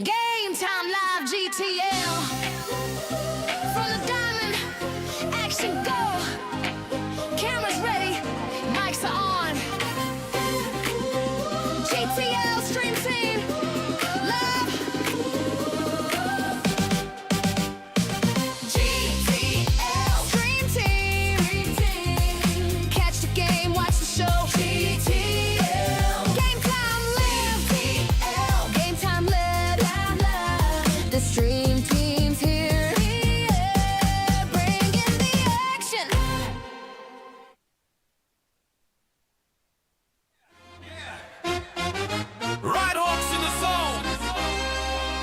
Game time live GTL. From the diamond, action go. Cameras ready, mics are on. GTL stream team, love. GTL stream team. Catch the game, watch the show. GTL. Game time live. Game time live. The stream team's here. Bringing the action. Ryde in the zone.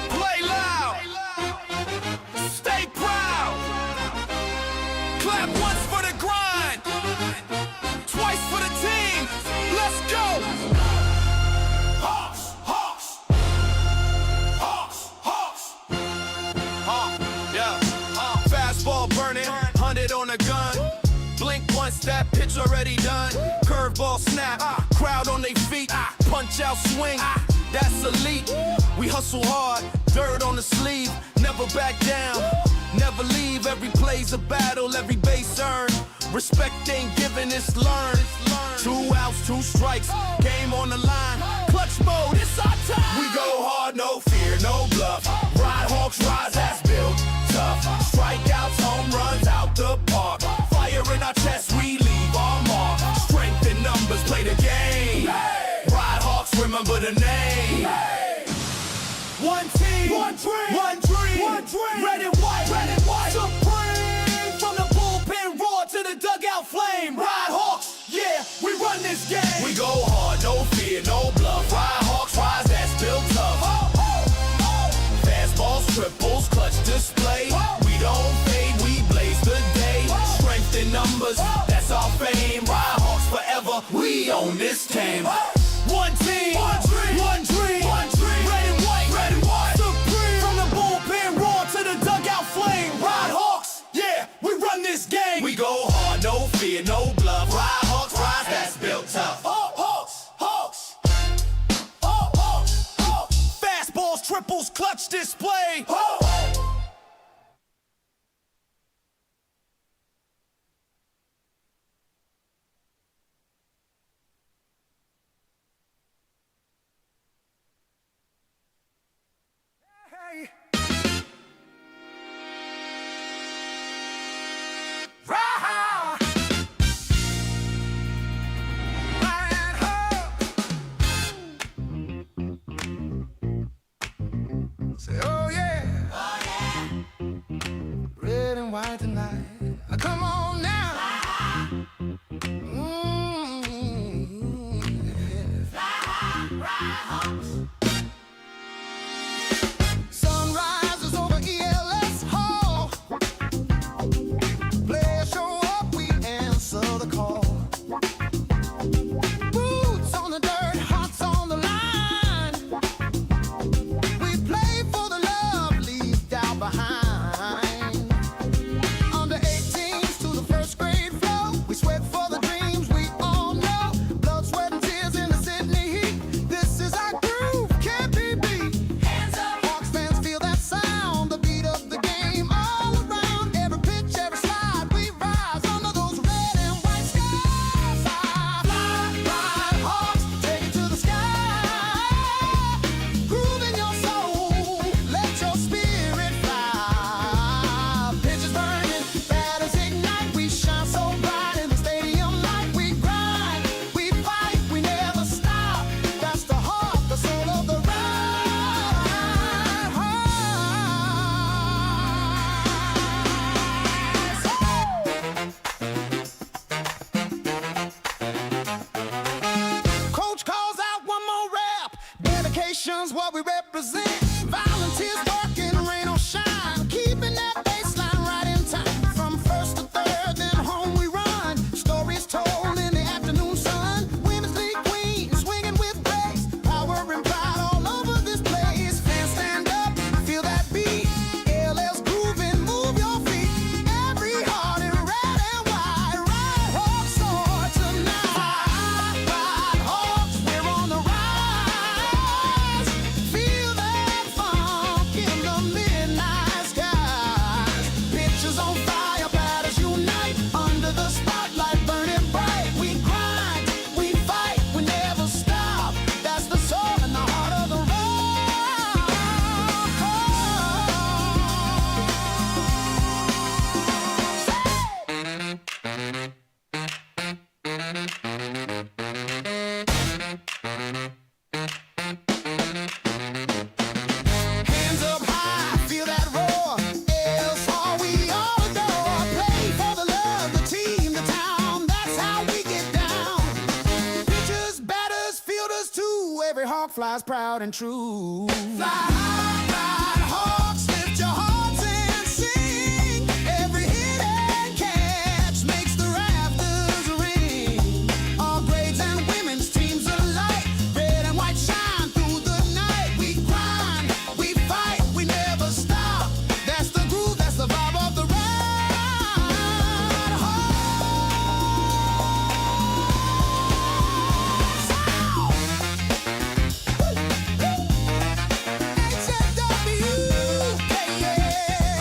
Play loud. Stay proud. Clap once for the grind. Twice for the team. Let's go. Hawks, Hawks. Hawks, Hawks. Yeah. Fastball burning, 100 on the gun. Blink once, that pitch already done. Curveball snap, crowd on their feet. Punch out swing, that's elite. We hustle hard, dirt on the sleeve. Never back down, never leave. Every play's a battle, every base earned. Respect ain't given, it's learned. 2 outs, 2 strikes, game on the line. Clutch mode, it's our time. We go hard, no fear, no bluff. Ride Hawks, rise, that's built tough. Strikeouts, home runs out the park. Fire in our chest, we leave our mark. Strength in numbers, play the game. Ride Hawks, remember the name. One team, one dream, one dream, one dream. Red and white, red and white. Supreme, from the bullpen roar to the dugout flame. Ride Hawks, yeah, we run this game. We go hard, no fear, no bluff. Ride Hawks, rise, that's built tough. Fastballs, triples, clutch display. We don't fade, we blaze the day. Strength in numbers, that's our fame. Ride Hawks forever, we own this team. One team, one dream, one dream, one dream. Red and white, red and white. Supreme, from the bullpen roar to the dugout flame. Ride Hawks, yeah, we run this game. We go hard, no fear, no bluff. Ride Hawks, rise, that's built tough. Hawks, Hawks, Hawks, Hawks. Fastballs, triples, clutch display. Hey. Ride. Hands up high, feel that roar. It's all we all adore. Play for the love, the team, the town. That's how we get down. Pitchers, batters, fielders too. Every hawk flies proud and true. Fly high, ride hawks, lift your hearts and sing. Every hit and catch makes the rafters ring. All grades and women's teams alike. Red and white shine through the night. We grind, we fight, we never stop. That's the groove, that's the vibe of the ride. NSW,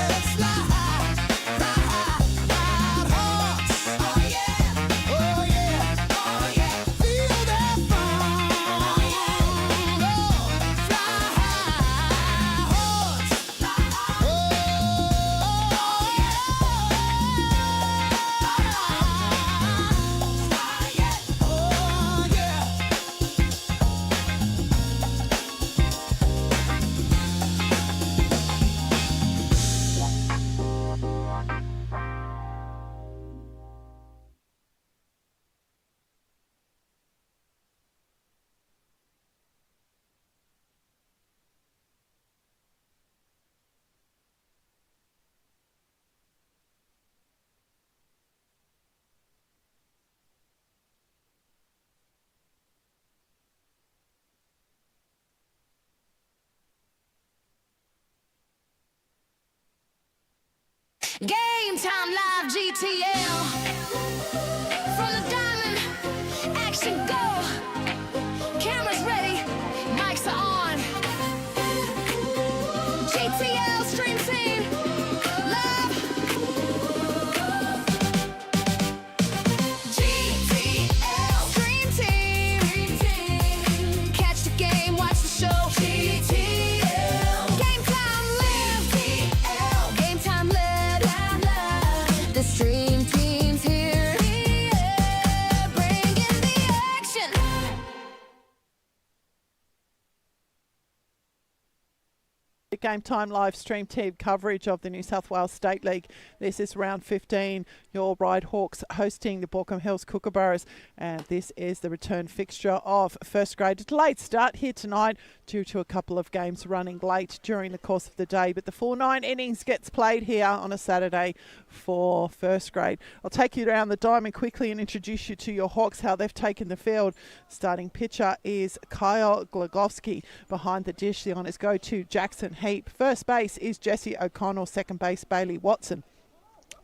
let's fly high, ride hawks. Oh yeah, oh yeah, oh yeah. Feel that funk. Oh yeah, fly high, hawks. Oh yeah, oh yeah. Game time live GTL. From the diamond, action go. Cameras ready, mics are on. GTL stream team, love. GTL stream team. Catch the game, watch the show. GTL. Game time live. Game time live. The stream team's here, yeah, bringing the action. Game time live stream team coverage of the New South Wales State League. This is round 15. Your Ryde Hawks hosting the Baulko Hills Kookaburras, and this is the return fixture of first grade. It's a late start here tonight due to a couple of games running late during the course of the day, but the full 9 innings gets played here on a Saturday for first grade. I'll take you around the diamond quickly and introduce you to your Hawks, how they've taken the field. Starting pitcher is Kyle Glagowski. Behind the dish, the honours go to Jackson Heap. First base is Jesse O'Connell. Second base, Bailey Watson.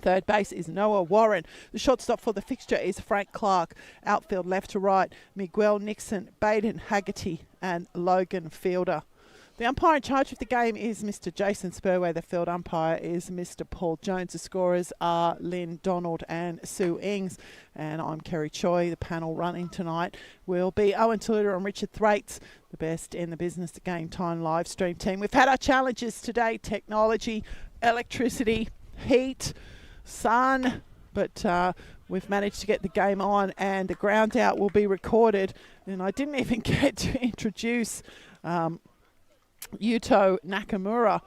Third base is Noah Warren. The shortstop for the fixture is Frank Clark. Outfield left to right, Miguel Nixon, Baden Haggerty and Logan Fielder. The umpire in charge of the game is Mr. Jason Spurway. The field umpire is Mr. Paul Jones. The scorers are Lynn Donald and Sue Ings. And I'm Kerry Choi. The panel running tonight will be Owen Taluta and Richard Thwaites, the best in the business, the Game Time live stream team. We've had our challenges today: technology, electricity, heat, sun, but we've managed to get the game on, and the ground out will be recorded. And I didn't even get to introduce Yuto Nakamura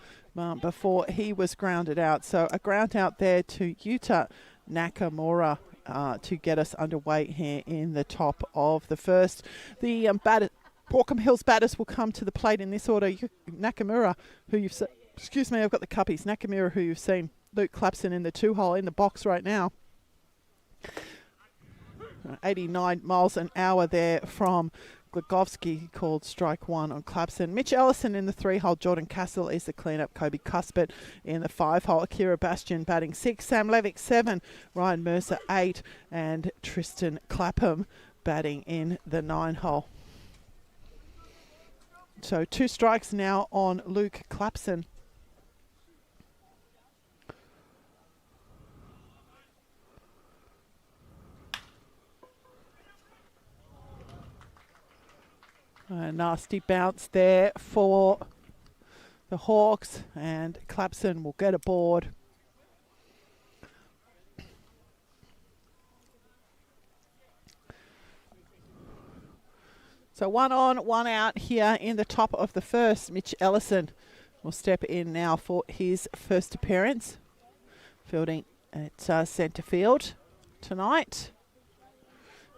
before he was grounded out. So a ground out there to Yuta Nakamura to get us underway here in the top of the first. The Baulkham Hills batters will come to the plate in this order. Nakamura, who you've seen, excuse me, I've got the cuppies. Nakamura, who you've seen, Luke Clapson in the 2-hole in the box right now. 89 miles an hour there from Glagowski, called strike one on Clapson. Mitch Ellison in the 3-hole. Jordan Castle is the cleanup. Kobe Cuthbert in the 5-hole. Akira Bastian batting 6. Sam Levick 7. Ryan Mercer 8. And Tristan Clapham batting in the 9-hole. So 2 strikes now on Luke Clapson. A nasty bounce there for the Hawks, and Clapson will get aboard. So 1 on, 1 out here in the top of the first. Mitch Ellison will step in now for his first appearance. Fielding at centre field tonight.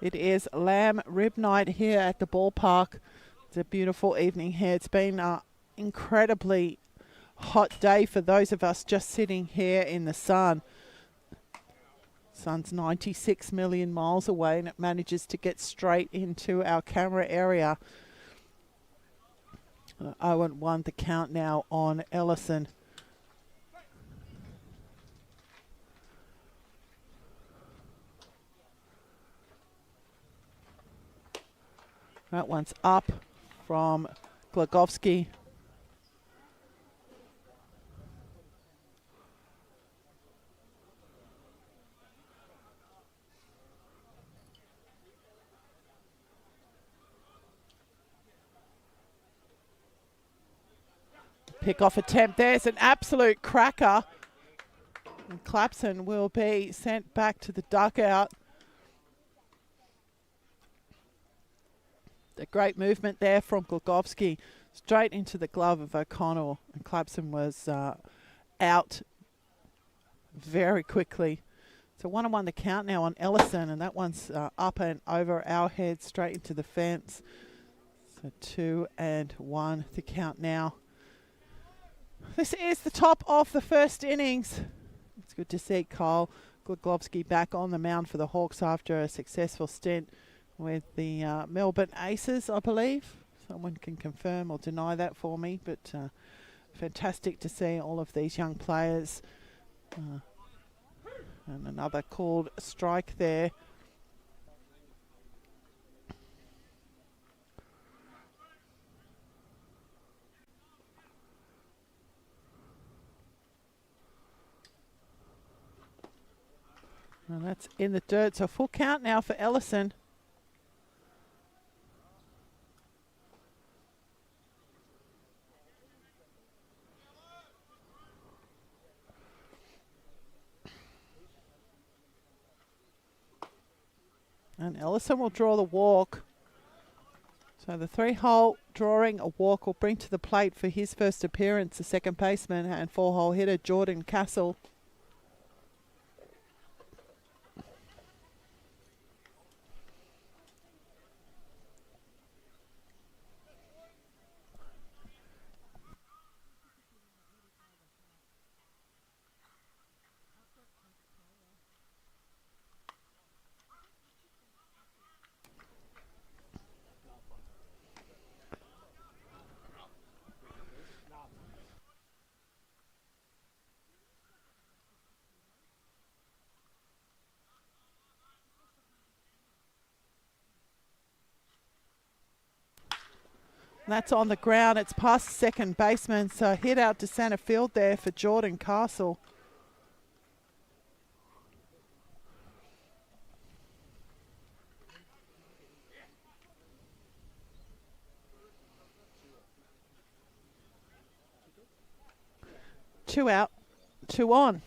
It is lamb rib night here at the ballpark. It's a beautiful evening here. It's been an incredibly hot day for those of us just sitting here in the sun. Sun's 96 million miles away and it manages to get straight into our camera area. 0-1 the count now on Ellison. That one's up from Glagowski. Pick-off attempt. There's an absolute cracker. And Clapson will be sent back to the dugout. A great movement there from Glagowski. Straight into the glove of O'Connell. And Clapson was out very quickly. So 1-1 the count now on Ellison. And that one's up and over our heads, straight into the fence. So 2-1 the count now. This is the top of the first innings. It's good to see Kyle Glagowski back on the mound for the Hawks after a successful stint with the Melbourne Aces, I believe. Someone can confirm or deny that for me, but fantastic to see all of these young players. And another called strike there. And that's in the dirt. So full count now for Ellison. And Ellison will draw the walk. So the 3-hole drawing a walk will bring to the plate for his first appearance the second baseman and 4-hole hitter Jordan Castle. That's on the ground. It's past the second baseman, so hit out to centre field there for Jordan Castle. Two out, 2 on.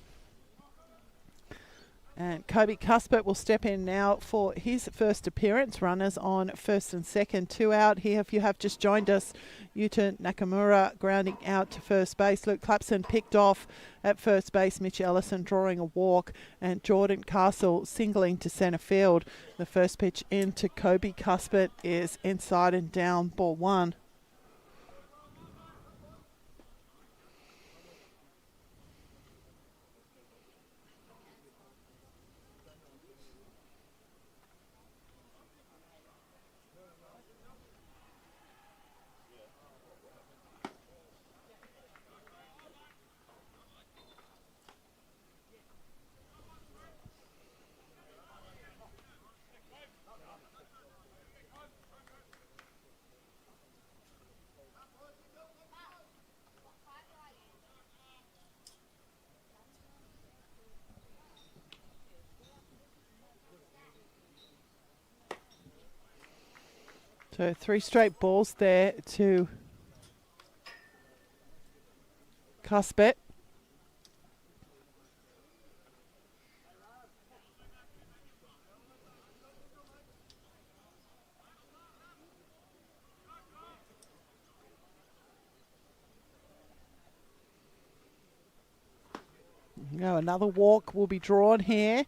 And Kobe Cuthbert will step in now for his first appearance. Runners on first and second, 2 out here. If you have just joined us, Yuta Nakamura grounding out to first base. Luke Clapson picked off at first base. Mitch Ellison drawing a walk. And Jordan Castle singling to centre field. The first pitch into Kobe Cuthbert is inside and down, ball 1. So 3 straight balls there to Cuthbert. Now another walk will be drawn here.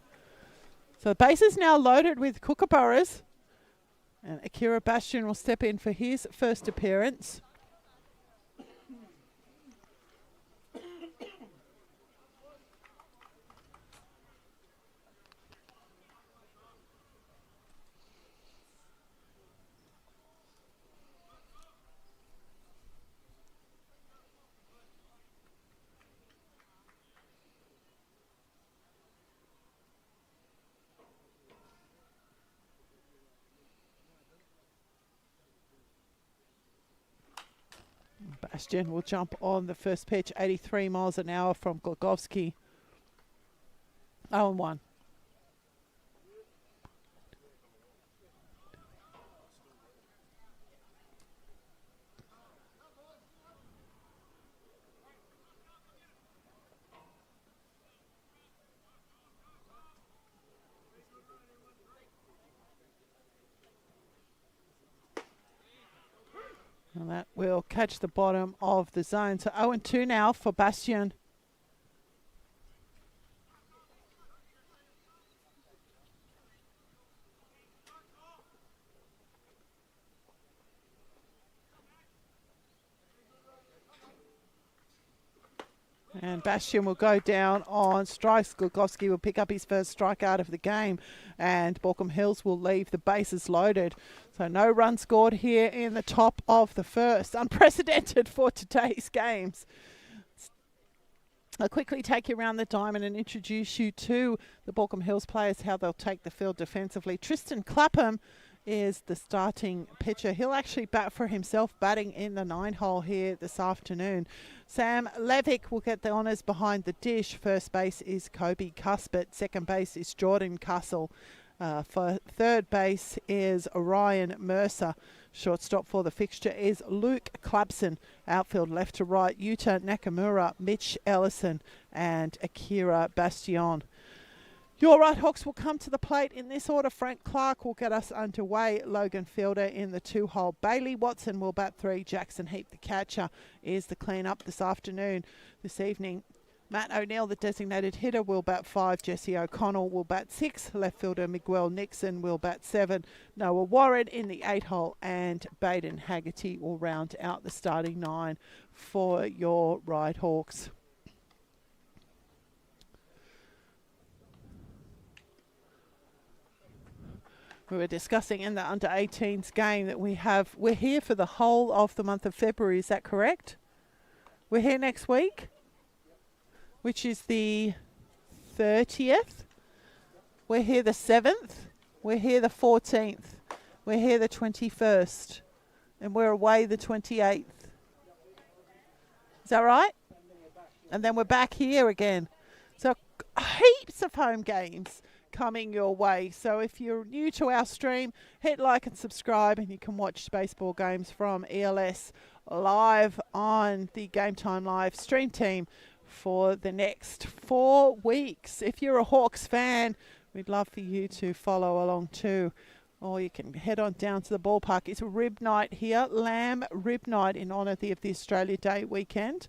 So the base is now loaded with kookaburras. And Akira Bastion will step in for his first appearance. Bastion will jump on the first pitch, 83 miles an hour from Glogowski. 0-1. And that will catch the bottom of the zone. So 0-2 now for Bastion. And Bastion will go down on strikes. Glogowski will pick up his first strikeout of the game. And Baulko Hills will leave the bases loaded. So no run scored here in the top of the first. Unprecedented for today's games. I'll quickly take you around the diamond and introduce you to the Baulko Hills players, how they'll take the field defensively. Tristan Clapham is the starting pitcher. He'll actually bat for himself, batting in the 9-hole here this afternoon. Sam Levick will get the honours behind the dish. First base is Kobe Cuthbert. Second base is Jordan Castle. For third base is Orion Mercer. Shortstop for the fixture is Luke Clapson. Outfield left to right, Yuta Nakamura, Mitch Ellison and Akira Bastion. Your Ryde Hawks will come to the plate in this order. Frank Clark will get us underway. Logan Fielder in the 2-hole. Bailey Watson will bat 3. Jackson Heap, the catcher, is the clean-up this afternoon. This evening, Matt O'Neill, the designated hitter, will bat 5. Jesse O'Connell will bat 6. Left fielder Miguel Nixon will bat 7. Noah Warren in the 8-hole. And Baden Haggerty will round out the starting 9 for your Ryde Hawks. We were discussing in the under-18s game that we're here for the whole of the month of February. Is that correct? We're here next week, which is the 30th. We're here the 7th. We're here the 14th. We're here the 21st. And we're away the 28th. Is that right? And then we're back here again. So heaps of home games coming your way. So if you're new to our stream, hit like and subscribe, and you can watch baseball games from ELS live on the Game Time Live stream team for the next 4 weeks. If you're a Hawks fan, we'd love for you to follow along too. Or you can head on down to the ballpark. It's a rib night here, lamb rib night in honour of the Australia Day weekend.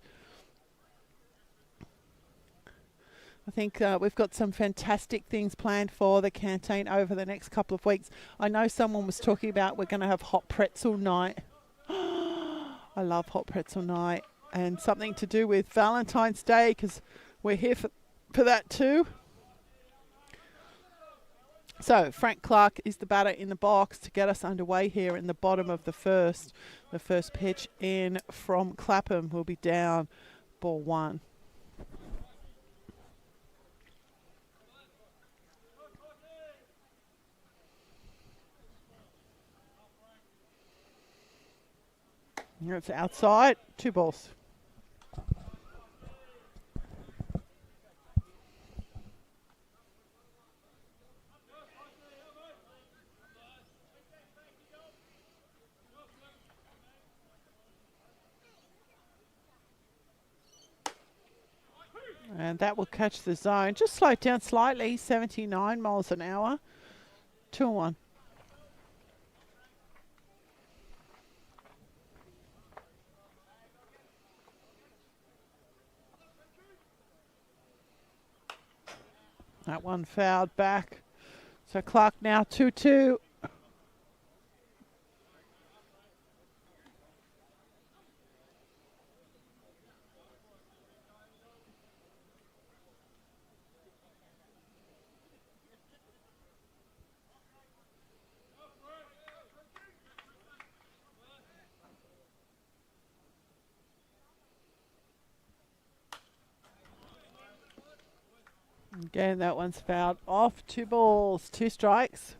I think we've got some fantastic things planned for the canteen over the next couple of weeks. I know someone was talking about we're going to have hot pretzel night. I love hot pretzel night. And something to do with Valentine's Day, because we're here for that too. So Frank Clark is the batter in the box to get us underway here in the bottom of the first. The first pitch in from Clapham will be down, ball 1. It's outside, 2 balls. And that will catch the zone. Just slowed down slightly, 79 miles an hour. 2-1. That one fouled back. So Clark now 2-2. Again, that one's fouled off. 2 balls, 2 strikes.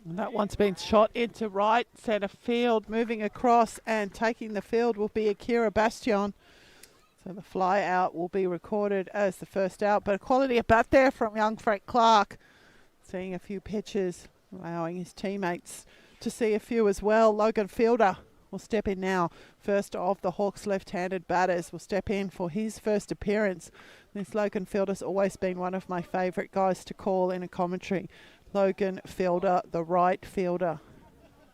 And that one's been shot into right centre field. Moving across and taking the field will be Akira Bastion. So the fly out will be recorded as the first out. But a quality at bat there from young Frank Clark. Seeing a few pitches, allowing his teammates to see a few as well. Logan Fielder will step in now. First of the Hawks left-handed batters will step in for his first appearance. This Logan Fielder's always been one of my favourite guys to call in a commentary. Logan Fielder, the right fielder.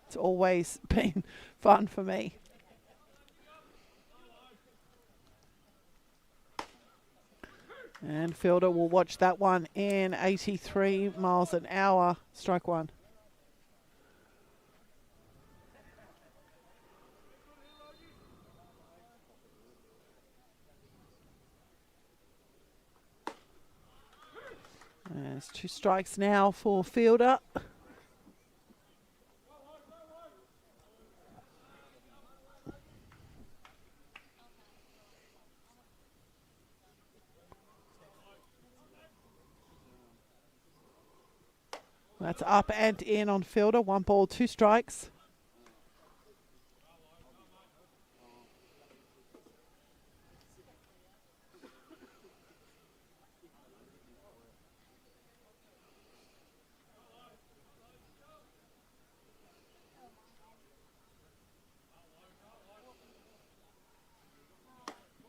It's always been fun for me. And Fielder will watch that one in 83 miles an hour. Strike one. There's 2 strikes now for Fielder. That's up and in on Fielder. 1 ball, 2 strikes.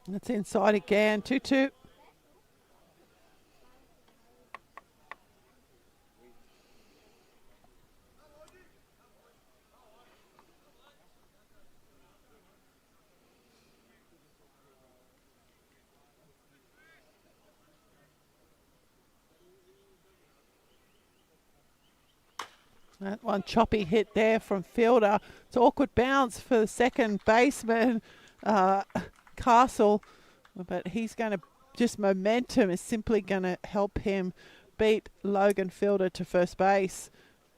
That's inside again. 2-2. That one choppy hit there from Fielder. It's an awkward bounce for the second baseman, Castle. But he's going to, just momentum is simply going to help him beat Logan Fielder to first base.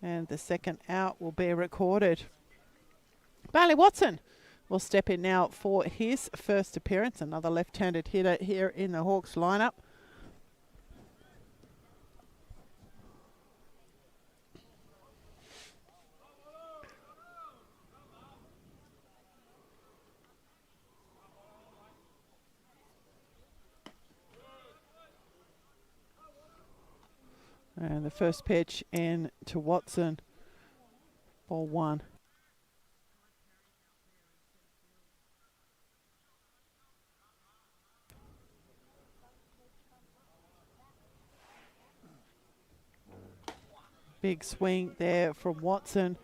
And the second out will be recorded. Bailey Watson will step in now for his first appearance. Another left-handed hitter here in the Hawks lineup. And the first pitch in to Watson. Ball 1. Big swing there from Watson.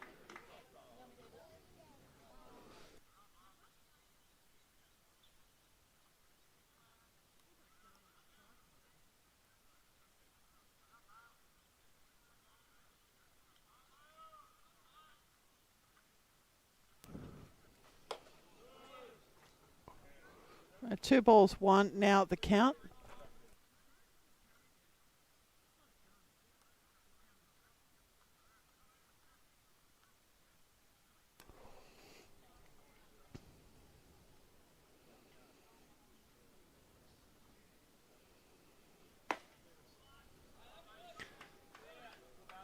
Two balls, 1 now at the count.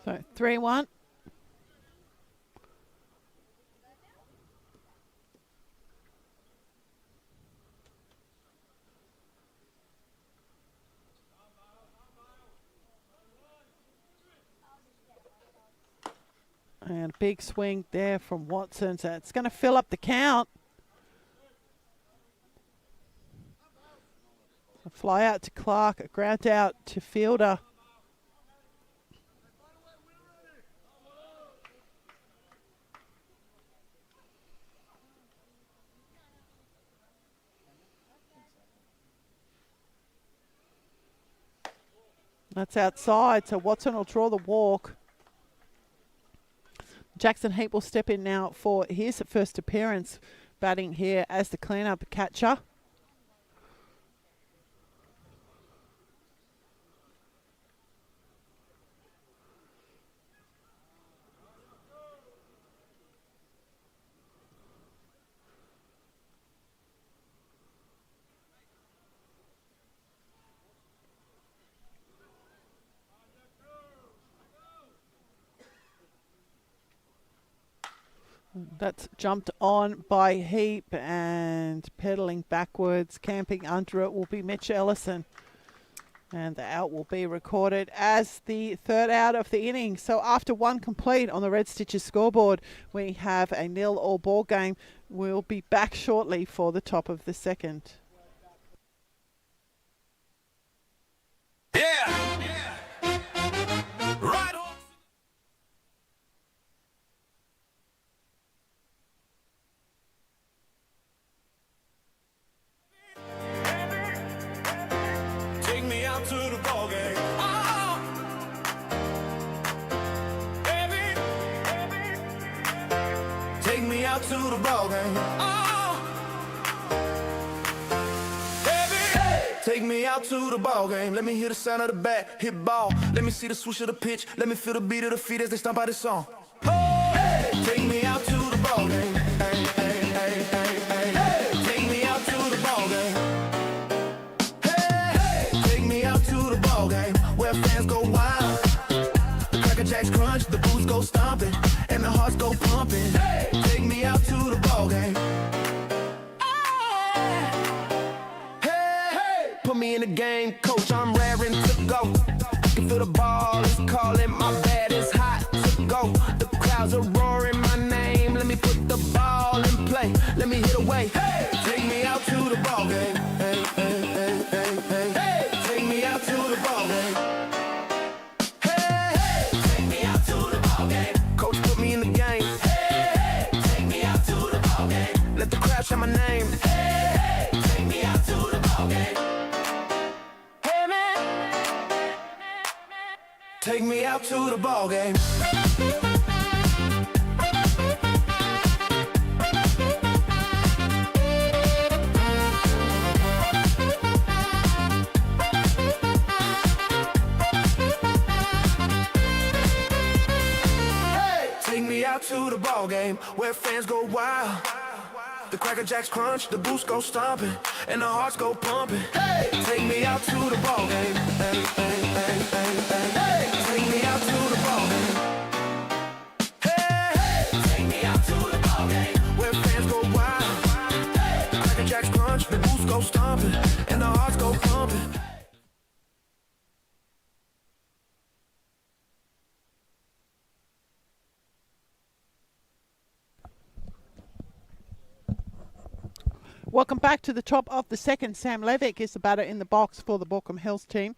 So 3-1. And a big swing there from Watson. So it's going to fill up the count. Fly out to Clark, ground out to Fielder. That's outside, so Watson will draw the walk. Jackson Heap will step in now for his first appearance, batting here as the cleanup catcher. That's jumped on by Heap and pedaling backwards. Camping under it will be Mitch Ellison. And the out will be recorded as the third out of the inning. So after one complete on the Red Stitches scoreboard, we have a 0-all ball game. We'll be back shortly for the top of the second. Yeah. Right. Take me out to the ball game. Oh. Baby. Take me out to the ball game. Oh. Baby. Take me out to the ball game. Let me hear the sound of the bat, hit ball. Let me see the swoosh of the pitch. Let me feel the beat of the feet as they stomp out this song. Oh. Hey. Take me out to the ball game. Hey, hey, hey, hey, hey. Hey. Take me out to the ball game. Game where fans go wild, the Cracker Jacks crunch, the boots go stomping, and the hearts go pumping. Hey, take me out to the ball game. Hey, hey, put me in the game, coach. I'm raring to go. I can feel the ball is calling. My bat is hot to go. The crowds are roaring my name. Let me put the ball in play. Let me hit away. Hey, take me out to the ball game. Hey, hey, hey, hey, hey. Hey, take me out to the ball game. Hey, hey, take me out to the ball game. Coach put me in the game. Hey, hey, take me out to the ball game. Let the crowd shout my name. Hey, hey, take me out to the ball game. Hey man, take me out to the ball game. To the ball game where fans go wild, the Cracker Jacks crunch, the boots go stomping, and the hearts go pumping. Hey, take me out to the ball game. Hey, hey, hey, hey, hey, hey, take me out to the ball game. Hey, hey, take me out to the ball game where fans go wild. Hey, the Cracker Jacks crunch, the boots go stomping, and the hearts go pumping. Welcome back to the top of the second. Sam Levick is the batter in the box for the Baulko Hills team.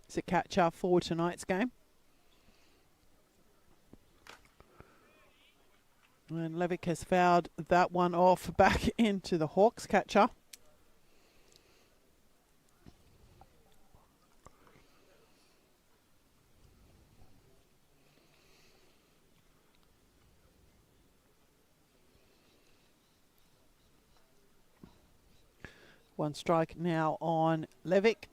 He's a catcher for tonight's game. And Levick has fouled that one off back into the Hawks catcher. One strike now on Levick.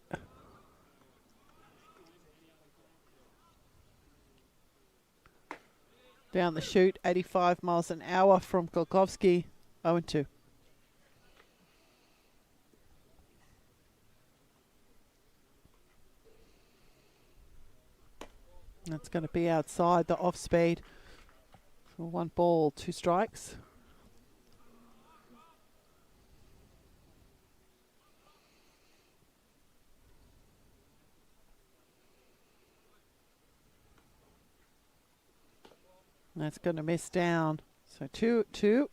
Down the chute, 85 miles an hour from Golgovsky, 0-2. That's going to be outside the off speed. So 1 ball, 2 strikes. That's going to miss down. So 2-2.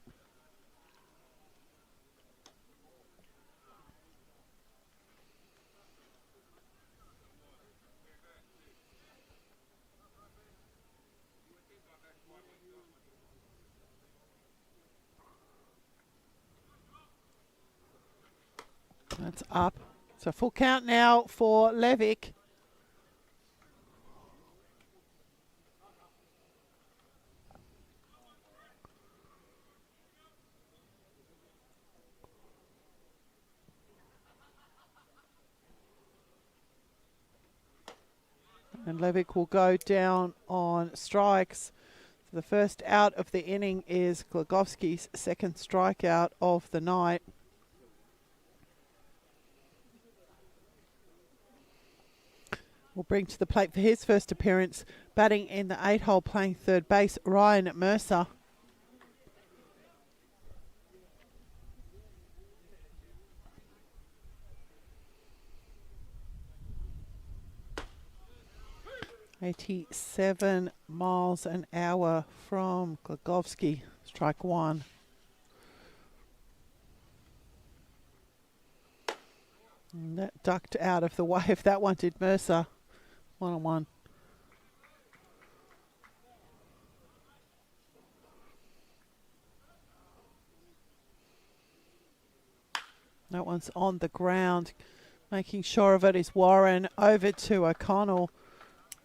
That's up. So full count now for Levick. And Levick will go down on strikes. So the first out of the inning is Glogowski's second strikeout of the night. Will bring to the plate for his first appearance, batting in the 8-hole, playing third base, Ryan Mercer. .87 miles an hour from Glogowski. Strike one. And that ducked out of the way if that one did Mercer. 1-on-1. That one's on the ground. Making sure of it is Warren. Over to O'Connell.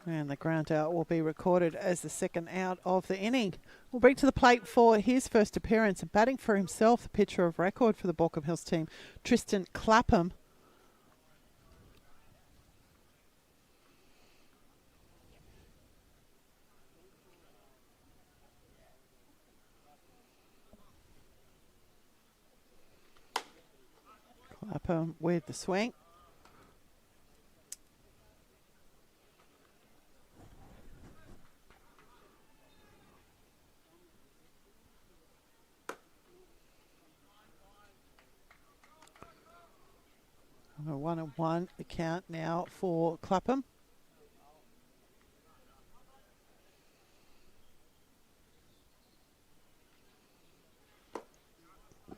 And the ground out will be recorded as the second out of the inning. We'll bring to the plate for his first appearance and batting for himself, the pitcher of record for the Baulko Hills team, Tristan Clapham. Clapham with the swing. A 1-1 the count now for Clapham.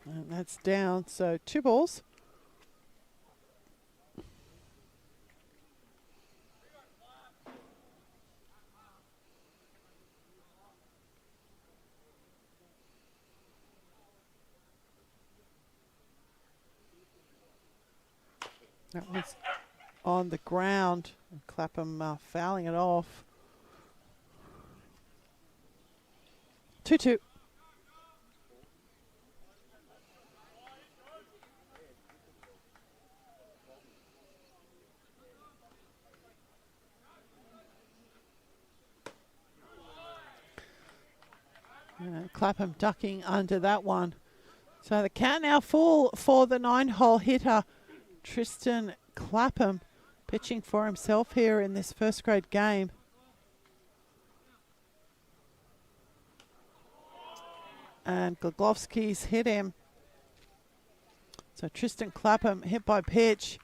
And that's down, so 2 balls. That was on the ground. Clapham fouling it off. 2-2. Clapham ducking under that one. So the count now full for the 9-hole hitter, Tristan Clapham, pitching for himself here in this first grade game. And Glogowski's hit him. So Tristan Clapham hit by pitch.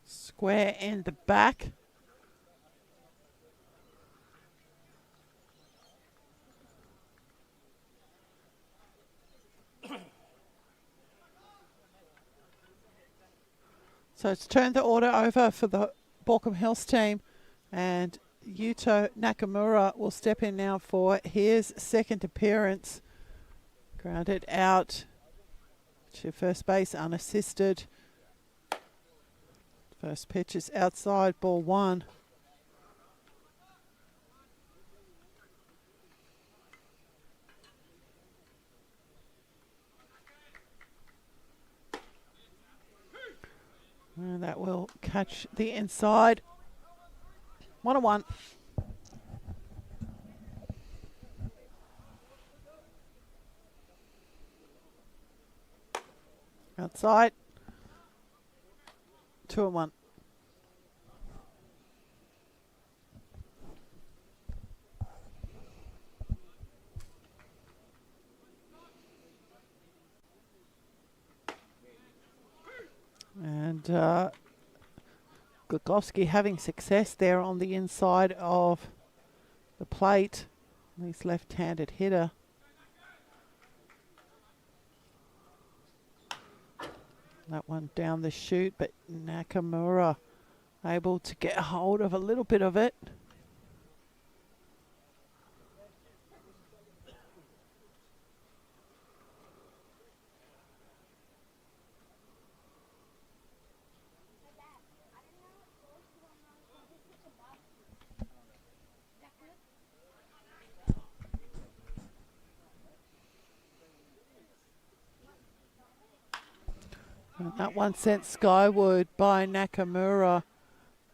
Square in the back. So it's turned the order over for the Baulko Hills team, and Yuto Nakamura will step in now for his second appearance. Grounded out to first base unassisted. First pitch is outside, ball 1. And that will catch the inside. 1-1. Outside. 2-1. And Glogowski having success there on the inside of the plate. He's left-handed hitter. That one down the chute, but Nakamura able to get a hold of a little bit of it. And that one sent skyward by Nakamura.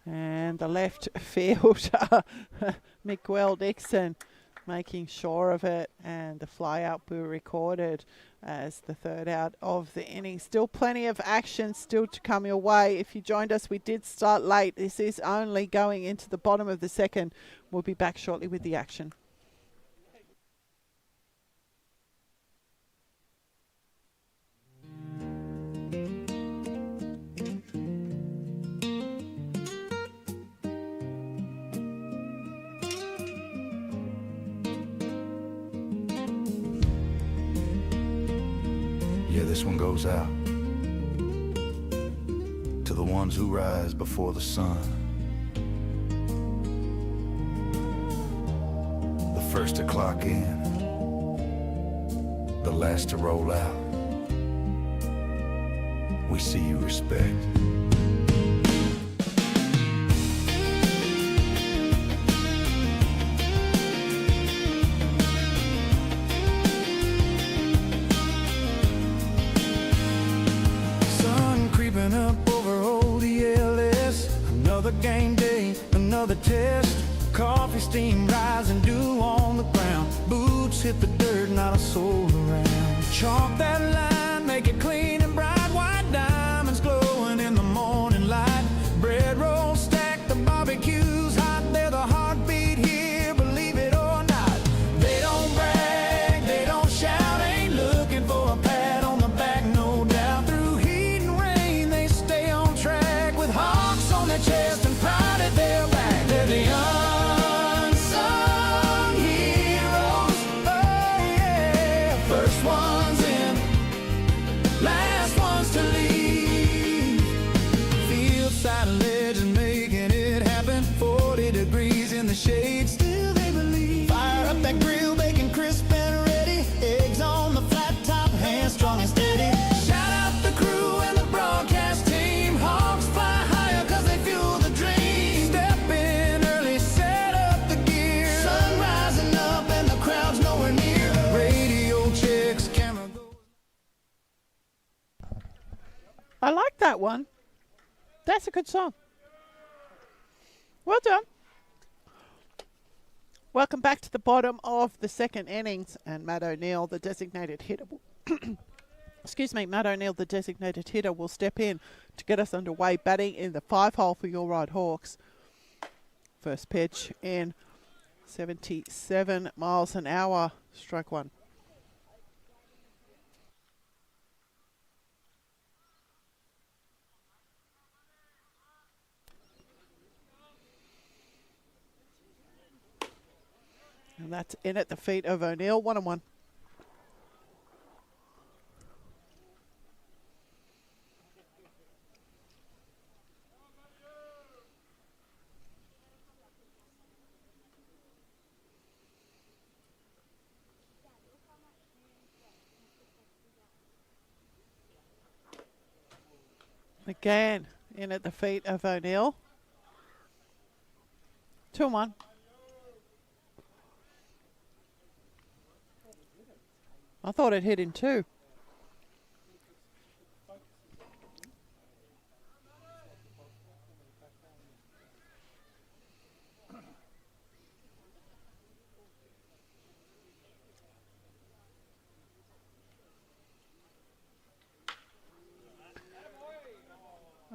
And the left fielder, Miguel Dixon, making sure of it. And the fly out will be recorded as the third out of the inning. Still plenty of action still to come your way. If you joined us, we did start late. This is only going into the bottom of the second. We'll be back shortly with the action. Yeah, this one goes out to the ones who rise before the sun. The first to clock in, the last to roll out. We see you respect. Up over old ELS, another game day, another test. Coffee steam rising, dew on the ground. Boots hit the dirt, not a soul around. Chalk that line, make it clean and bright. White diamonds glowing in the morning light. Bread rolls stacked, the barbecue's hot. They're the heartbeat here, believe it or not. They don't brag, they don't shout, ain't looking for a pat on the back, no doubt. Through heat and rain, they stay on track with hawks on their chest and pride at their back. They're the unsung heroes, oh yeah. First ones in, last ones to leave. Field side legend making it happen. 40 degrees in the shade, still they believe. Fire up that grill, bacon crisp and ready. Eggs on the flat top, hands strong and steady. Shout out the crew and the broadcast team. Hawks fly higher cause they fuel the dream. Step in early, set up the gear. Sun rising up and the crowd's nowhere near. Radio checks, camera goes. I like that one. That's a good song. Well done. Welcome back to the bottom of the second innings, and Matt O'Neill, the designated hitter, Matt O'Neill, the designated hitter, will step in to get us underway, batting in the 5-hole for your Ryde Hawks. First pitch in 77 miles an hour, strike one. And that's in at the feet of O'Neill, 1-1. Again, in at the feet of O'Neill. 2-1. I thought it hit in two.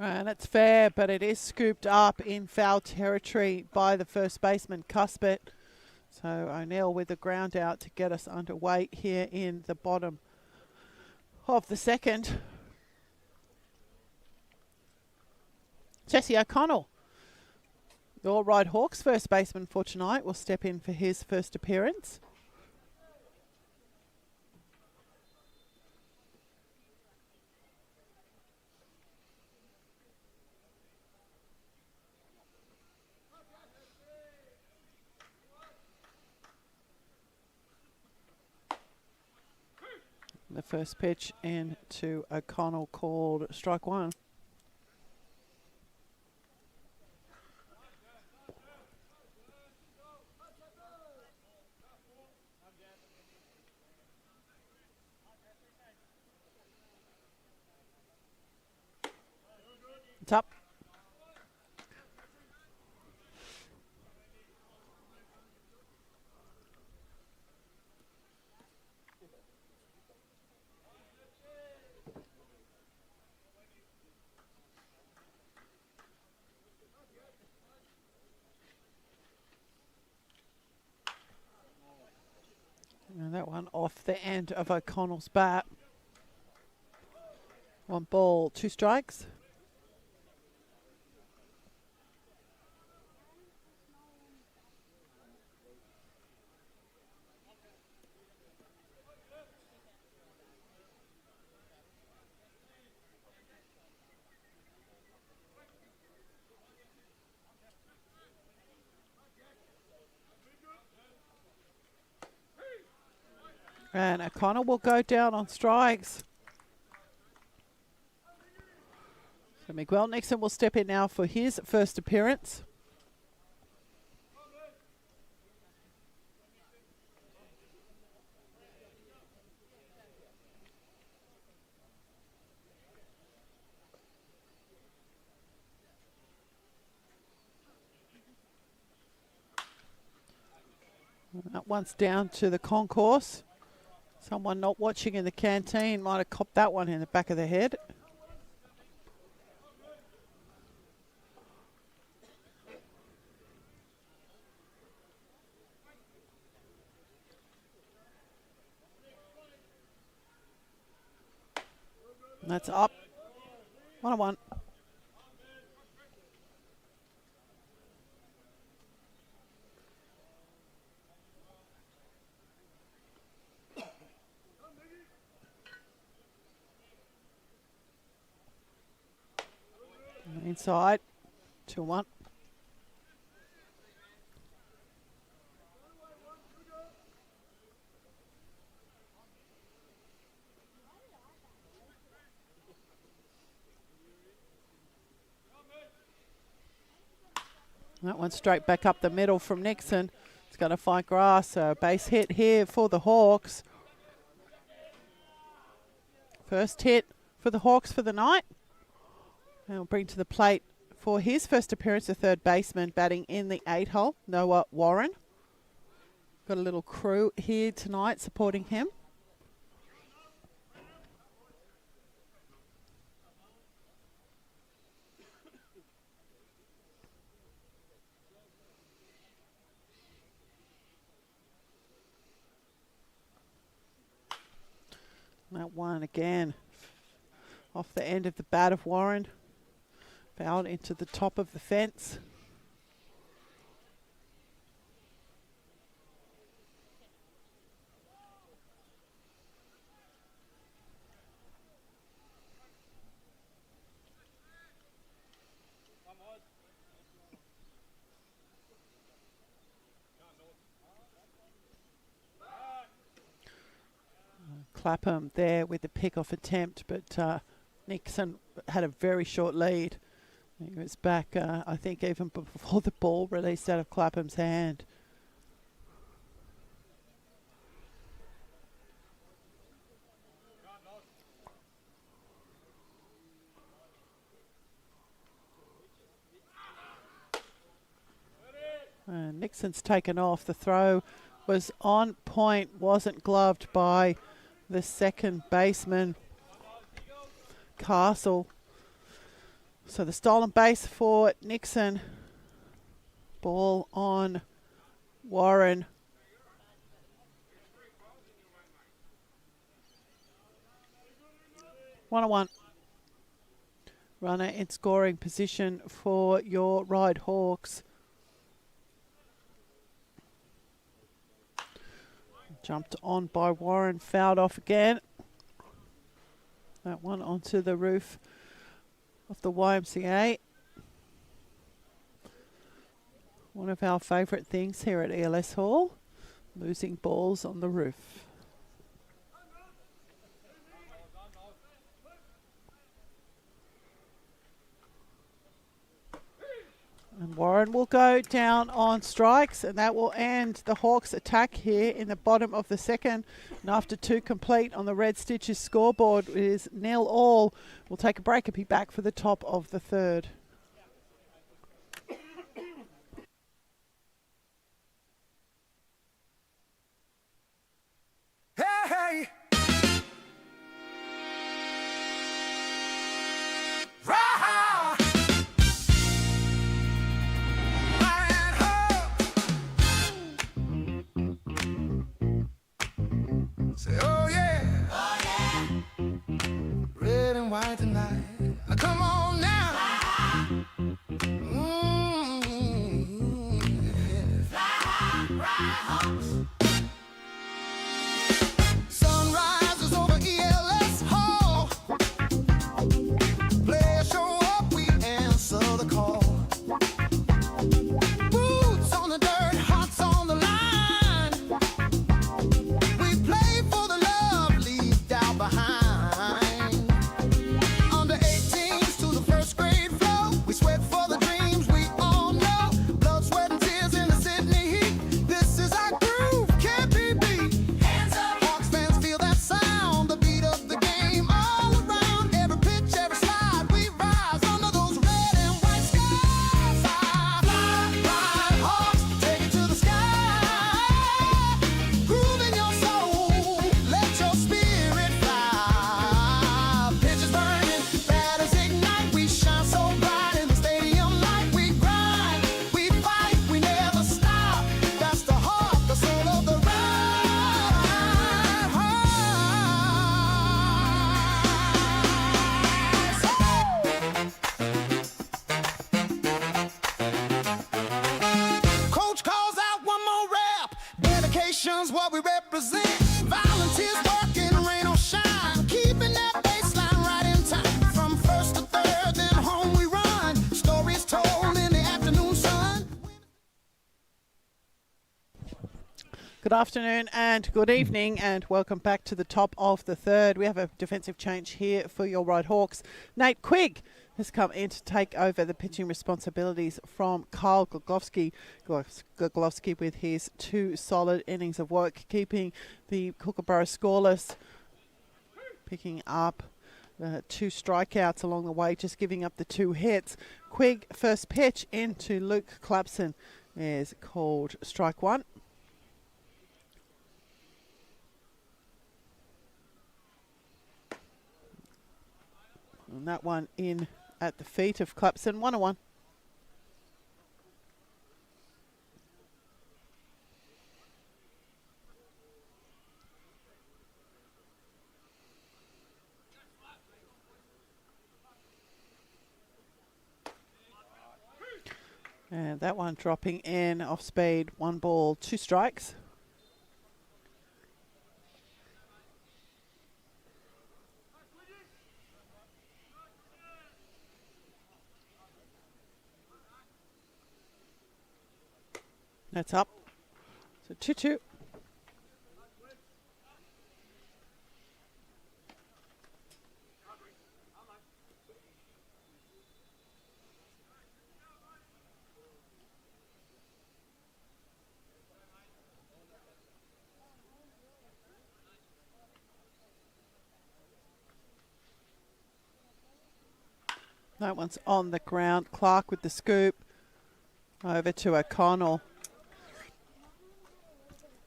And it's fair, but it is scooped up in foul territory by the first baseman, Cuspet. So O'Neill with the ground out to get us underway here in the bottom of the second. Jesse O'Connell, your Ryde Hawks first baseman for tonight, will step in for his first appearance. The first pitch into O'Connell called strike one. It's up. And that one off the end of O'Connell's bat. 1 ball, 2 strikes. And O'Connell will go down on strikes. So Miguel Nixon will step in now for his first appearance. That one's down to the concourse. Someone not watching in the canteen might have copped that one in the back of the head. And that's up. 1-1. Inside, 2-1. That one straight back up the middle from Nixon. It's going to find grass. A base hit here for the Hawks. First hit for the Hawks for the night. And we'll bring to the plate for his first appearance, the third baseman batting in the 8 hole, Noah Warren. Got a little crew here tonight supporting him. That one again off the end of the bat of Warren. Fouled into the top of the fence. Clapham there with the pick-off attempt, but Nixon had a very short lead. He was back, I think, even before the ball released out of Clapham's hand. Nixon's taken off. The throw was on point, wasn't gloved by the second baseman, Castle. So the stolen base for Nixon. Ball on Warren. One-on-one. Runner in scoring position for your Ryde Hawks. Jumped on by Warren, fouled off again. That one onto the roof of the YMCA. One of our favourite things here at ELS Hall, losing balls on the roof. And Warren will go down on strikes, and that will end the Hawks' attack here in the bottom of the second. And after 2 complete on the Red Stitches scoreboard, it is 0-all. We'll take a break and be back for the top of the third. Hey, hey. Say, oh yeah, red and white tonight. Now come on now. Sunrise is over ELS Hall. Players show up, we answer the call. Boots on the dirt, hearts on the line. We play for the love left out behind. Under 18s to the first grade flow. We sweat for the dreams we all know. Blood, sweat, and tears in the Sydney heat. This is our groove, can't be beat. Hands up. Hawks fans feel that sound. The beat of the game all around. Every pitch, every slide, we rise under those red and white skies. Fly, fly, Hawks, take it to the sky. Groove in your soul, let your spirit fly. Pitches burning, batters ignite. We shine so bright in the stadium light. We grind, we fight, we never stop. That's the heart, the soul of the ride. Coach calls out one more rap. Dedication's what we represent. Volunteers working, rain or shine. Keeping that baseline right in time. From first to third, then home we run. Stories told in the afternoon sun. Good afternoon and good evening, and welcome back to the top of the third. We have a defensive change here for your Ryde Hawks. Nate Quigg has come in to take over the pitching responsibilities from Kyle Goglovsky. Goglovsky with his 2 solid innings of work, keeping the Kookaburra scoreless, picking up 2 strikeouts along the way, just giving up the 2 hits. Quigg, first pitch into Luke Clapson is called strike 1. And that one in at the feet of Clapson, 1-1. And that one dropping in off speed, 1 ball, 2 strikes. That's up. So 2-2. That one's on the ground. Clark with the scoop. Over to O'Connell.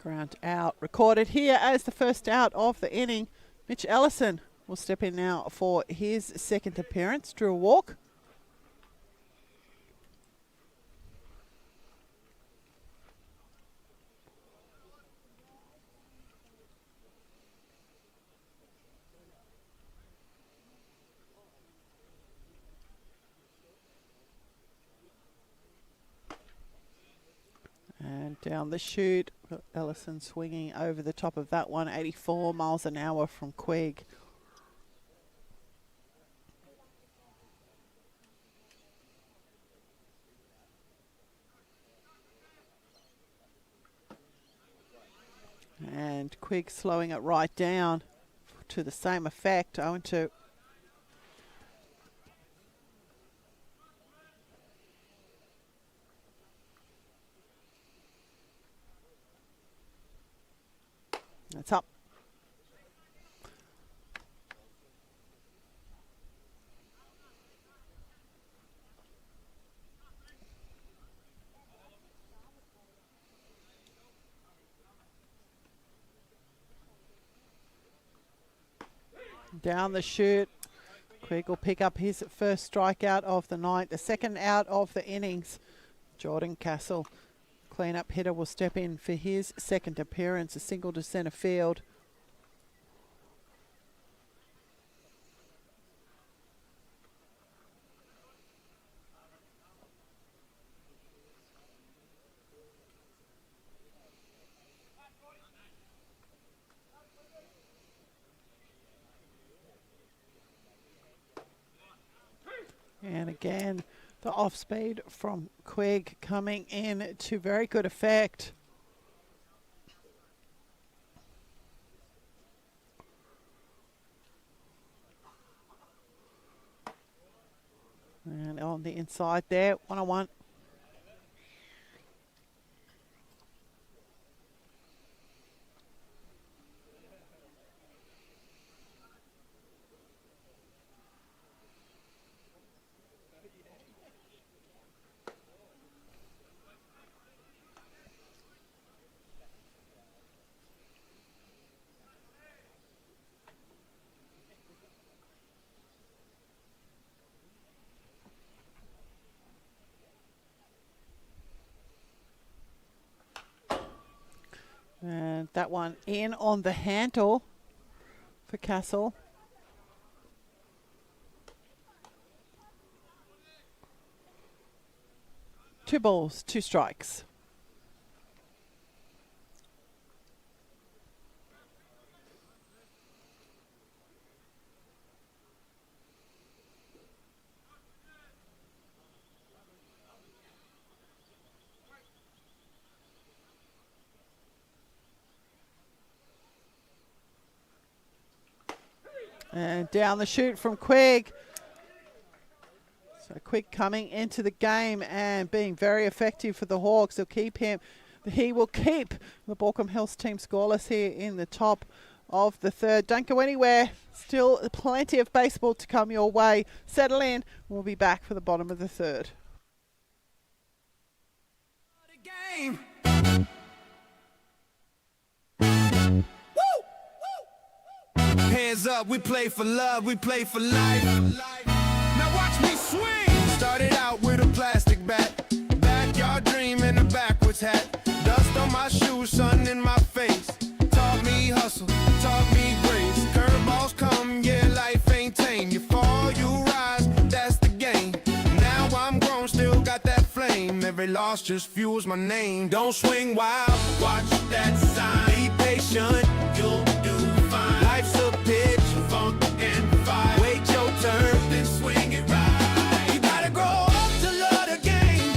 Ground out. Recorded here as the first out of the inning. Mitch Ellison will step in now for his second appearance. Drew a walk. And down the chute, Ellison swinging over the top of that one, 84 miles an hour from Quigg. And Quigg slowing it right down to the same effect, 0-2. It's up. Down the chute. Quigg will pick up his first strikeout of the night, the second out of the innings. Jordan Castle, clean-up hitter, will step in for his second appearance, a single to centre field. And again, the off-speed from Quigg coming in to very good effect. And on the inside there, 1-on-1. And that one in on the handle for Castle. Two balls, two strikes. And down the chute from Quigg. So Quigg coming into the game and being very effective for the Hawks. He will keep the Baulko Hills team scoreless here in the top of the third. Don't go anywhere. Still plenty of baseball to come your way. Settle in. We'll be back for the bottom of the third. Game. Hands up, we play for love, we play for life. Now watch me swing. Started out with a plastic bat, backyard dream and a backwards hat. Dust on my shoes, sun in my face. Taught me hustle, taught me grace. Curveballs come, yeah, life ain't tame. You fall, you rise, that's the game. Now I'm grown, still got that flame. Every loss just fuels my name. Don't swing wild, watch that sign. Be patient, you'll do fine. Life's a pitch, funk and fire. Wait your turn, then swing it right. You gotta grow up to love the game.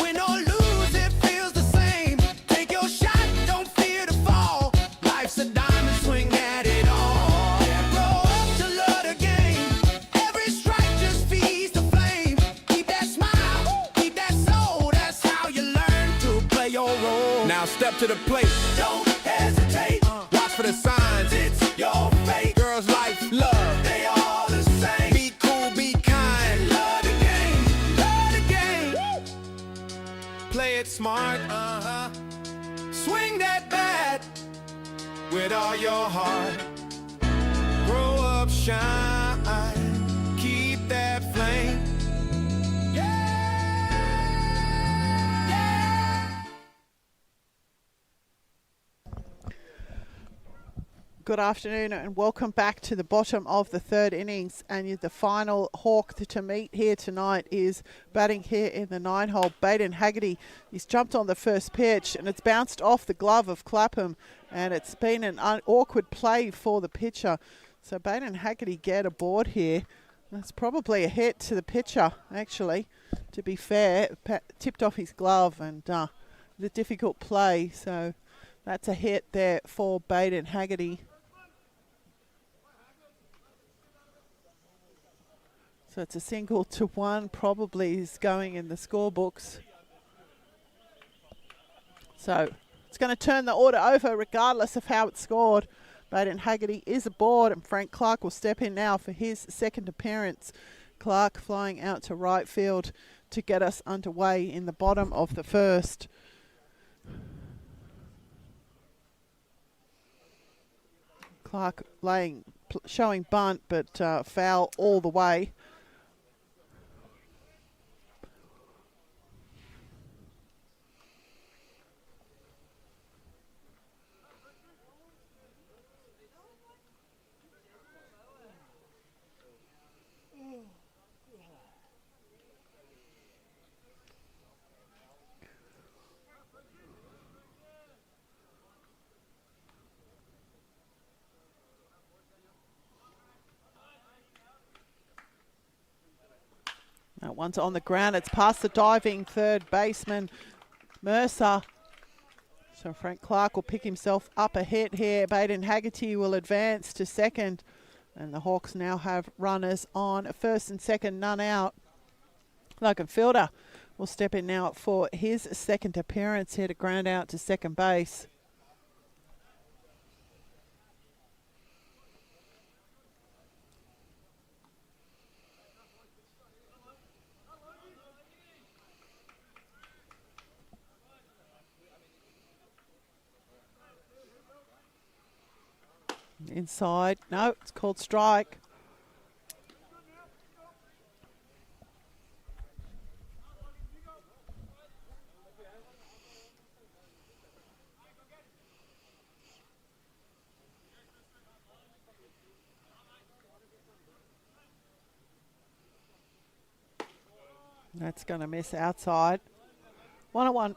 Win or lose, it feels the same. Take your shot, don't fear to fall. Life's a diamond, swing at it all. Yeah, grow up to love the game. Every strike just feeds the flame. Keep that smile, keep that soul. That's how you learn to play your role. Now step to the plate. Don't hesitate. Watch for the signs. It's your fate. Girls, life, love. They all the same. Be cool, be kind. Love the game. Love the game. Play it smart. Swing that bat with all your heart. Grow up, shine. Keep that flame. Good afternoon and welcome back to the bottom of the third innings, and the final Hawk to meet here tonight is batting here in the 9-hole. Baden Haggerty, he's jumped on the first pitch and it's bounced off the glove of Clapham, and it's been an awkward play for the pitcher. So Baden Haggerty get aboard here. That's probably a hit to the pitcher, actually, to be fair. Tipped off his glove and the difficult play. So that's a hit there for Baden Haggerty. So it's a single to one, probably is going in the scorebooks. So It's going to turn the order over regardless of how it's scored. Baden Haggerty is aboard, and Frank Clark will step in now for his second appearance. Clark flying out to right field to get us underway in the bottom of the first. Clark showing bunt, but foul all the way. That one's on the ground. It's past the diving third baseman, Mercer. So Frank Clark will pick himself up a hit here. Baden Haggerty will advance to second. And the Hawks now have runners on first and second, none out. Logan Fielder will step in now for his second appearance here to ground out to second base. Inside. No, it's called strike. That's going to miss outside. 1-1.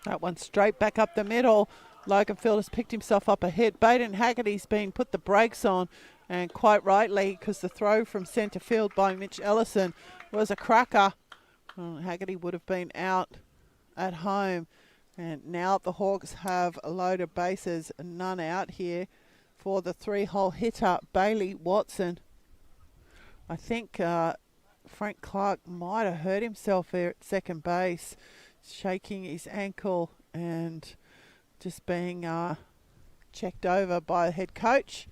That one straight back up the middle. Logan Fielder's picked himself up a hit. Baden Haggerty's been put the brakes on, and quite rightly, because the throw from centre field by Mitch Ellison was a cracker. Well, Haggerty would have been out at home. And now the Hawks have a load of bases, none out here for the three-hole hitter, Bailey Watson. I think Frank Clark might have hurt himself there at second base, shaking his ankle and just being checked over by the head coach.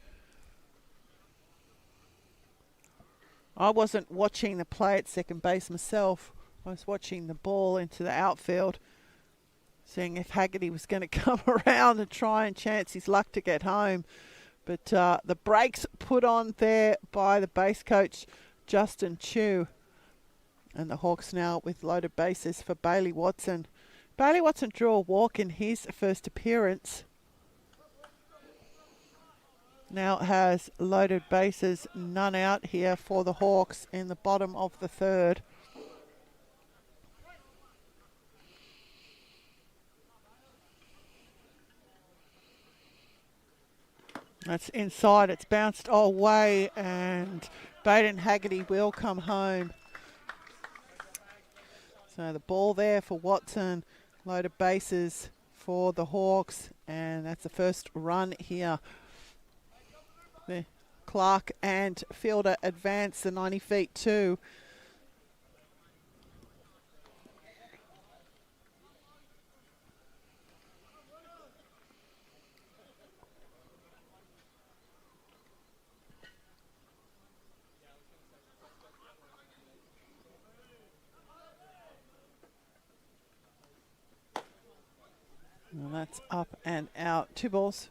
I wasn't watching the play at second base myself. I was watching the ball into the outfield, seeing if Haggerty was going to come around and try and chance his luck to get home. But the brakes put on there by the base coach, Justin Chu. And the Hawks now with loaded bases for Bailey Watson. Bailey Watson drew a walk in his first appearance. Now has loaded bases, none out here for the Hawks in the bottom of the third. That's inside, it's bounced away, and Baden Haggerty will come home. So the ball there for Watson, loaded bases for the Hawks, and that's the first run here. The Clark and Fielder advance the 90 feet too. Well, that's up and out. 2 balls.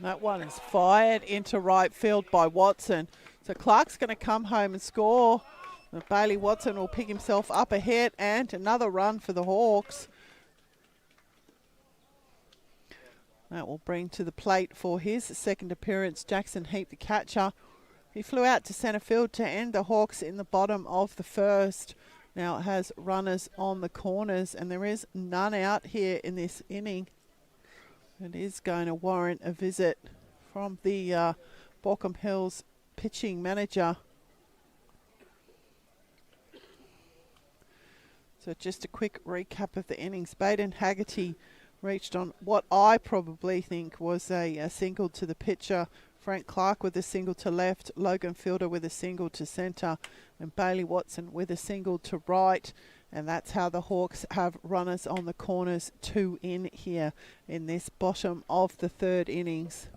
That one is fired into right field by Watson. So Clark's going to come home and score. Bailey Watson will pick himself up a hit and another run for the Hawks. That will bring to the plate for his second appearance Jackson Heap, the catcher. He flew out to centre field to end the Hawks in the bottom of the first. Now it has runners on the corners, and there is none out here in this inning. It is going to warrant a visit from the Baulko Hills pitching manager. So just a quick recap of the innings. Baden Haggerty reached on what I probably think was a single to the pitcher. Frank Clark with a single to left, Logan Fielder with a single to centre, and Bailey Watson with a single to right. And that's how the Hawks have runners on the corners, 2 in here in this bottom of the third innings.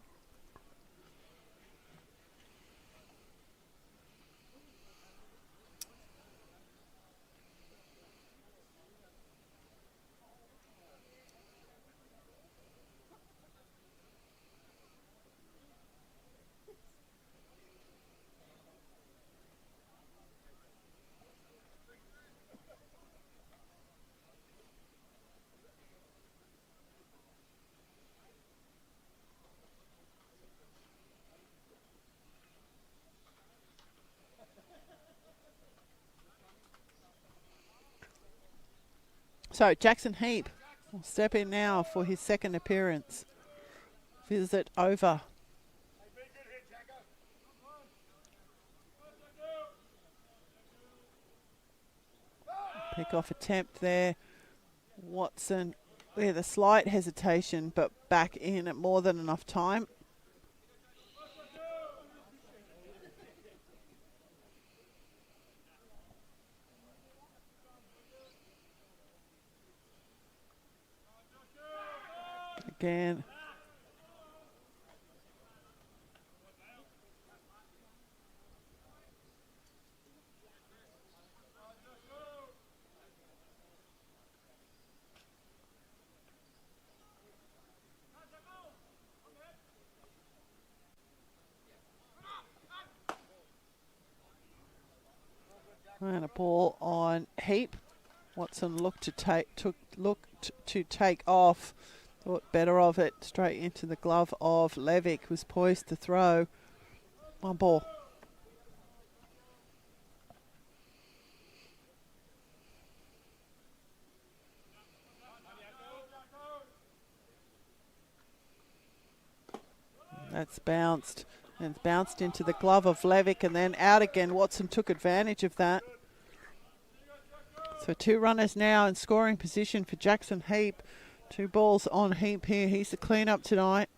So Jackson Heap will step in now for his second appearance. Visit over. Pick off attempt there. Watson with a slight hesitation, but back in at more than enough time. Again. And a ball on Heap. Watson looked to take off. Thought better of it, straight into the glove of Levick, was poised to throw. One ball. That's bounced, and bounced into the glove of Levick and then out again. Watson took advantage of that. So 2 runners now in scoring position for Jackson Heap. 2 balls on Heap here. He's the clean-up tonight.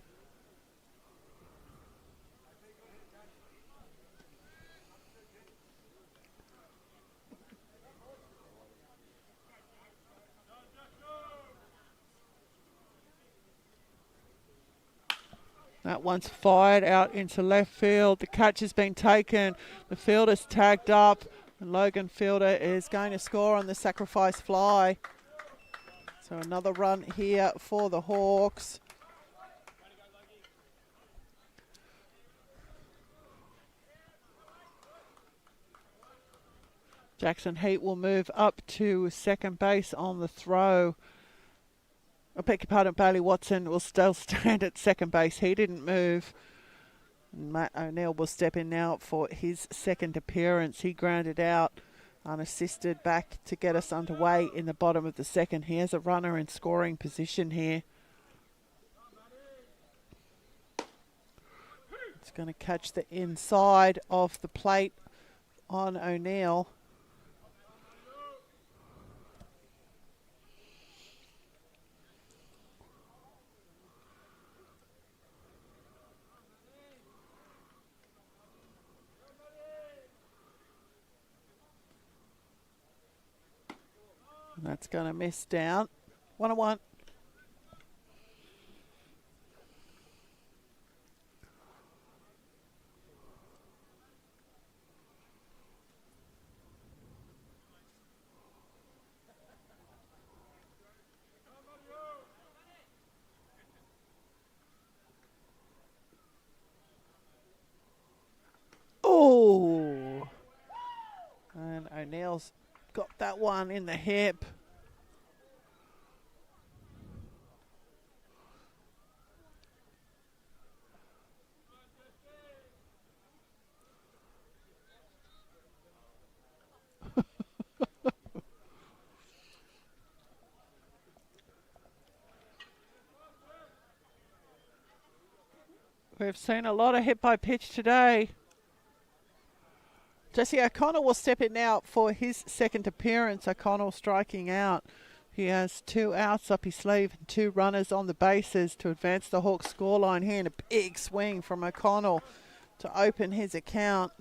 That one's fired out into left field. The catch has been taken. The fielder's tagged up. And Logan Fielder is going to score on the sacrifice fly. So another run here for the Hawks. Jackson Heat will move up to second base on the throw. I beg your pardon, Bailey Watson will still stand at second base. He didn't move. Matt O'Neill will step in now for his second appearance. He grounded out unassisted back to get us underway in the bottom of the second. He has a runner in scoring position here. It's going to catch the inside of the plate on O'Neill. That's going to miss down. 1-1. Oh! And O'Neill's got that one in the hip. We've seen a lot of hit by pitch today. Jesse O'Connell will step in now for his second appearance. O'Connell striking out. He has 2 outs up his sleeve and 2 runners on the bases to advance the Hawks scoreline here, and a big swing from O'Connell to open his account.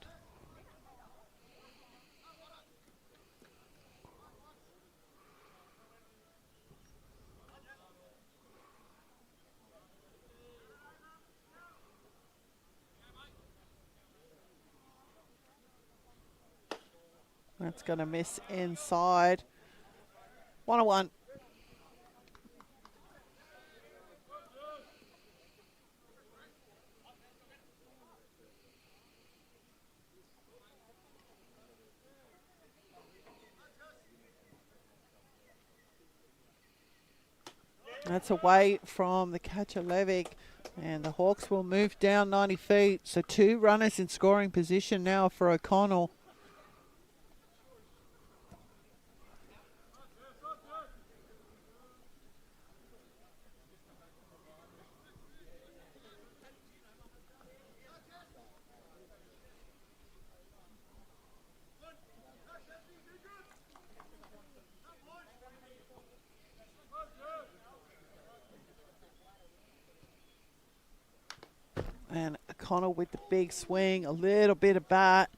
That's going to miss inside. 1-1. That's away from the catcher Levick, and the Hawks will move down 90 feet. So 2 runners in scoring position now for O'Connell. And O'Connell with the big swing, a little bit of bat.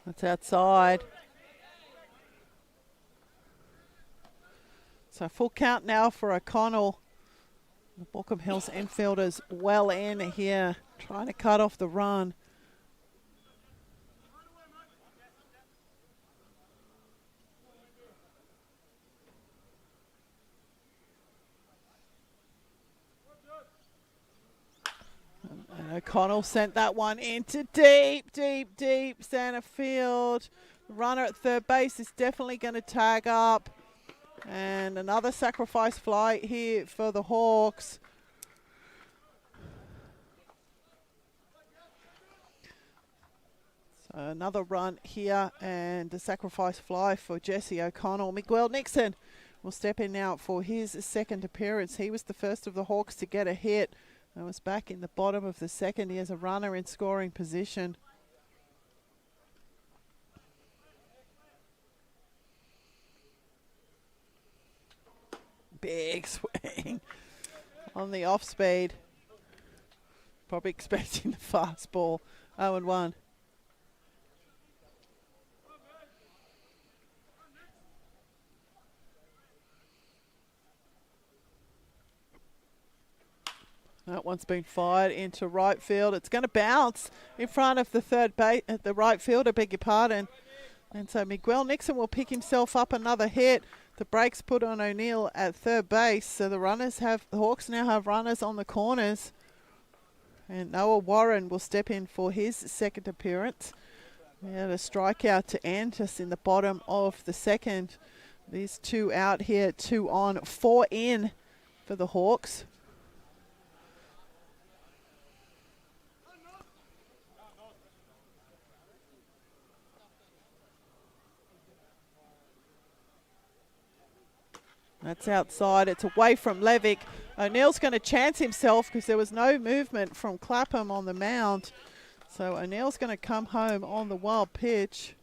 That's outside. So full count now for O'Connell. The Baulko Hills infielders well in here, trying to cut off the run. And O'Connell sent that one into deep center field. The runner at third base is definitely going to tag up. And another sacrifice fly here for the Hawks. So another run here and a sacrifice fly for Jesse O'Connell. Miguel Nixon will step in now for his second appearance. He was the first of the Hawks to get a hit. That was back in the bottom of the second. He has a runner in scoring position. Big swing on the off speed. Probably expecting the fastball. 0-1. That one's been fired into right field. It's going to bounce in front of the third base, the right fielder, beg your pardon. And so Miguel Nixon will pick himself up another hit. The brakes put on O'Neill at third base. So the Hawks now have runners on the corners. And Noah Warren will step in for his second appearance. We had a strikeout to end us in the bottom of the second. These 2 out here, 2 on, 4 in for the Hawks. That's outside. It's away from Levick. O'Neill's going to chance himself because there was no movement from Clapham on the mound. So O'Neill's going to come home on the wild pitch.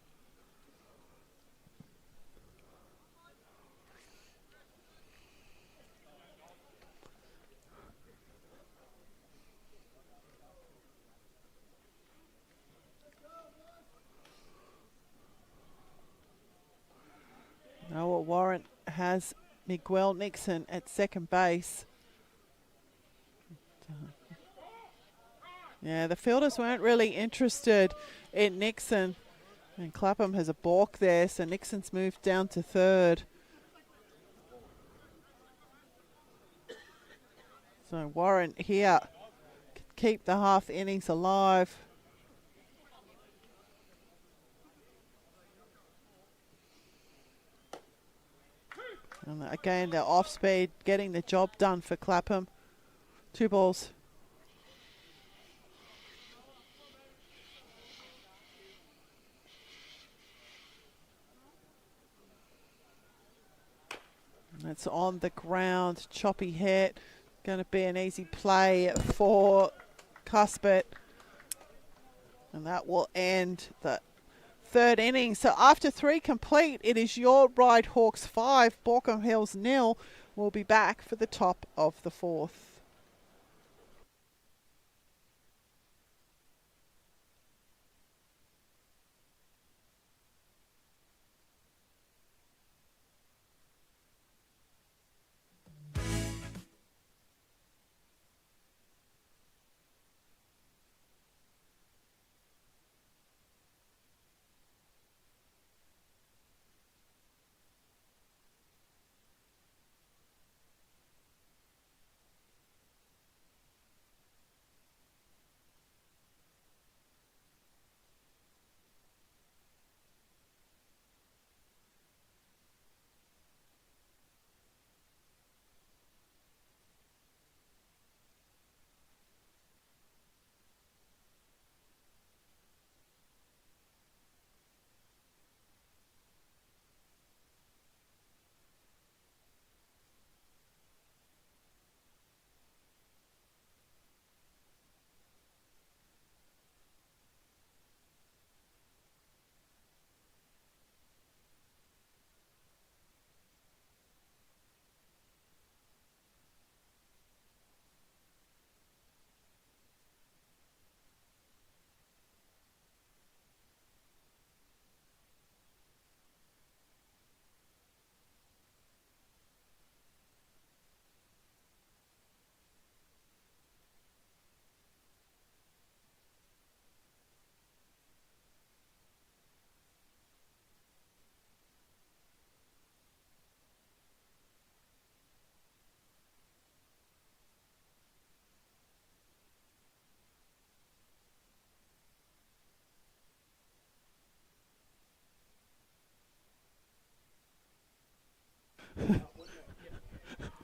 Noah Warren has Miguel Nixon at second base. Yeah, the fielders weren't really interested in Nixon. And Clapham has a balk there, so Nixon's moved down to third. So Warren here can keep the half innings alive. And again, they're off speed, getting the job done for Clapham. 2 balls. That's on the ground, choppy hit. Going to be an easy play for Cuthbert. And that will end the 3rd inning. So after 3 complete, it is your Ryde Hawks 5, Baulko Hills 0. We'll be back for the top of the 4th.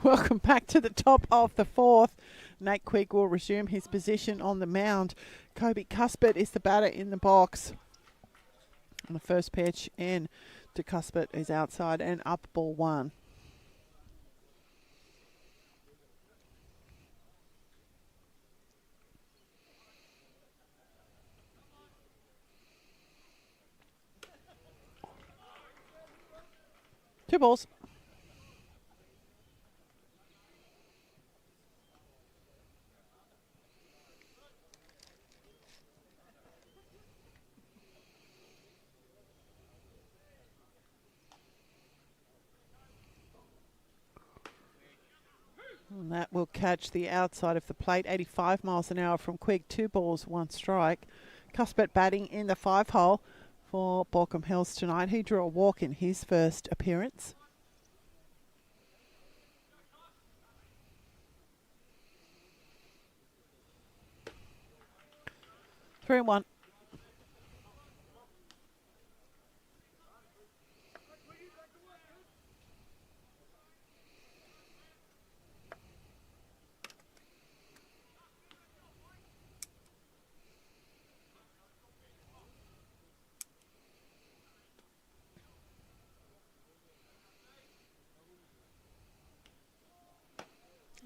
Welcome back to the top of the 4th. Nate Quigg will resume his position on the mound. Kobe Cuthbert is the batter in the box. And the first pitch in to Cuthbert is outside and up, ball 1. Two balls. And that will catch the outside of the plate. 85 miles an hour from Quigg. 2 balls, 1 strike. Cuthbert batting in the 5 hole for Baulko Hills tonight. He drew a walk in his first appearance. Three and 1.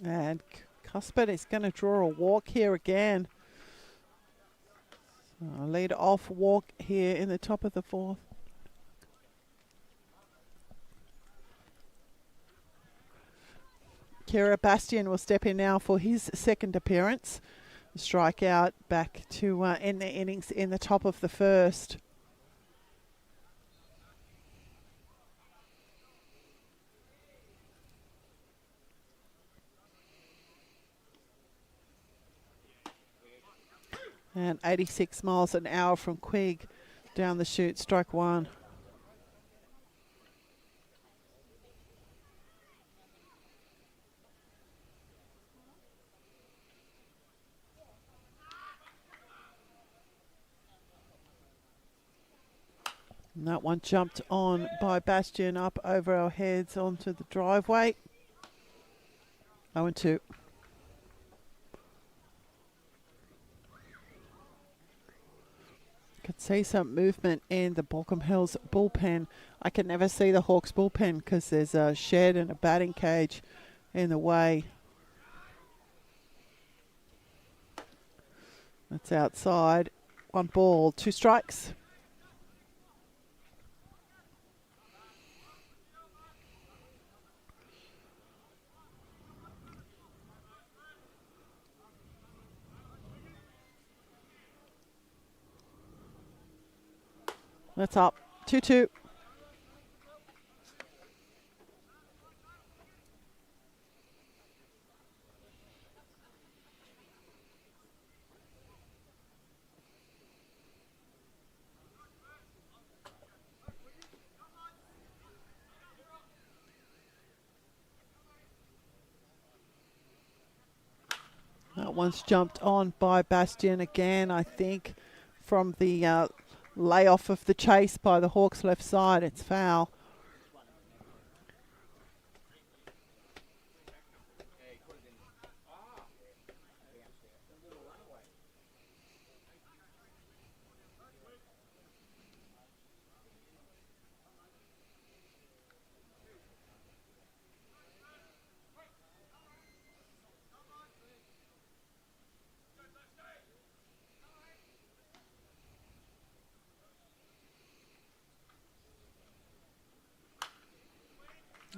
And Cuthbert is going to draw a walk here again. So a lead off walk here in the top of the 4th. Kira Bastian will step in now for his second appearance. Strikeout back to end the innings in the top of the 1st. And 86 miles an hour from Quigg down the chute, strike 1. And that one jumped on by Bastion up over our heads onto the driveway. 0-2. Could see some movement in the Baulko Hills bullpen. I can never see the Hawks bullpen because there's a shed and a batting cage in the way. That's outside. 1 ball, 2 strikes. That's up. 2-2. That one's jumped on by Bastion again, I think, from the layoff of the chase by the Hawks left side. It's foul.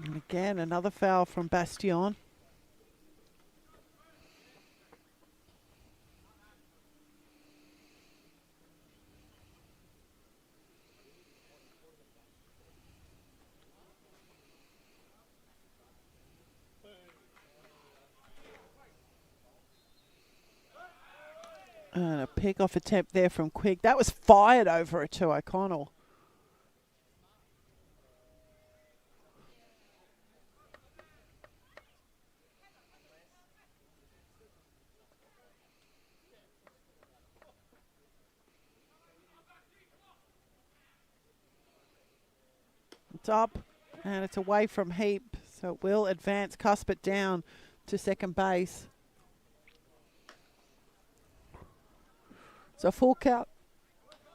And again, another foul from Bastion. And a pick-off attempt there from Quigg. That was fired over it to O'Connell. It's up and it's away from Heap, so it will advance, cusp it down to second base. So full count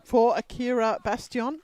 for Akira Bastion.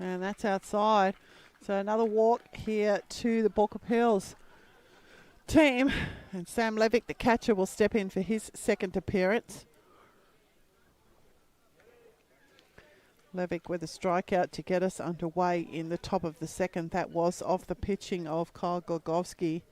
And that's outside. So another walk here to the Baulko Hills team. And Sam Levick, the catcher, will step in for his second appearance. Levick with a strikeout to get us underway in the top of the second. That was off the pitching of Kyle Glogowski.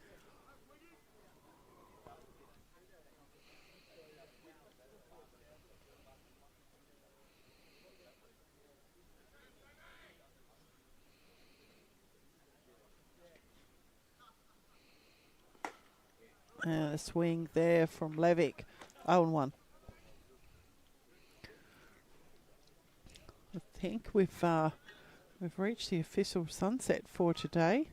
And a swing there from Levick. 0-1. I think we've reached the official sunset for today.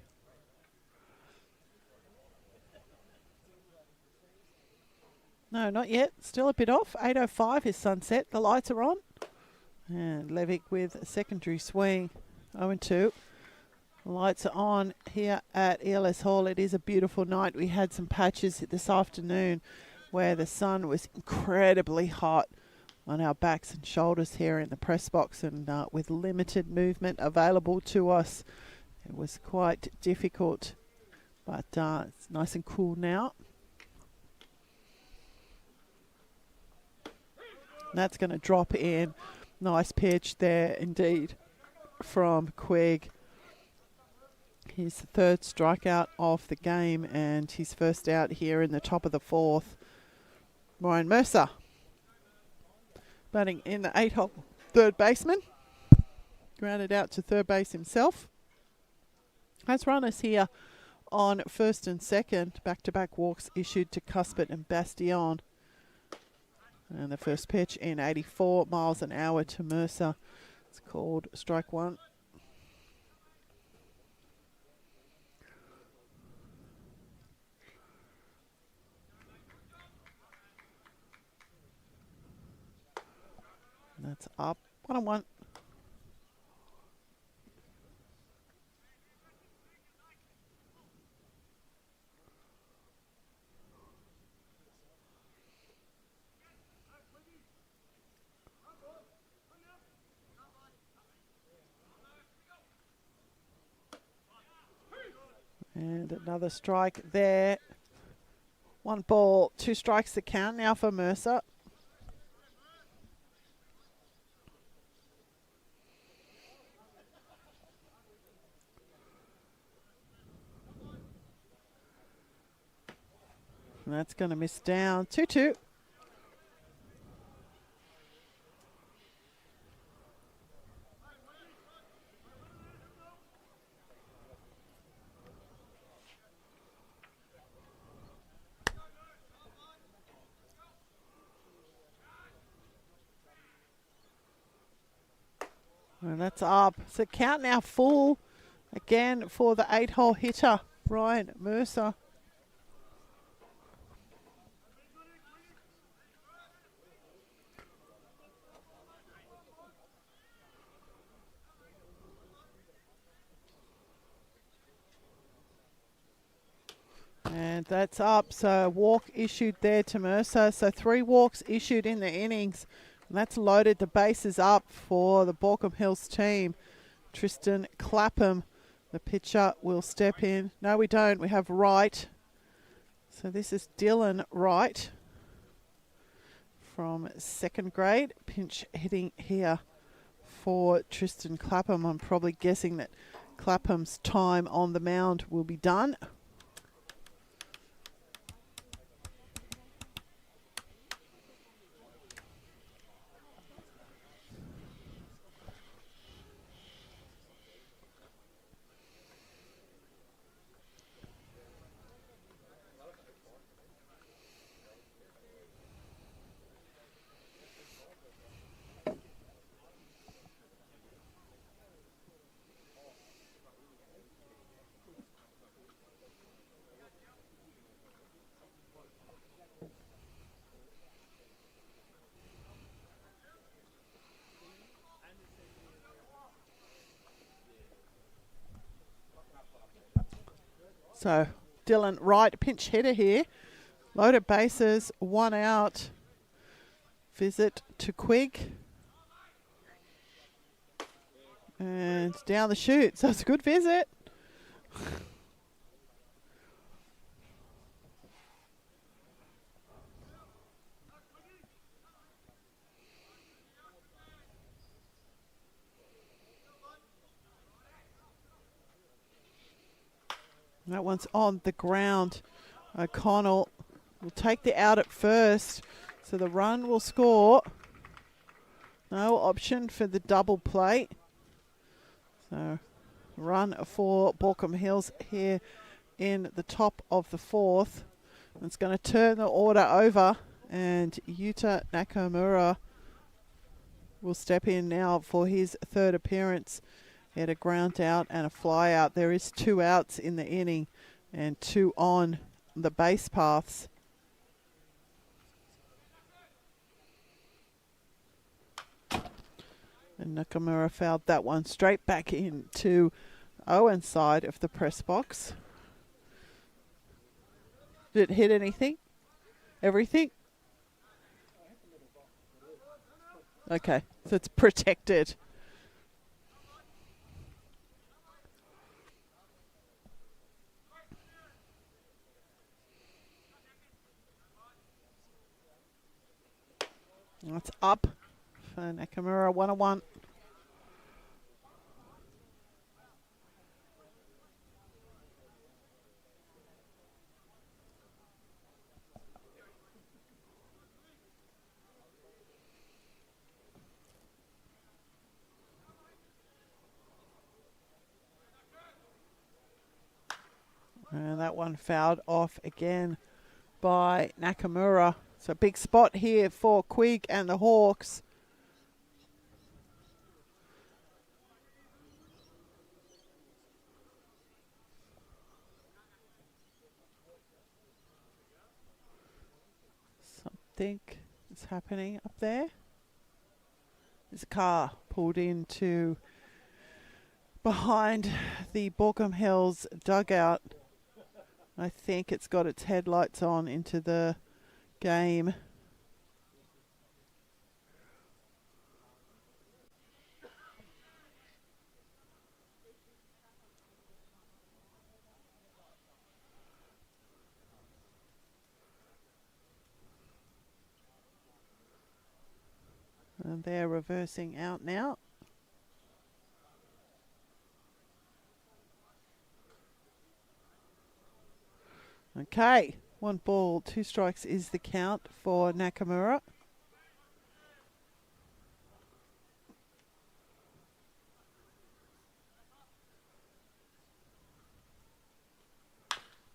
No, not yet. Still a bit off. 8:05 is sunset. The lights are on. And Levick with a secondary swing. 0-2. Lights are on here at ELS Hall. It is a beautiful night. We had some patches this afternoon where the sun was incredibly hot on our backs and shoulders here in the press box, and with limited movement available to us, it was quite difficult. But it's nice and cool now. That's going to drop in. Nice pitch there indeed from Quigg. His third strikeout of the game and his first out here in the top of the fourth. Ryan Mercer batting in the 8-hole third baseman. Grounded out to third base himself. Has runners here on first and second. Back-to-back walks issued to Cuspit and Bastion. And the first pitch in 84 miles an hour to Mercer. It's called strike one. And that's up. 1-1. And another strike there. 1 ball, 2 strikes to count now for Mercer. And that's going to miss down. 2-2. And that's up. So count now full again for the 8-hole hitter, Ryan Mercer. And that's up. So walk issued there to Mercer. So 3 walks issued in the innings. And that's loaded the bases up for the Baulko Hills team. Tristan Clapham, the pitcher, will step in. No, we don't. We have Ryde. So this is Dylan Ryde from 2nd grade. Pinch hitting here for Tristan Clapham. I'm probably guessing that Clapham's time on the mound will be done. So Dylan Wright, pinch hitter here. Loaded bases, 1 out. Visit to Quigg. And down the chute. So it's a good visit. That one's on the ground. O'Connell will take the out at first. So the run will score. No option for the double play. So run for Baulko Hills here in the top of the 4th. It's going to turn the order over. And Yuta Nakamura will step in now for his 3rd appearance. He had a ground out and a fly out. There is 2 outs in the inning and 2 on the base paths. And Nakamura fouled that one straight back into Owen's side of the press box. Did it hit anything? Everything? Okay, so it's protected. That's up for Nakamura, 1-1. And that one fouled off again by Nakamura. So big spot here for Quigg and the Hawks. Something is happening up there. There's a car pulled into behind the Baulko Hills dugout. I think it's got its headlights on into the game. And they're reversing out now. Okay, 1 ball, 2 strikes is the count for Nakamura.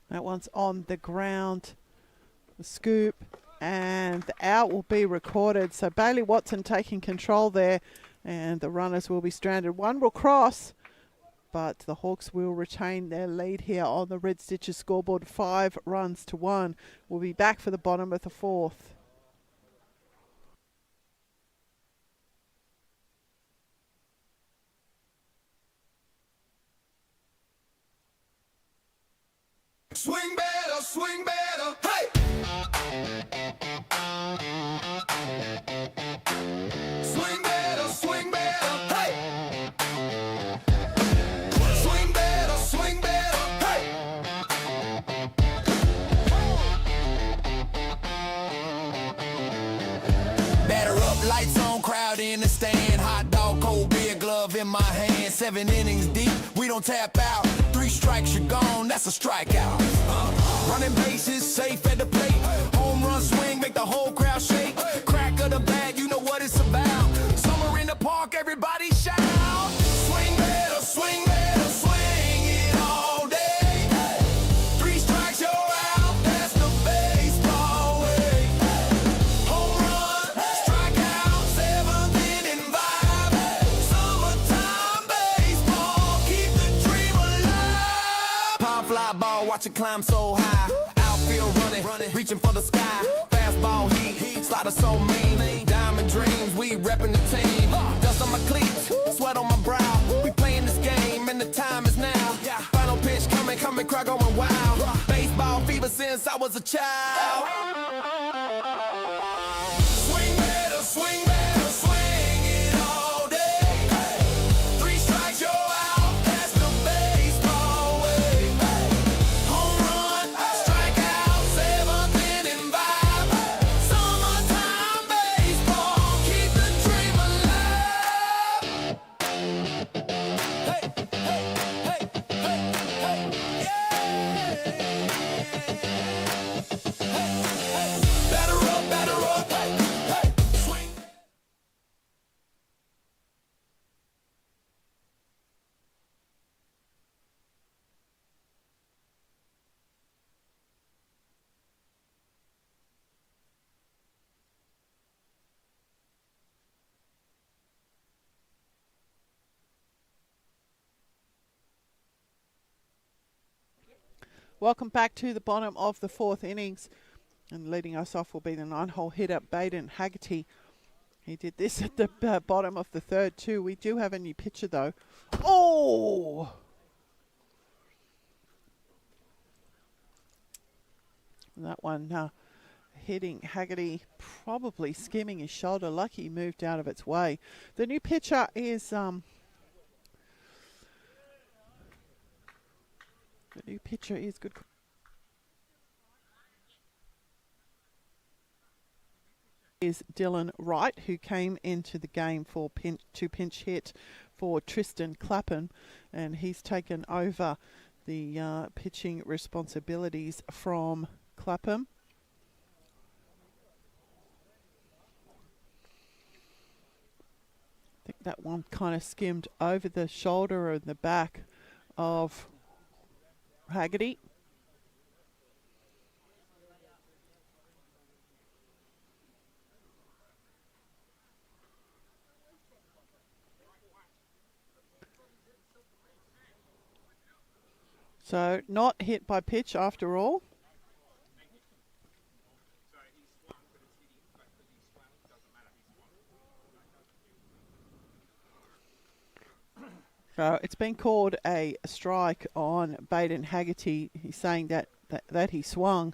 That one's on the ground. The scoop and the out will be recorded. So Bailey Watson taking control there, and the runners will be stranded. One will cross, but the Hawks will retain their lead here on the Red Stitches scoreboard, 5 runs to 1. We'll be back for the bottom of the 4th. Swing better, hey! Swing better, hey! Swing better, hey! Batter up, lights on, crowd in the stand. Hot dog, cold beer, glove in my hand. 7 innings deep, we don't tap out. 3 strikes, you're gone, that's a strikeout. Running bases, safe at the plate. Home run swing, make the whole crowd shake. Crack of the bat, you know what it's about. Summer in the park, everybody shout. Swing better, swing it all day. 3 strikes, you're out, that's the baseball way. Home run, strikeout, 7th inning vibe. Summertime baseball, keep the dream alive. Pop fly ball, watch it climb so high. Outfield running, reaching for the sky. Fastball heat, slider so mean. Diamond dreams, we repping the team. Dust on my cleats, sweat on my brow. We playing this game and the time is now. Final pitch coming, crowd going wild. Baseball fever since I was a child. Swing better, swing it all day. 3 strikes, you're out, that's the baseball way. Home run, strikeout, 7th inning vibe. Summertime baseball, keep the dream alive. Hey, yeah. Batter up, hey, swing. Welcome back to the bottom of the 4th innings. And leading us off will be the 9-hole hitter, Baden Haggerty. He did this at the bottom of the 3rd too. We do have a new pitcher though. Oh! That one hitting Haggerty, probably skimming his shoulder. Lucky he moved out of its way. The new pitcher is good. Is Dylan Ryde, who came into the game for pinch hit for Tristan Clapham, and he's taken over the pitching responsibilities from Clapham. I think that one kind of skimmed over the shoulder and the back of Haggerty. So not hit by pitch after all. So it's been called a strike on Baden Haggerty. He's saying that he swung.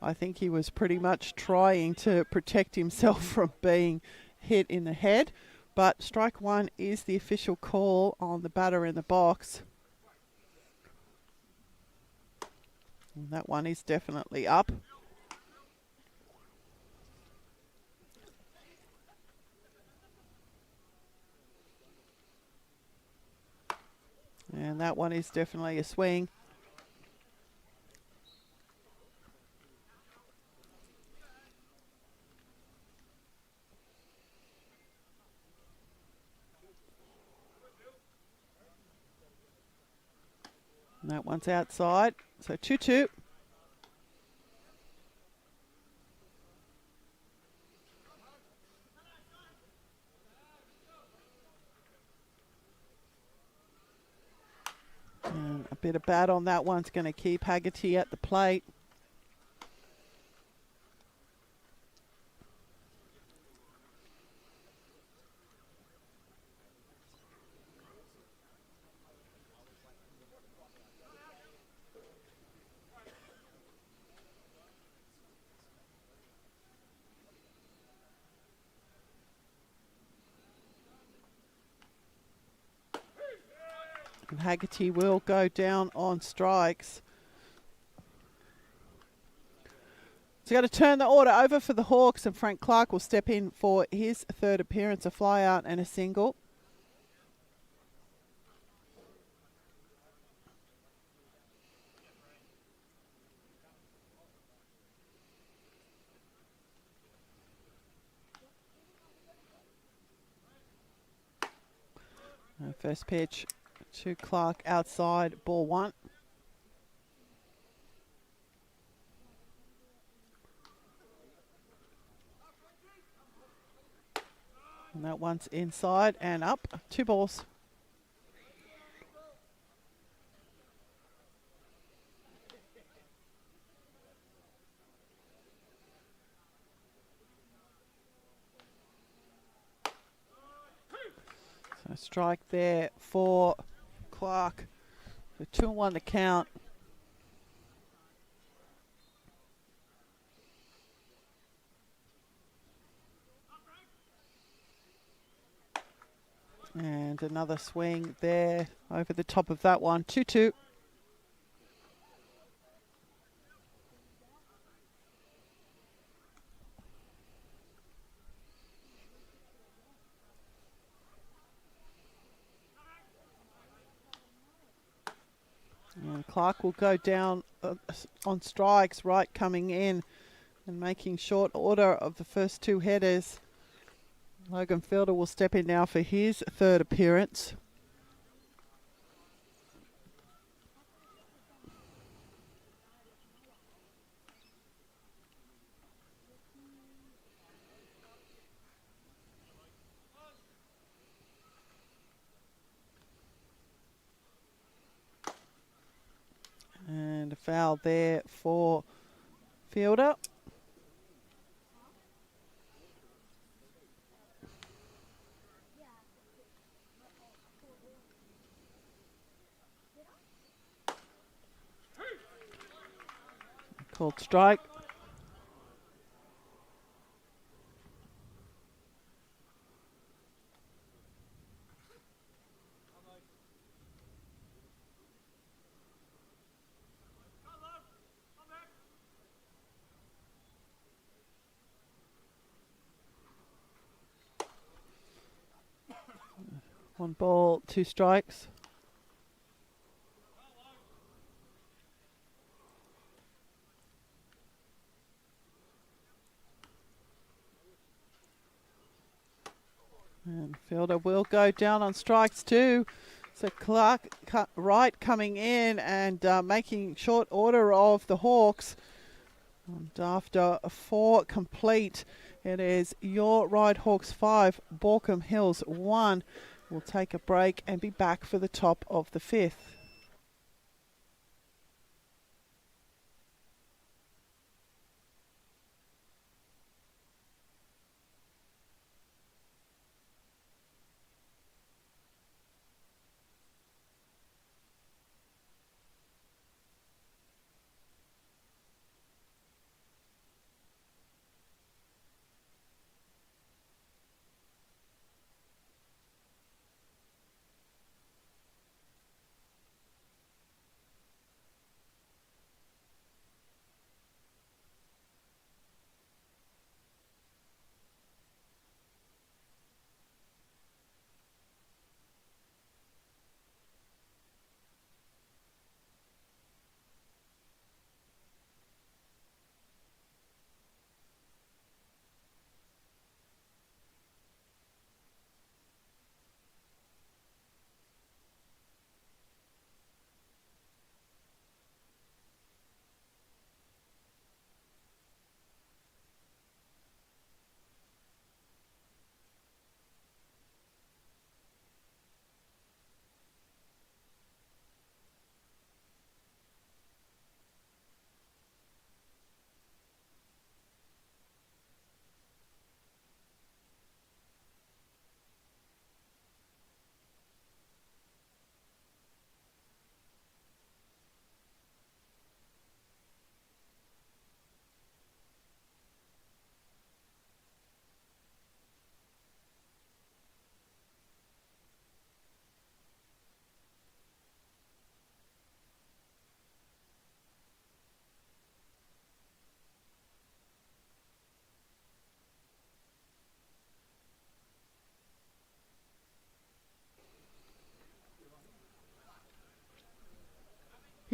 I think he was pretty much trying to protect himself from being hit in the head. But strike one is the official call on the batter in the box. And that one is definitely up. And that one is definitely a swing. And that one's outside. So 2-2. And a bit of bat on that one's going to keep Haggerty at the plate. And Haggerty will go down on strikes. So going to turn the order over for the Hawks, and Frank Clark will step in for his third appearance, a fly out and a single. First pitch to Clark outside, ball one. And that one's inside and up, 2 balls. So strike there for Clark. So 2-1 the count. And another swing there over the top of that one. 2-2. And Clark will go down on strikes, right coming in and making short order of the first 2 headers. Logan Fielder will step in now for his third appearance. And a foul there for Fielder. Called strike. One ball, 2 strikes. And Fielder will go down on strikes too. So Clark, Ryde coming in and making short order of the Hawks. And after 4 complete, it is your Ryde Hawks 5, Baulko Hills 1. We'll take a break and be back for the top of the 5th.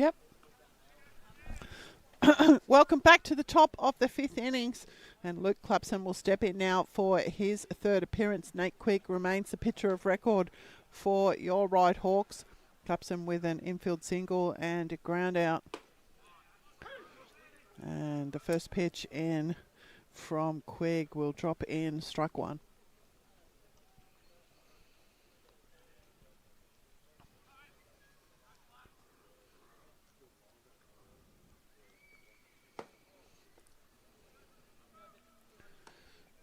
Yep. Welcome back to the top of the 5th innings. And Luke Clapson will step in now for his 3rd appearance. Nate Quigg remains the pitcher of record for your Ryde Hawks. Clapson with an infield single and a ground out. And the first pitch in from Quigg will drop in strike 1.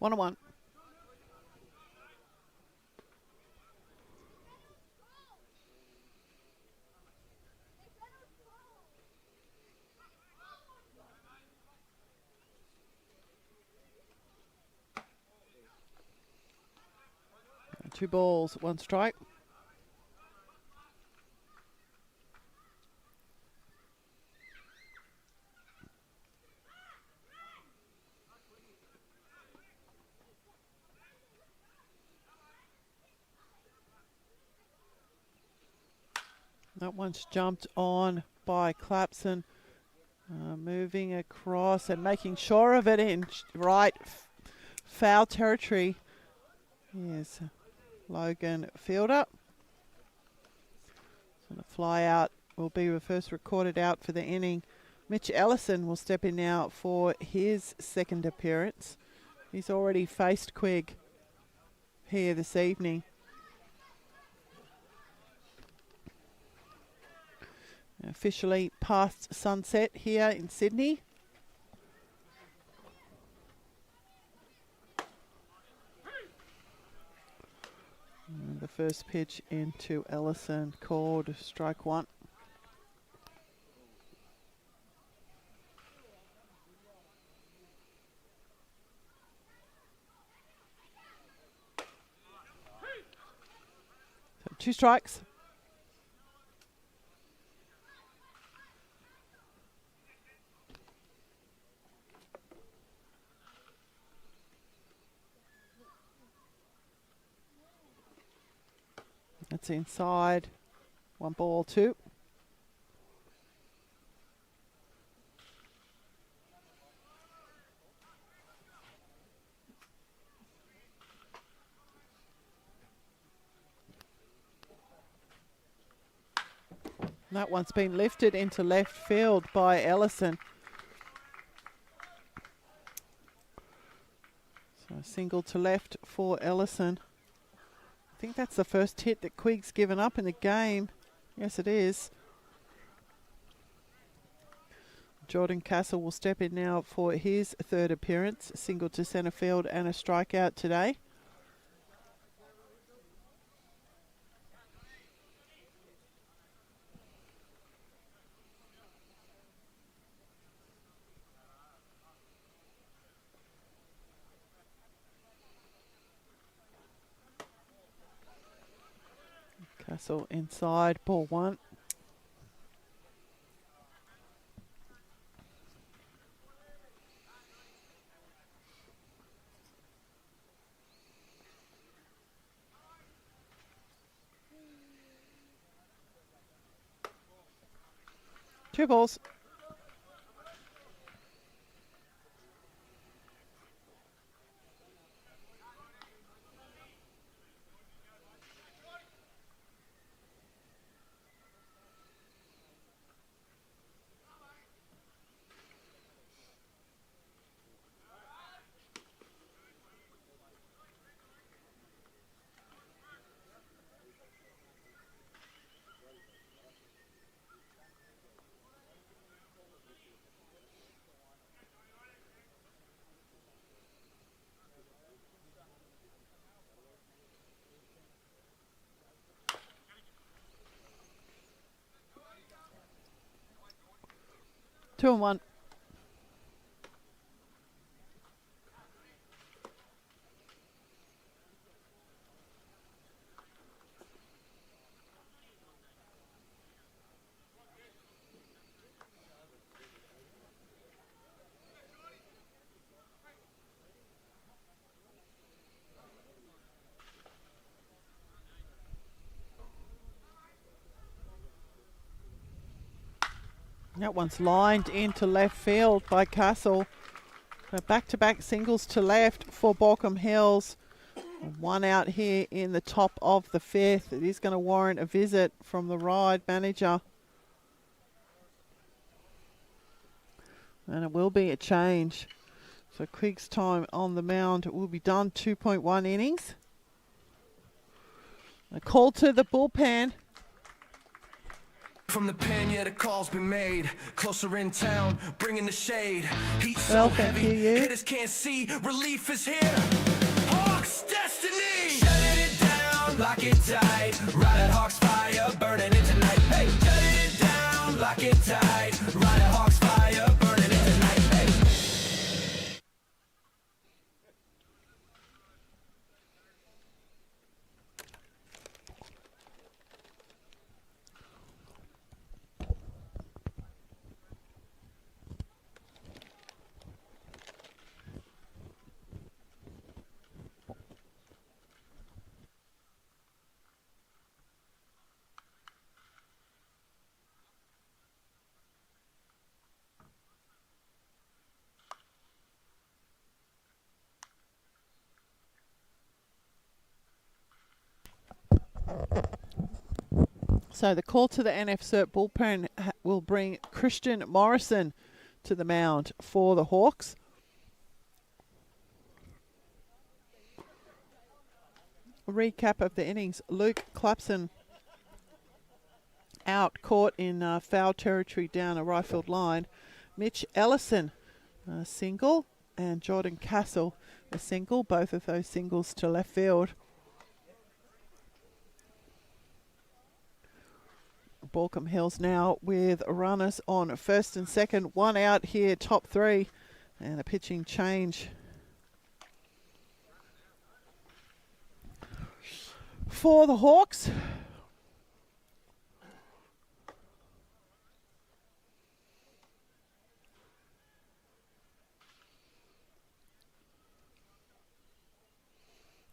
One and one. Two balls, one strike. That one's jumped on by Clapson, moving across and making sure of it in right foul territory. Here's Logan Fielder. So the fly out will be the first recorded out for the inning. Mitch Ellison will step in now for his 2nd appearance. He's already faced Quigg here this evening. Officially past sunset here in Sydney. And the first pitch into Ellison called strike 1. So 2 strikes. That's inside. 1 ball, 2. That one's been lifted into left field by Ellison. So a single to left for Ellison. I think that's the first hit that Quigg's given up in the game. Yes, it is. Jordan Castle will step in now for his 3rd appearance. A single to centre field and a strikeout today. Castle inside, ball 1. Two balls. Two and one. That one's lined into left field by Castle. Back-to-back singles to left for Baulko Hills. One out here in the top of the fifth. It is going to warrant a visit from the Ryde manager. And it will be a change. So Quigg's time on the mound will be done. 2.1 innings. A call to the bullpen. From the pen, yeah, the call's been made. Closer in town, bringing the shade. Heat Well, so thank heavy, you. hitters can't see. Relief is here. Hawks destiny. Shutting it down, lock it tight. Ride at Hawks fire, burning it tonight. Hey, shutting it down, lock it tight. Ride at Hawks fire, burning it tonight. Hey. So the call to the NSW bullpen will bring Christian Morrison to the mound for the Hawks. A recap of the innings. Luke Clapson out, caught in foul territory down a right field line. Mitch Ellison, a single, and Jordan Castle, a single. Both of those singles to left field. Baulko Hills now with runners on first and second. One out here, top three, and a pitching change for the Hawks.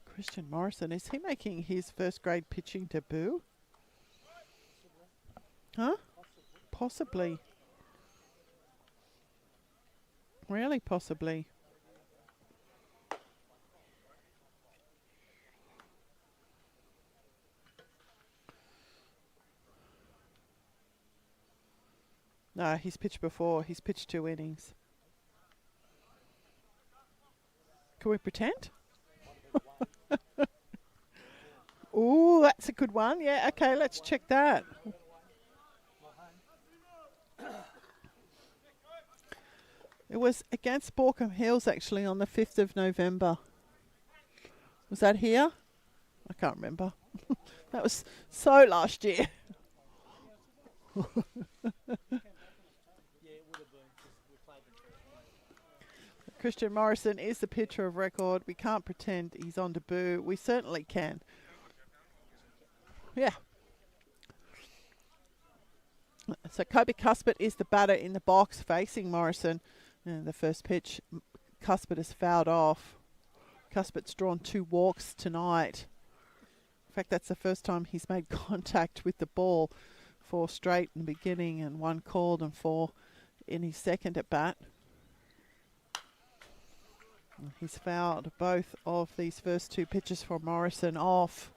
Christian Morrison, is he making his first grade pitching debut? Huh? Possibly. Really, possibly. No, he's pitched before. He's pitched 2 innings. Can we pretend? Ooh, that's a good one. Yeah, okay, let's check that. It was against Baulko Hills actually on the 5th of November. Was that here? I can't remember. That was so last year. Christian Morrison is the pitcher of record. We can't pretend he's on debut. We certainly can. Yeah. So Kobe Cuthbert is the batter in the box facing Morrison. And the first pitch, Cuthbert is fouled off. Cuthbert's drawn 2 walks tonight. In fact, that's the first time he's made contact with the ball. 4 straight in the beginning and 1 called and 4 in his second at bat. And he's fouled both of these first 2 pitches from Morrison off.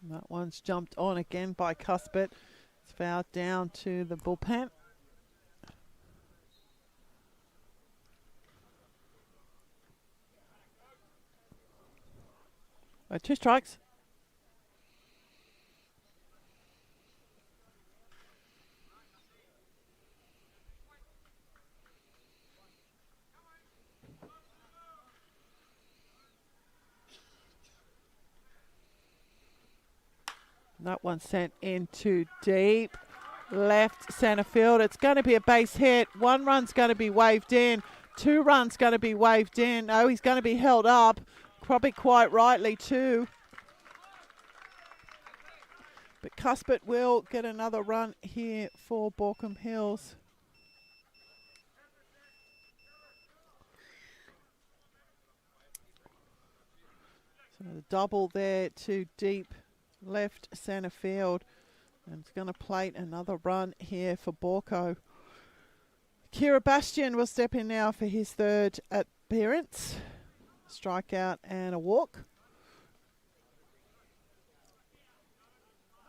That one's jumped on again by Cuthbert. It's fouled down to the bullpen. Oh, 2 strikes. That one sent into deep left centre field. It's going to be a base hit. 1 run's going to be waved in. 2 runs going to be waved in. Oh, he's going to be held up. Probably quite rightly too. But Cuthbert will get another run here for Baulko Hills. So the double there to deep left centre field. And it's going to plate another run here for Baulko. Kira Bastian will step in now for his 3rd appearance. Strikeout and a walk.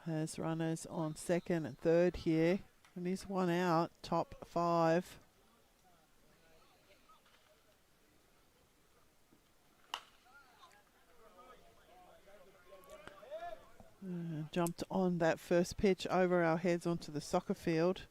Has runners on 2nd and 3rd here. And he's 1 out, top 5. Jumped on that first pitch over our heads onto the soccer field.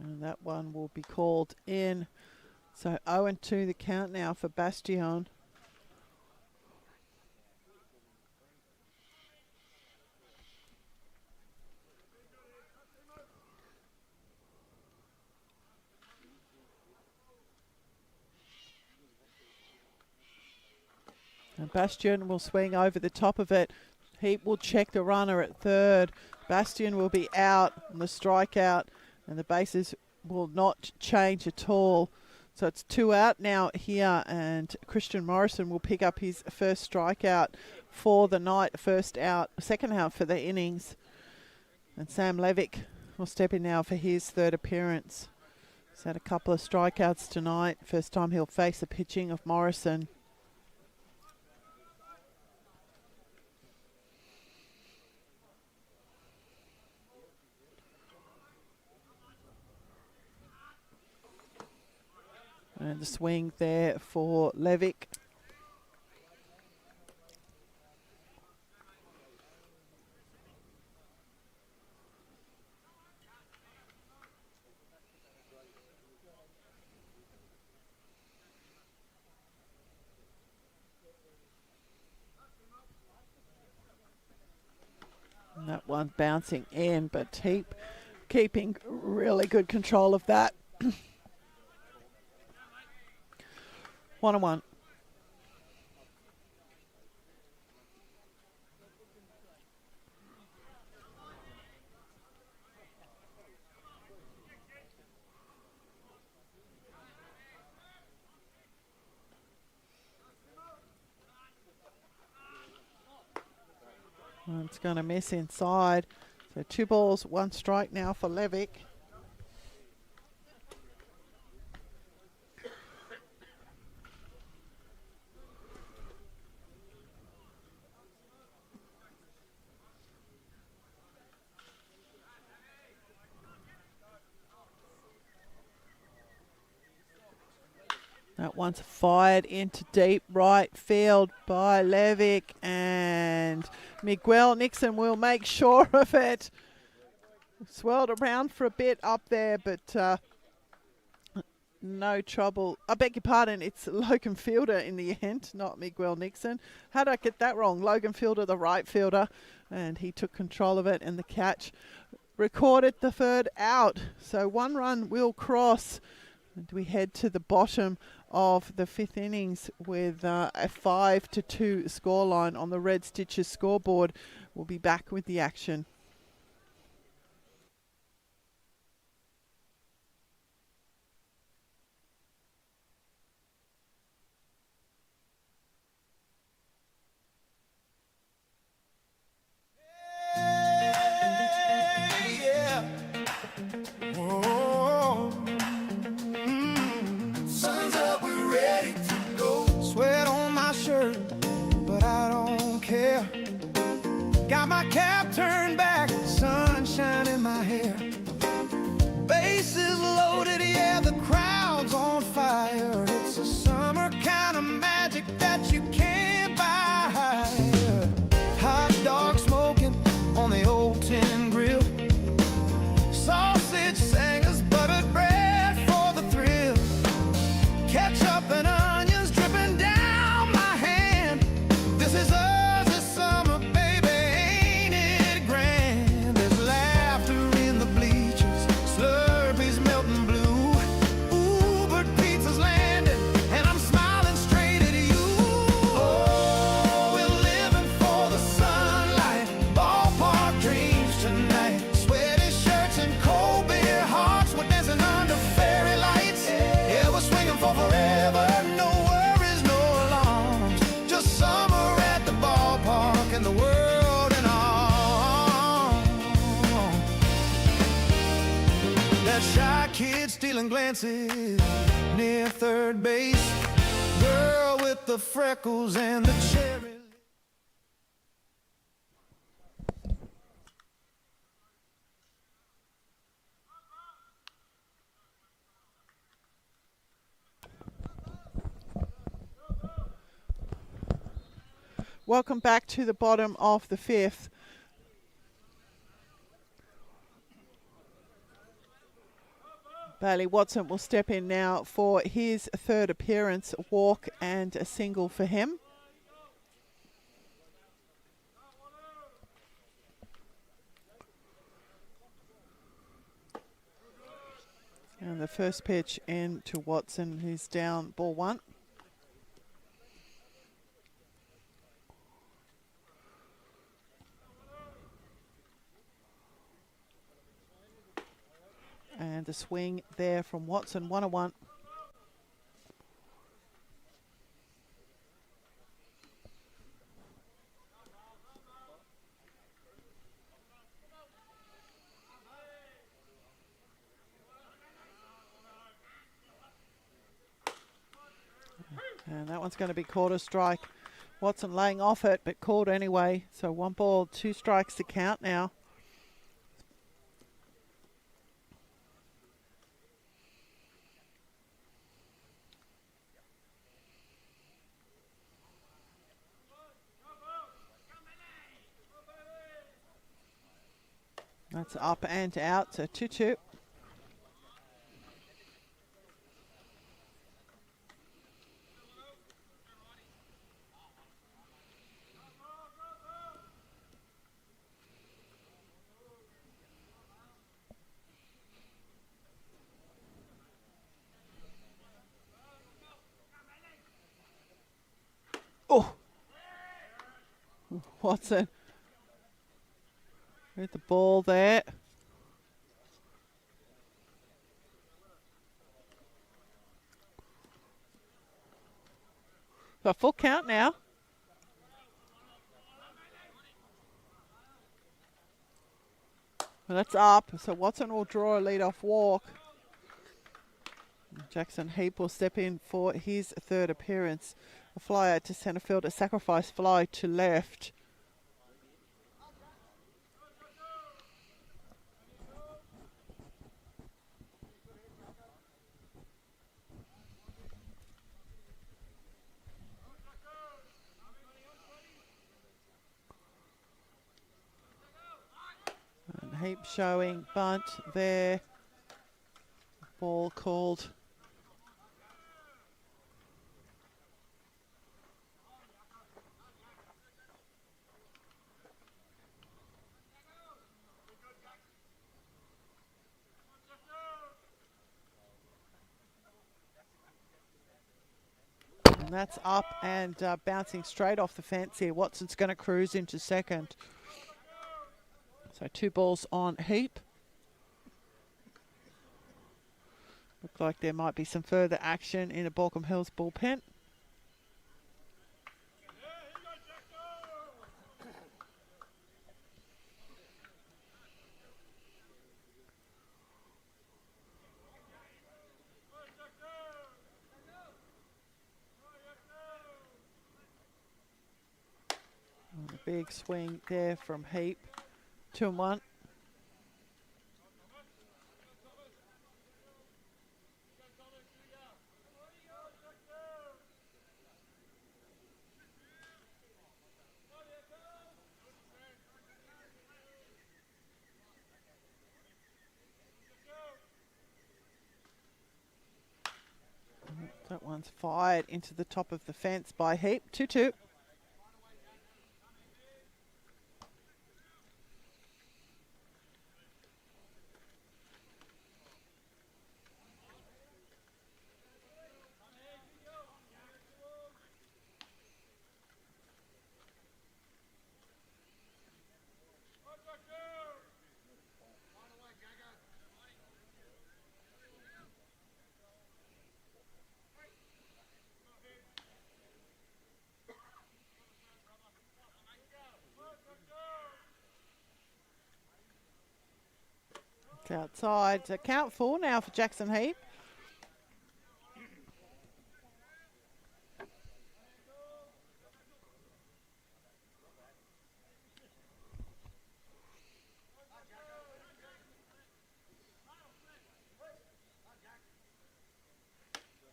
And that one will be called in. So 0-2 the count now for Bastion. And Bastion will swing over the top of it. Heap will check the runner at 3rd. Bastion will be out on the strikeout, and the bases will not change at all. So it's 2 out now here, and Christian Morrison will pick up his first strikeout for the night. Second out for the innings. And Sam Levick will step in now for his 3rd appearance. He's had a couple of strikeouts tonight. First time he'll face the pitching of Morrison. And the swing there for Levick. And that one bouncing in, but Heap keeping really good control of that. 1-1. It's going to miss inside. So 2 balls, 1 strike now for Levick. That one's fired into deep right field by Levick, and Miguel Nixon will make sure of it. Swirled around for a bit up there, but no trouble. I beg your pardon, it's Logan Fielder in the end, not Miguel Nixon. How did I get that wrong? Logan Fielder, the right fielder, and he took control of it, and the catch recorded the 3rd out. So 1 run will cross. And we head to the bottom of the 5th innings with a 5-2 scoreline on the Red Stitches scoreboard. We'll be back with the action. But I don't care. Got my cap turned back. Kid stealing glances near third base. Girl with the freckles and the cherry. Welcome back to the bottom of the fifth. Bailey Watson will step in now for his third appearance, a walk and a single for him. And the first pitch in to Watson, who's down ball one. And the swing there from Watson, 1-1. And that one's going to be called a strike. Watson laying off it, but called anyway. So 1 ball, 2 strikes to count now. That's up and out, so 2-2. Oh! Watson with the ball there. So full count now. Well, that's up. So Watson will draw a lead-off walk. Jackson Heap will step in for his third appearance. A fly out to centre field, a sacrifice fly to left. And Heap showing bunt there. Ball called. And that's up and bouncing straight off the fence here. Watson's going to cruise into second. So 2 balls on Heap. Look like there might be some further action in the Baulko Hills bullpen. And a big swing there from Heap. 2-1. That one's fired into the top of the fence by Heap. 2-2. It's outside. It's a count full now for Jackson Heap.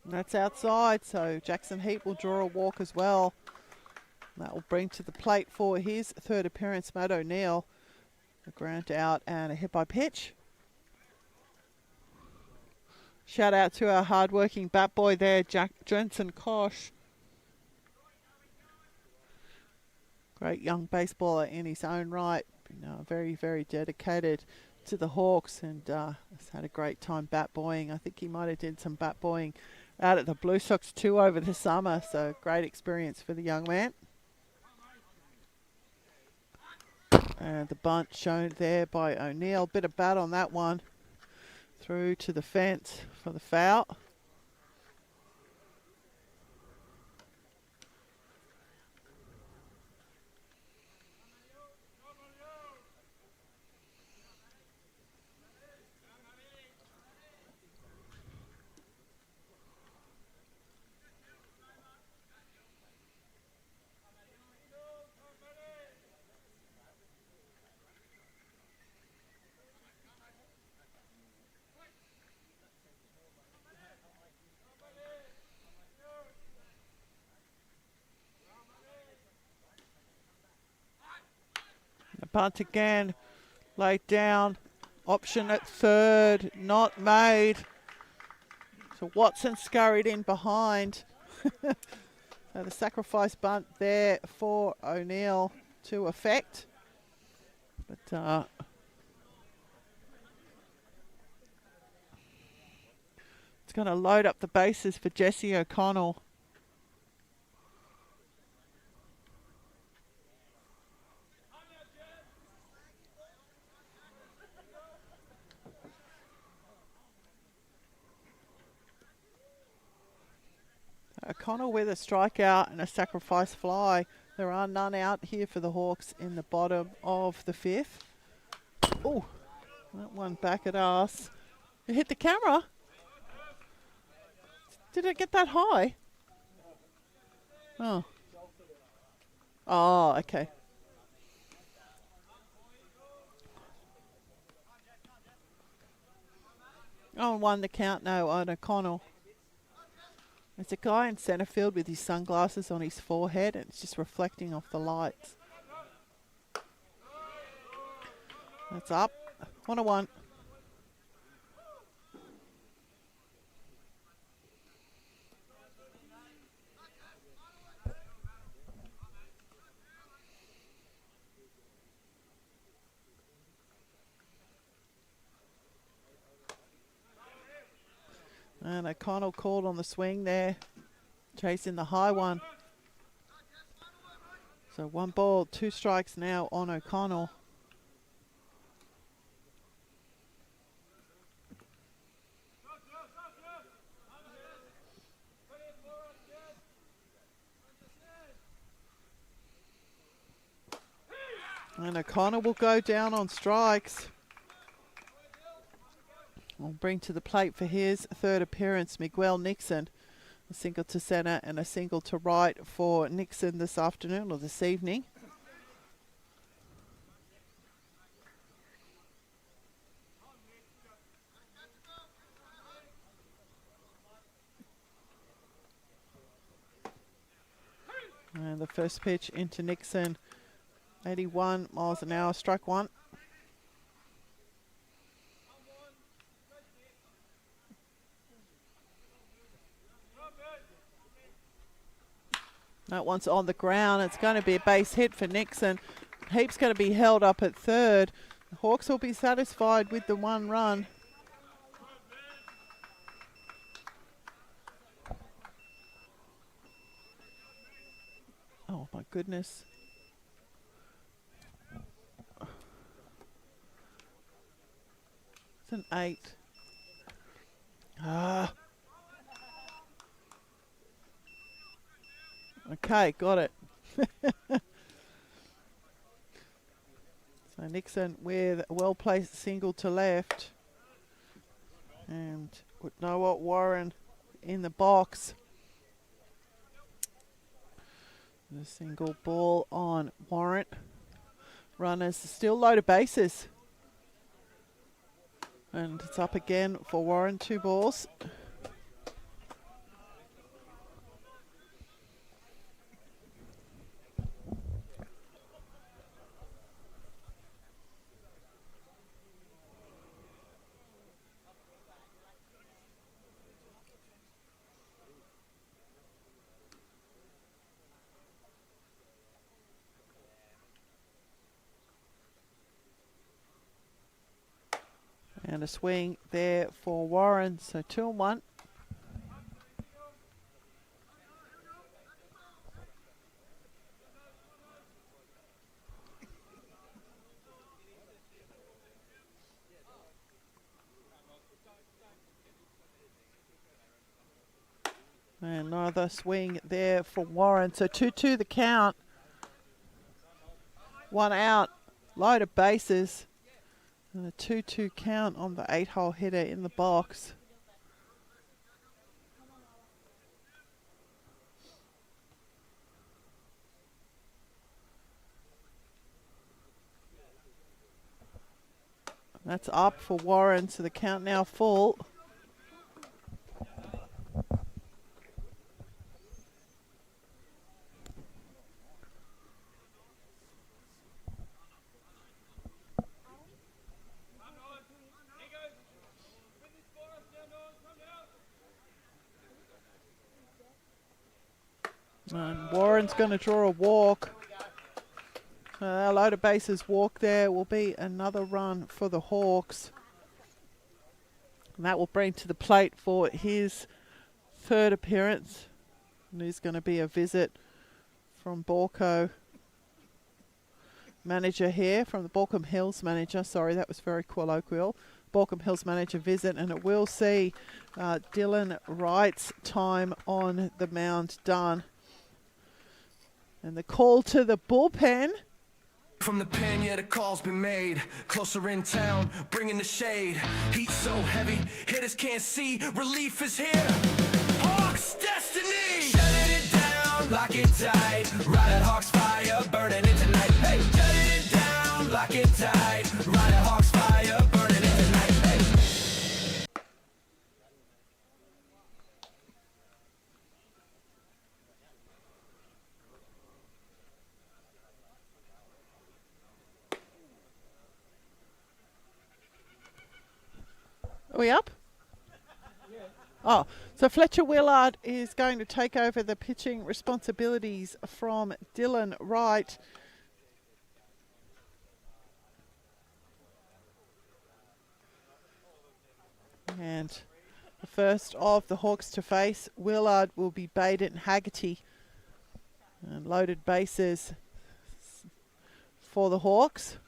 And that's outside, so Jackson Heap will draw a walk as well. That will bring to the plate for his third appearance, Matt O'Neill. A ground out and a hit by pitch. Shout out to our hard-working bat boy there, Jensen Kosh. Great young baseballer in his own right. Very, very dedicated to the Hawks and has had a great time bat boying. I think he might have did some bat boying out at the Blue Sox too over the summer. So great experience for the young man. And the bunt shown there by O'Neill. Bit of bat on that one. Through to the fence for the foul. Bunt again, laid down, option at third, not made. So Watson scurried in behind. So the sacrifice bunt there for O'Neill to effect. But it's going to load up the bases for Jesse O'Connell. O'Connell with a strikeout and a sacrifice fly. There are none out here for the Hawks in the bottom of the fifth. Oh, that one back at us. It hit the camera. Did it get that high? Oh. Oh, okay. 0-1 the count now on O'Connell. There's a guy in centre field with his sunglasses on his forehead and it's just reflecting off the lights. That's up. 1-1. And O'Connell called on the swing there, chasing the high one. So 1 ball, 2 strikes now on O'Connell. And O'Connell will go down on strikes. We'll bring to the plate for his third appearance, Miguel Nixon. A single to centre and a single to right for Nixon this afternoon or this evening. And the first pitch into Nixon, 81 miles an hour, strike one. That one's on the ground. It's going to be a base hit for Nixon. Heap's going to be held up at third. The Hawks will be satisfied with the 1 run. Oh my goodness. It's an 8. Ah. Okay, got it. So Nixon with a well-placed single to left. And would know what Warren in the box. The single ball on Warren. Runners still loaded bases. And it's up again for Warren, 2 balls. And a swing there for Warren, so 2-1. And another swing there for Warren, so 2-2 the count. 1 out, load of bases. And a 2-2 count on the 8-hole hitter in the box. That's up for Warren, so the count now full. And Warren's going to draw a walk. A load of bases walk there will be another run for the Hawks. And that will bring to the plate for his 3rd appearance. And there's going to be a visit from Baulko manager here, from the Baulkham Hills manager. Sorry, that was very colloquial. Baulkham Hills manager visit, and it will see Dylan Wright's time on the mound done. And the call to the bullpen. From the pen, yeah, the call's been made. Closer in town, bringing the shade. Heat so heavy, hitters can't see. Relief is here. Hawks destiny. Shutting it down, lock it tight. Ride at Hawks fire, burning it tonight. Hey, shutting it down, lock it tight. Ride at Hawks fire, burning it tonight. Hey. Are we up? Oh, so Fletcher Willard is going to take over the pitching responsibilities from Dylan Wright. And the first of the Hawks to face Willard will be Baden Haggerty. And loaded bases for the Hawks.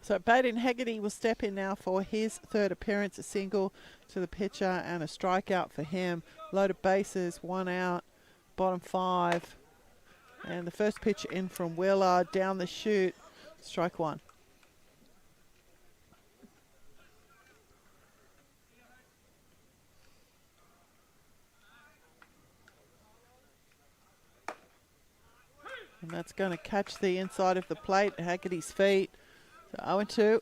So Baden Haggerty will step in now for his 3rd appearance, a single to the pitcher and a strikeout for him. Loaded bases, 1 out, bottom 5. And the first pitch in from Willard, down the chute, strike 1. And that's going to catch the inside of the plate, Haggerty's feet. So 0-2.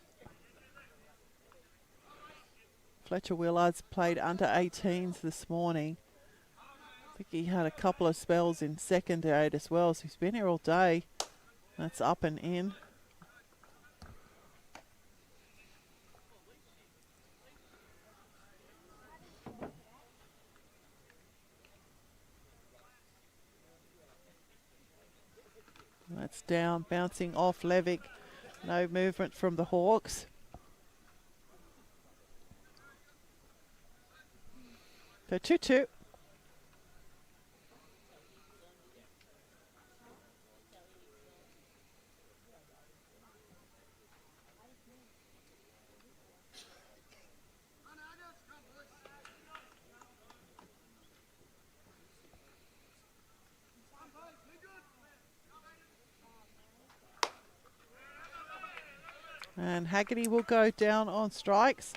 Fletcher Willard's played under 18s this morning. I think he had a couple of spells in second grade as well, so he's been here all day. That's up and in. down, bouncing off Levick. No movement from the Hawks. So 2-2. And Haggerty will go down on strikes.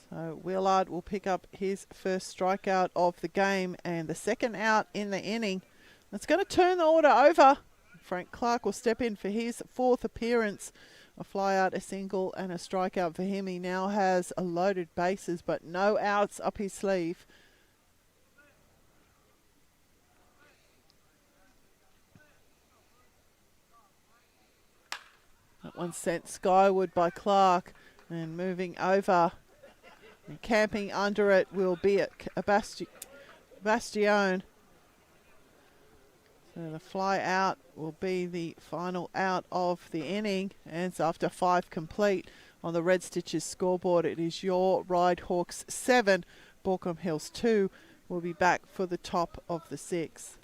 So Willard will pick up his first strikeout of the game and the second out in the inning. It's going to turn the order over. Frank Clark will step in for his fourth appearance. A fly out, a single and a strikeout for him. He now has a loaded bases but no outs up his sleeve. That one sent skyward by Clark, and moving over and camping under it will be a Bastione. So the fly out will be the final out of the inning, and it's after 5 complete on the Red Stitches scoreboard. It is your Ryde Hawks 7, Baulko Hills 2. We'll be back for the top of the 6th.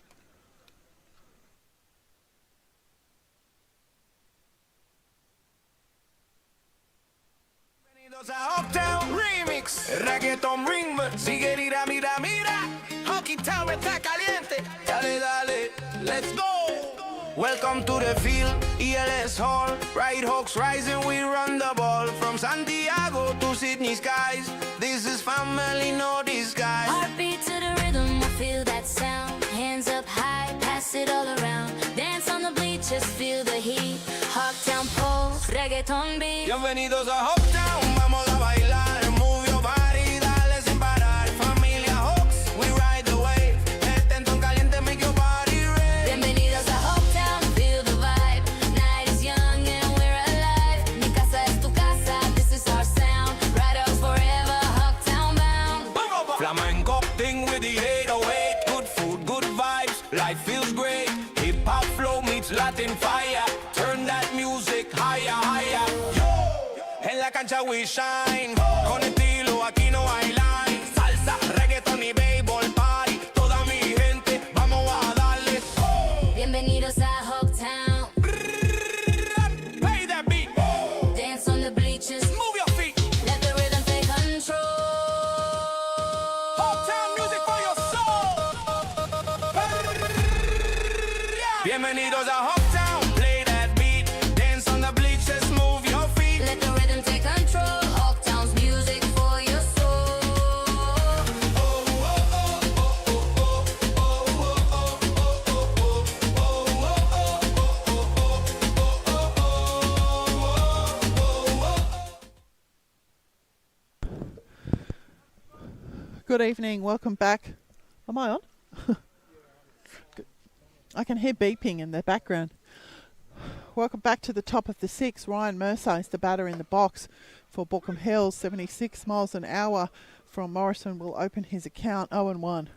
Uptown Remix, reggaeton ritmo, sigue mira, mira, mira. Hockey Town está caliente. Dale, dale, let's go. Welcome to the field, ELS Hall. Ryde Hawks rising, we run the ball. From Santiago to Sydney skies. This is family, no disguise. Heartbeat to the rhythm, I feel that sound. Hands up high, pass it all around. Dance on the bleachers, feel the heat. Hawktown pulse, reggaeton beat. Bienvenidos a Hawktown, vamos a bailar. Move your body, dale sin parar. Familia Hawks, we ride the wave. Este ton caliente, make your body rave. Bienvenidos a Hawktown, feel the vibe. Night is young and we're alive. Mi casa es tu casa, this is our sound. Ryde Hawks forever, Hawktown bound. Flamenco thing with the 808. Good food, good vibes, life feels great. Hip hop flow meets Latin fire. Turn that music higher, higher. Yo, en la cancha we shine. Con estilo aquí no hay line. Salsa, reggaeton y béisbol party. Toda mi gente, vamos a darle. Bienvenidos a Hawktown. Play that beat. Dance on the bleachers. Move your feet. Let the rhythm take control. Hawktown music for your soul. Bienvenidos a Hawktown. Play that beat. Dance on the bleachers. Move your feet. Let the rhythm take control. Hawktown's music for your soul. Good evening, welcome back. Am I on? Good. I can hear beeping in the background. Welcome back to the top of the 6th. Ryan Mercer is the batter in the box for Baulko Hills. 76 miles an hour from Morrison will open his account 0-1.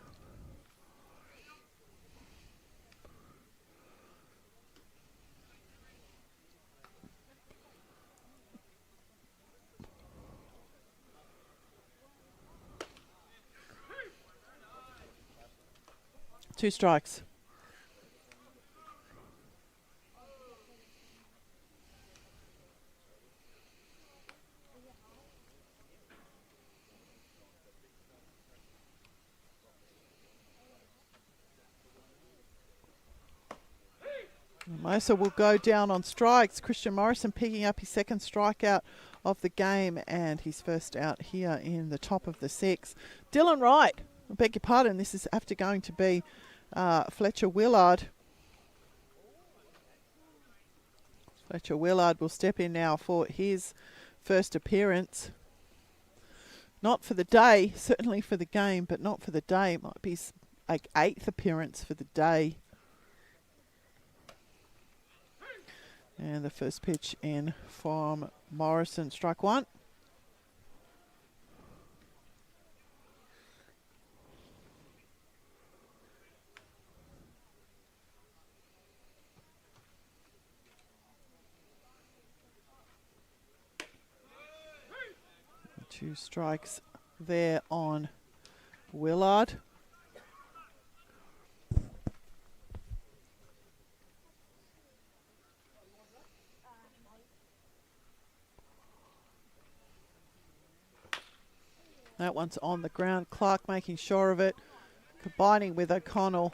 Two strikes. Mercer will go down on strikes. Christian Morrison picking up his second strikeout of the game and his first out here in the top of the 6th. Dylan Wright, I beg your pardon, this is after going to be Fletcher Willard. Fletcher Willard will step in now for his first appearance. Not for the day, certainly for the game, but not for the day. It might be his 8th appearance for the day. And the first pitch in from Morrison, strike one. 2 strikes there on Willard. That one's on the ground. Clark making sure of it, combining with O'Connell.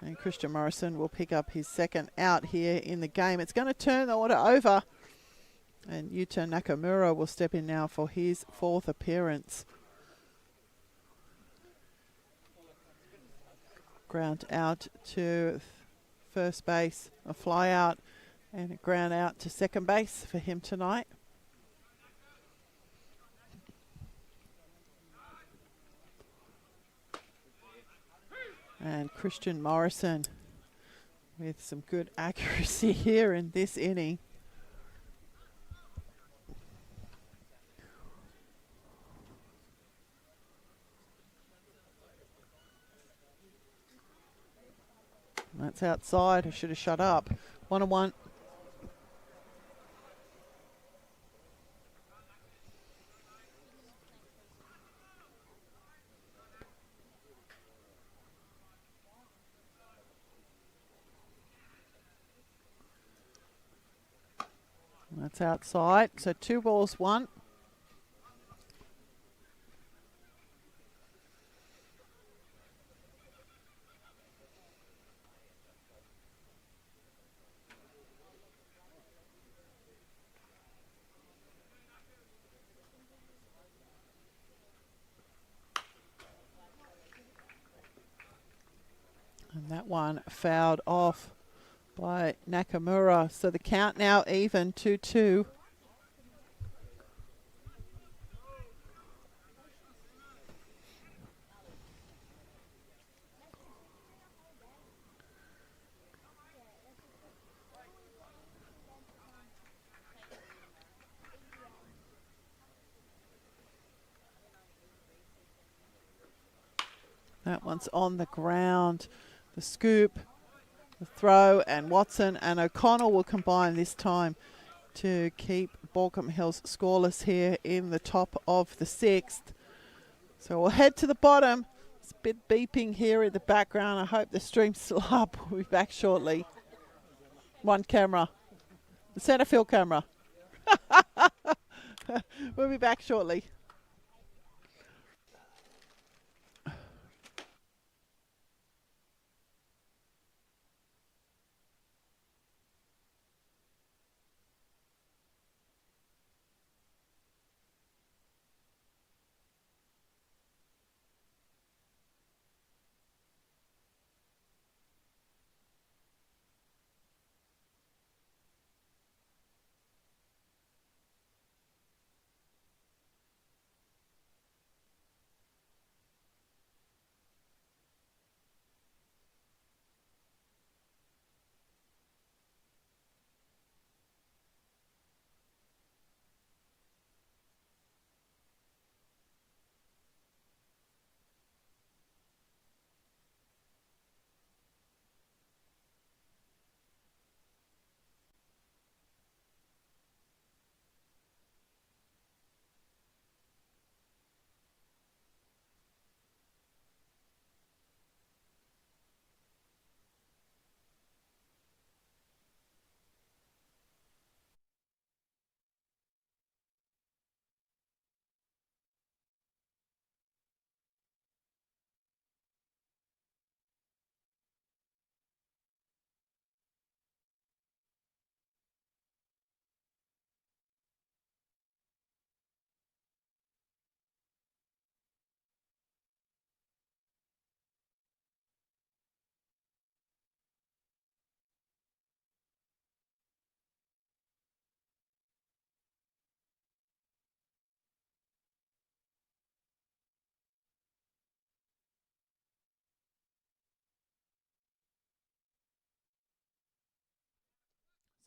And Christian Morrison will pick up his second out here in the game. It's going to turn the order over. And Yuta Nakamura will step in now for his 4th appearance. Ground out to first base, a fly out, and a ground out to second base for him tonight. And Christian Morrison with some good accuracy here in this inning. That's outside. I should have shut up. 1-1. That's outside. So 2 balls, 1. And that one fouled off by Nakamura. So the count now even 2-2. That one's on the ground. The scoop, the throw, and Watson and O'Connell will combine this time to keep Baulko Hills scoreless here in the top of the 6th. So we'll head to the bottom. It's a bit beeping here in the background. I hope the stream's still up. We'll be back shortly. One camera. The centre field camera. We'll be back shortly.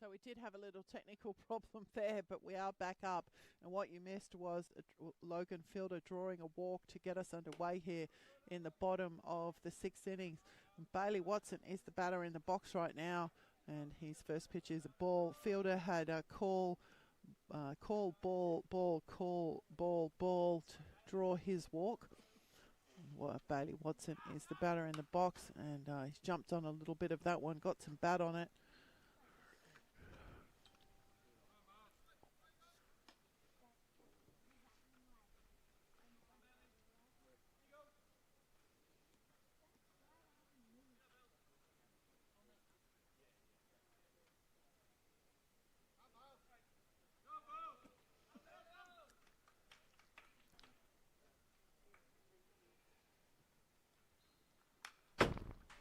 So we did have a little technical problem there, but we are back up. And what you missed was Logan Fielder drawing a walk to get us underway here in the bottom of the 6th innings. And Bailey Watson is the batter in the box right now, and his first pitch is a ball. Fielder had a call call, ball, draw his walk. Well, Bailey Watson is the batter in the box, and he's jumped on a little bit of that one, got some bat on it.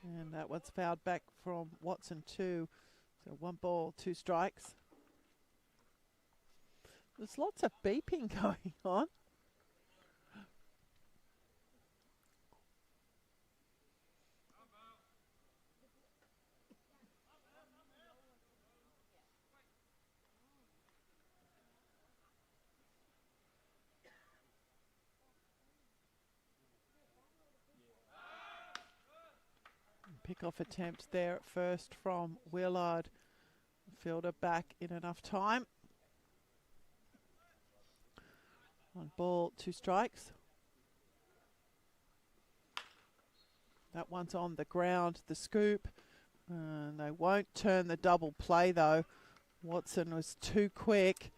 And that one's fouled back from Watson too. So 1 ball, 2 strikes. There's lots of beeping going on. Pick-off attempt there at first from Willard. Fielder back in enough time. 1 ball, 2 strikes. That one's on the ground, the scoop. And they won't turn the double play though. Watson was too quick.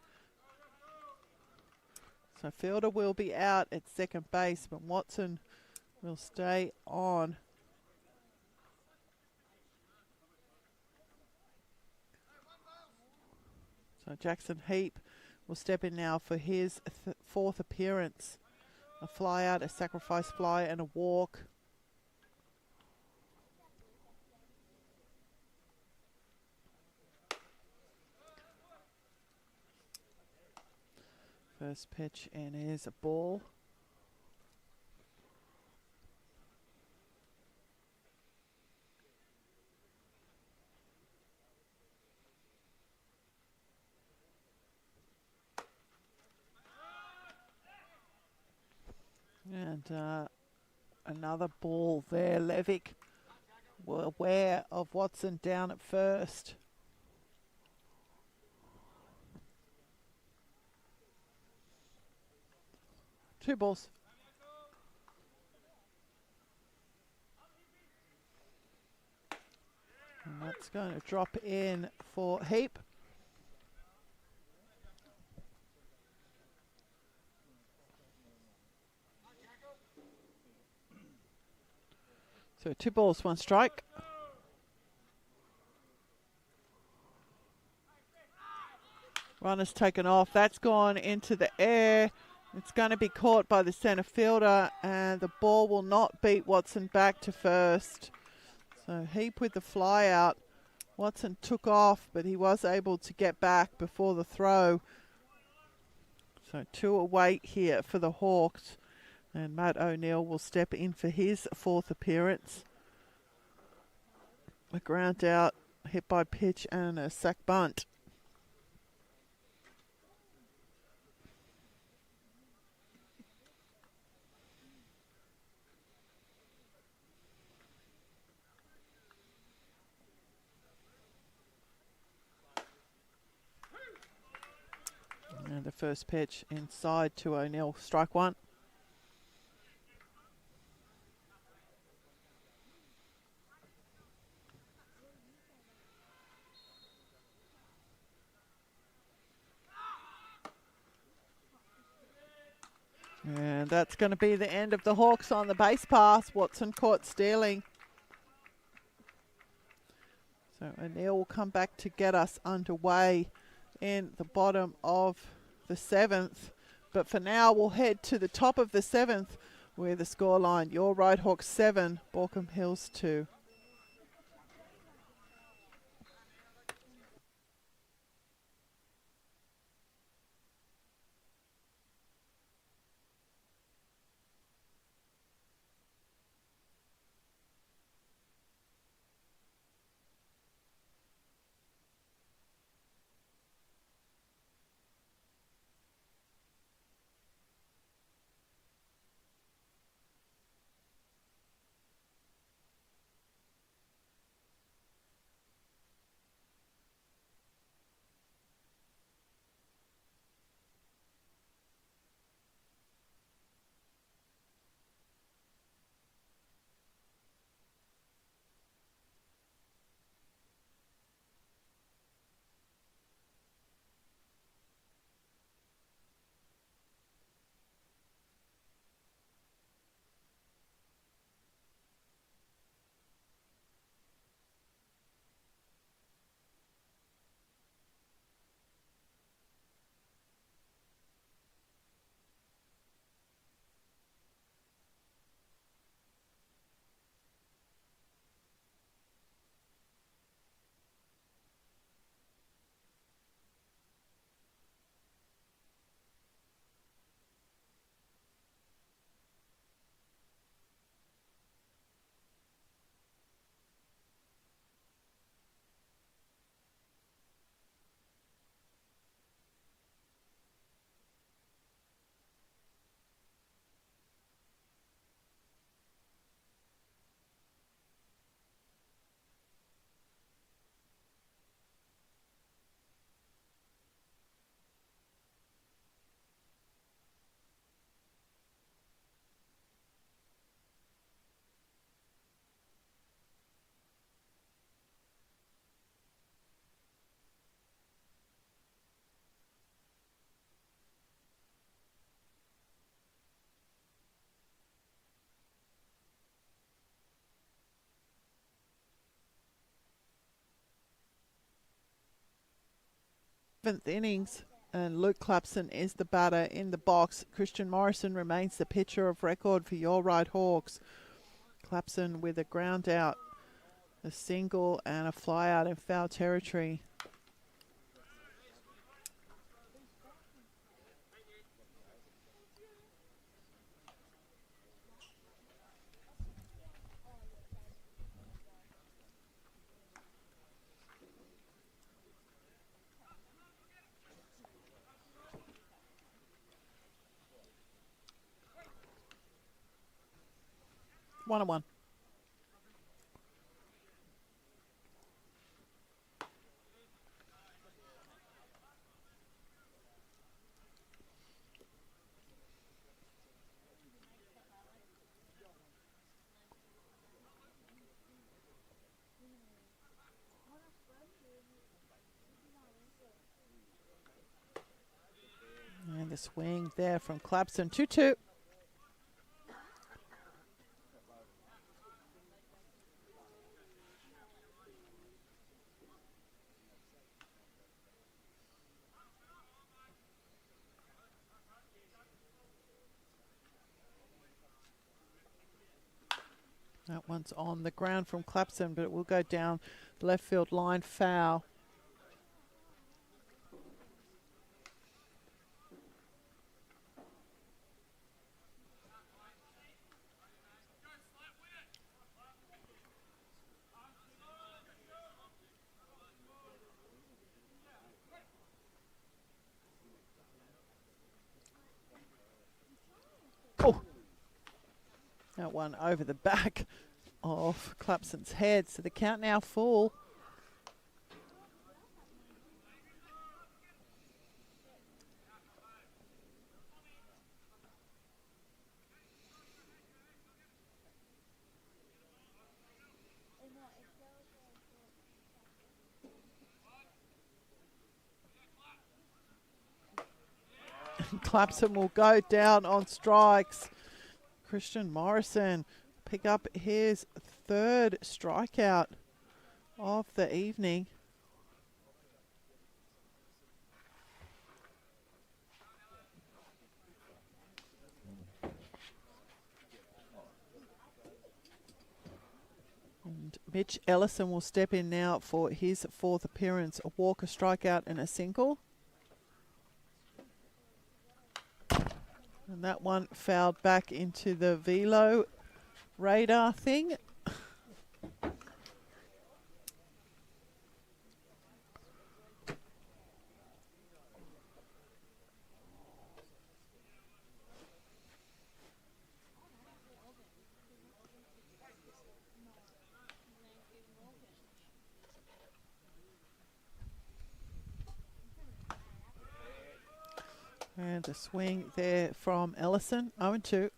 So Fielder will be out at second base, but Watson will stay on. So Jackson Heap will step in now for his 4th appearance. A fly out, a sacrifice fly, and a walk. First pitch and is a ball. And another ball there. Levick were aware of Watson down at first. Two balls. And that's going to drop in for Heap. So 2 balls, 1 strike. Runner's taken off. That's gone into the air. It's going to be caught by the centre fielder, and the ball will not beat Watson back to first. So Heap with the fly out. Watson took off, but he was able to get back before the throw. So 2 away here for the Hawks. And Matt O'Neill will step in for his 4th appearance. A ground out, hit by pitch, and a sack bunt. And the first pitch inside to O'Neill, strike 1. And that's going to be the end of the Hawks on the base pass. Watson caught stealing. So O'Neill will come back to get us underway in the bottom of the 7th. But for now, we'll head to the top of the 7th where the scoreline, your Ryde Hawks 7, Baulko Hills 2. 7th innings, and Luke Clapson is the batter in the box. Christian Morrison remains the pitcher of record for your Ryde Hawks. Clapson with a ground out, a single and a fly out in foul territory. One and one. And the swing there from Clapson. 2-2. That one's on the ground from Clapson, but it will go down left field line, foul. Oh, that one over the back of Clapson's head. So the count now full. Clapson will go down on strikes. Christian Morrison pick up his 3rd strikeout of the evening. And Mitch Ellison will step in now for his 4th appearance. A walk, a strikeout and a single. And that one fouled back into the velo radar thing. And a swing there from Ellison, 0-2.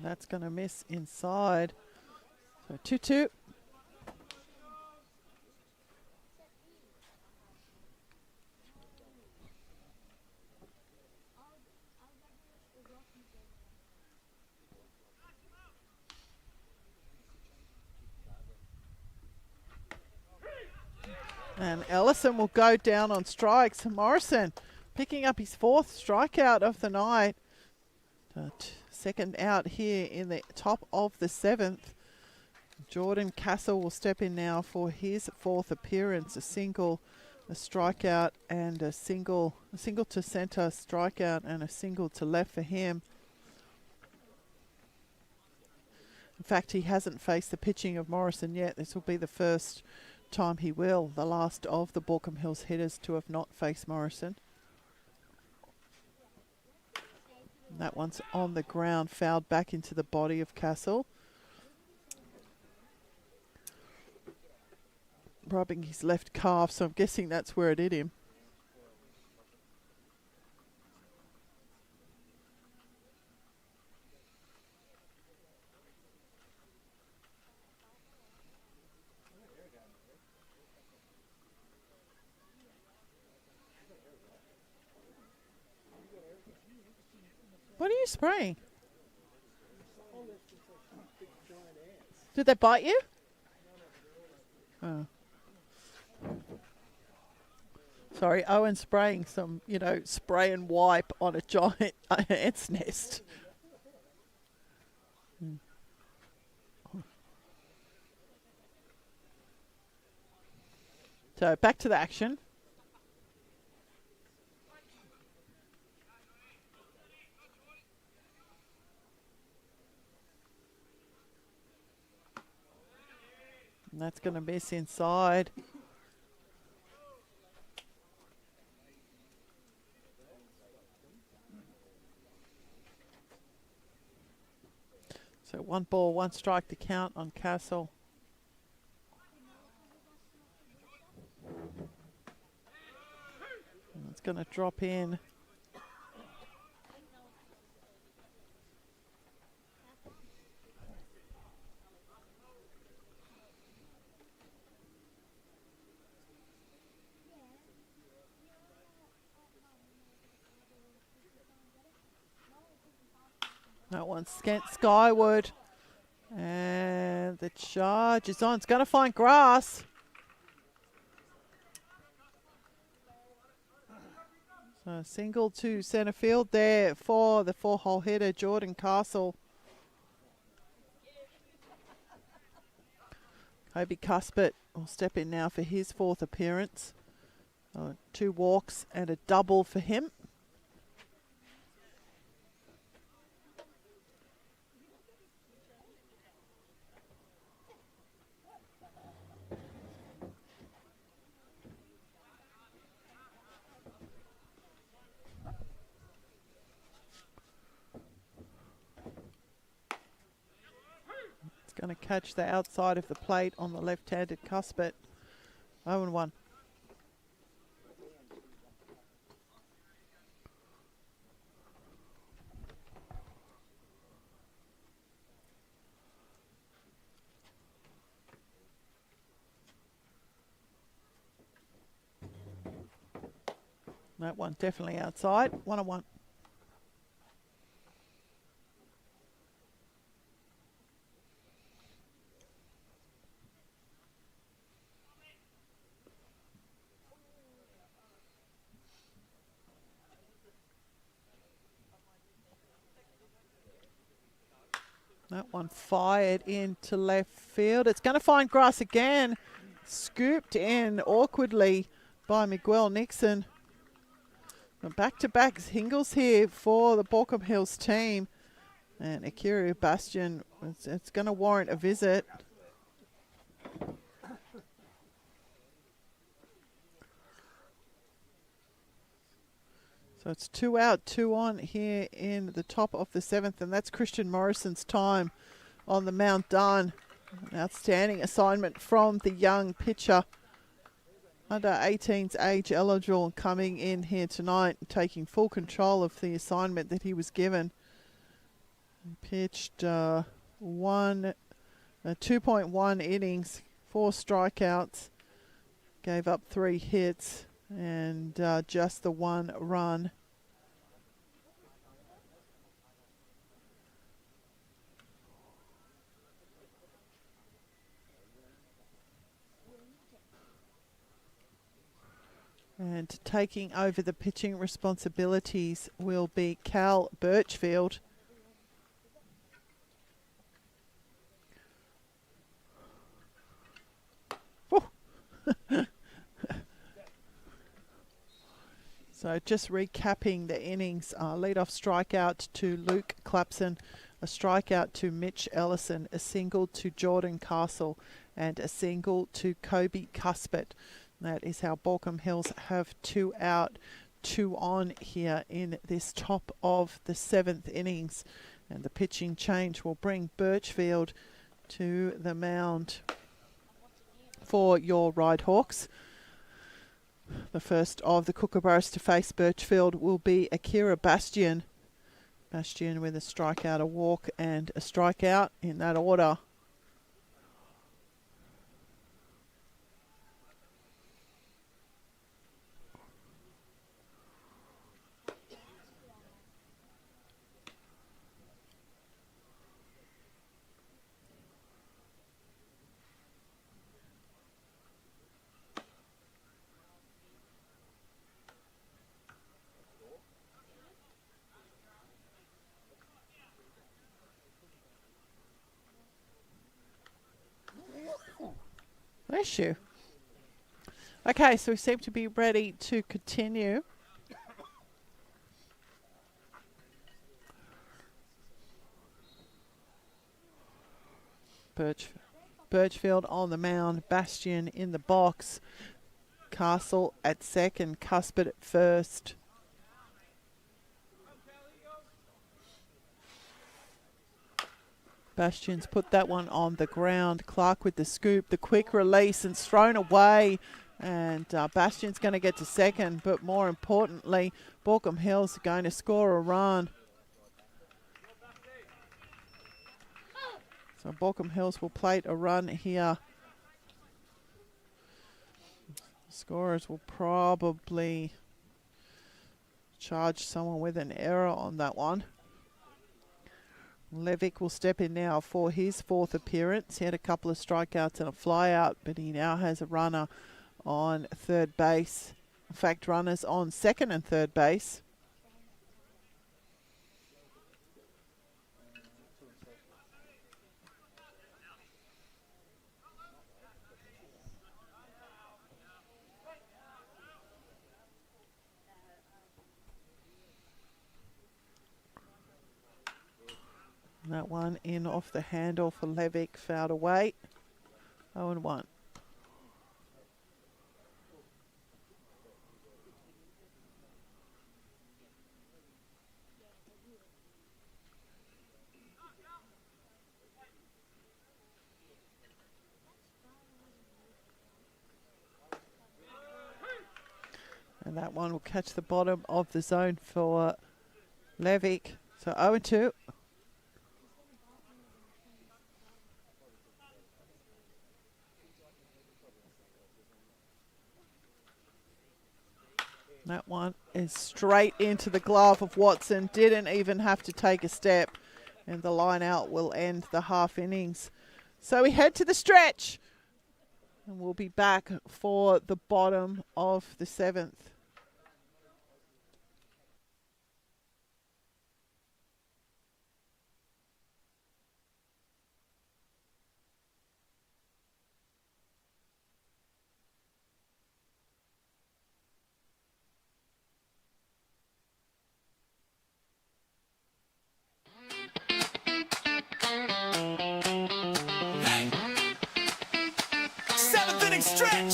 That's going to miss inside. So 2-2. And Ellison will go down on strikes. Morrison picking up his 4th strikeout of the night. Second out here in the top of the 7th. Jordan Castle will step in now for his 4th appearance. A single, a strikeout, and a single to centre strikeout, and a single to left for him. In fact, he hasn't faced the pitching of Morrison yet. This will be the first time he will. The last of the Baulkham Hills hitters to have not faced Morrison. And that one's on the ground, fouled back into the body of Castle. Rubbing his left calf, so I'm guessing that's where it hit him. What are you spraying? Did they bite you? Oh. Sorry, Owen's spraying some, spray and wipe on a giant ant's nest. So back to the action. And that's going to miss inside. So 1 ball, 1 strike to count on Castle. And it's going to drop in. That one's skent skyward. And the charge is on. It's going to find grass. So single to centre field there for the 4-hole hitter, Jordan Castle. Kobe Cuthbert will step in now for his 4th appearance. 2 walks and a double for him. Going to catch the outside of the plate on the left-handed Cuthbert. 0-1. That one definitely outside. 1-1. That one fired into left field. It's going to find grass again. Scooped in awkwardly by Miguel Nixon. Back-to-back singles here for the Baulkham Hills team. And Akira Bastion, it's going to warrant a visit. So it's 2 out, 2 on here in the top of the 7th, and that's Christian Morrison's time on the Mount Dunn. An outstanding assignment from the young pitcher. Under 18's age eligible, coming in here tonight, taking full control of the assignment that he was given. He pitched 2.1 innings, 4 strikeouts, gave up 3 hits. And just the 1 run. And taking over the pitching responsibilities will be Cal Birchfield. So just recapping the innings, leadoff strikeout to Luke Clapson, a strikeout to Mitch Ellison, a single to Jordan Castle, and a single to Kobe Cuspet. That is how Baulko Hills have 2 out, 2 on here in this top of the 7th innings. And the pitching change will bring Birchfield to the mound for your Ryde Hawks. The first of the Kookaburras to face Birchfield will be Akira Bastian. Bastian with a strikeout, a walk and a strikeout in that order. Bless you. Okay, so we seem to be ready to continue. Birchfield on the mound, Bastian in the box, Castle at second, Cuspet at first. Bastian's put that one on the ground. Clark with the scoop, the quick release, and it's thrown away. And Bastian's going to get to second, but more importantly, Baulko Hills are going to score a run. So Baulko Hills will plate a run here. Scorers will probably charge someone with an error on that one. Levick will step in now for his 4th appearance. He had a couple of strikeouts and a flyout, but he now has a runner on third base. In fact, runners on second and third base. That one in off the handle for Levick, fouled away. 0-1. And that one will catch the bottom of the zone for Levick. So 0-2. That one is straight into the glove of Watson. Didn't even have to take a step. And the line out will end the half innings. So we head to the stretch. And we'll be back for the bottom of the 7th. Stretch.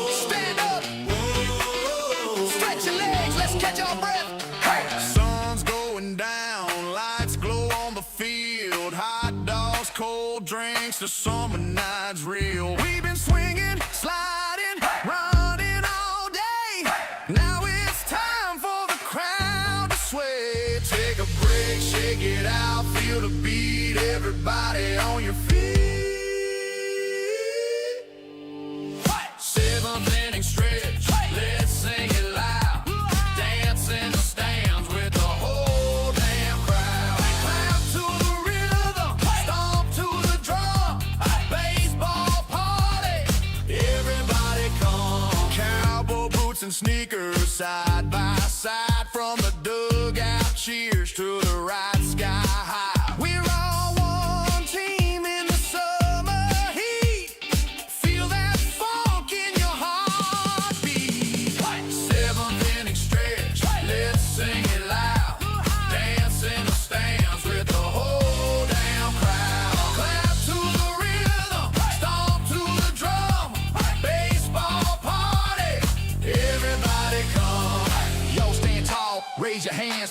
Stand up. Stretch your legs. Let's catch our breath. Hey. Sun's going down, lights glow on the field. Hot dogs, cold drinks, the summer night's real. We've been swinging, sliding, running all day. Now it's time for the crowd to sway. Take a break, shake it out, feel the beat. Everybody on your feet. 7th inning stretch. Let's sing it loud. Dance in the stands with the whole damn crowd. Clap to the rhythm, stomp to the drum. Baseball party, everybody come. Cowboy boots and sneakers, side by side. From the dugout, cheers to the right sky high. We're all one team in the summer heat. Feel that funk in your heartbeat. 7th inning stretch, let's sing it loud. Dance in the stands with the whole damn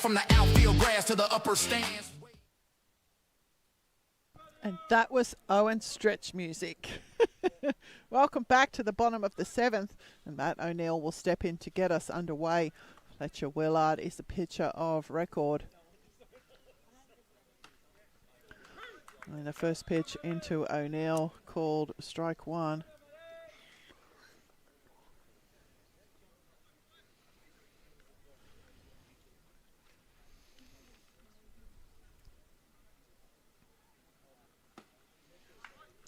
from the outfield grass to the upper stands. And that was Owen's stretch music. Welcome back to the bottom of the 7th, and Matt O'Neill will step in to get us underway. Fletcher Willard is the pitcher of record. And the first pitch into O'Neill called strike one.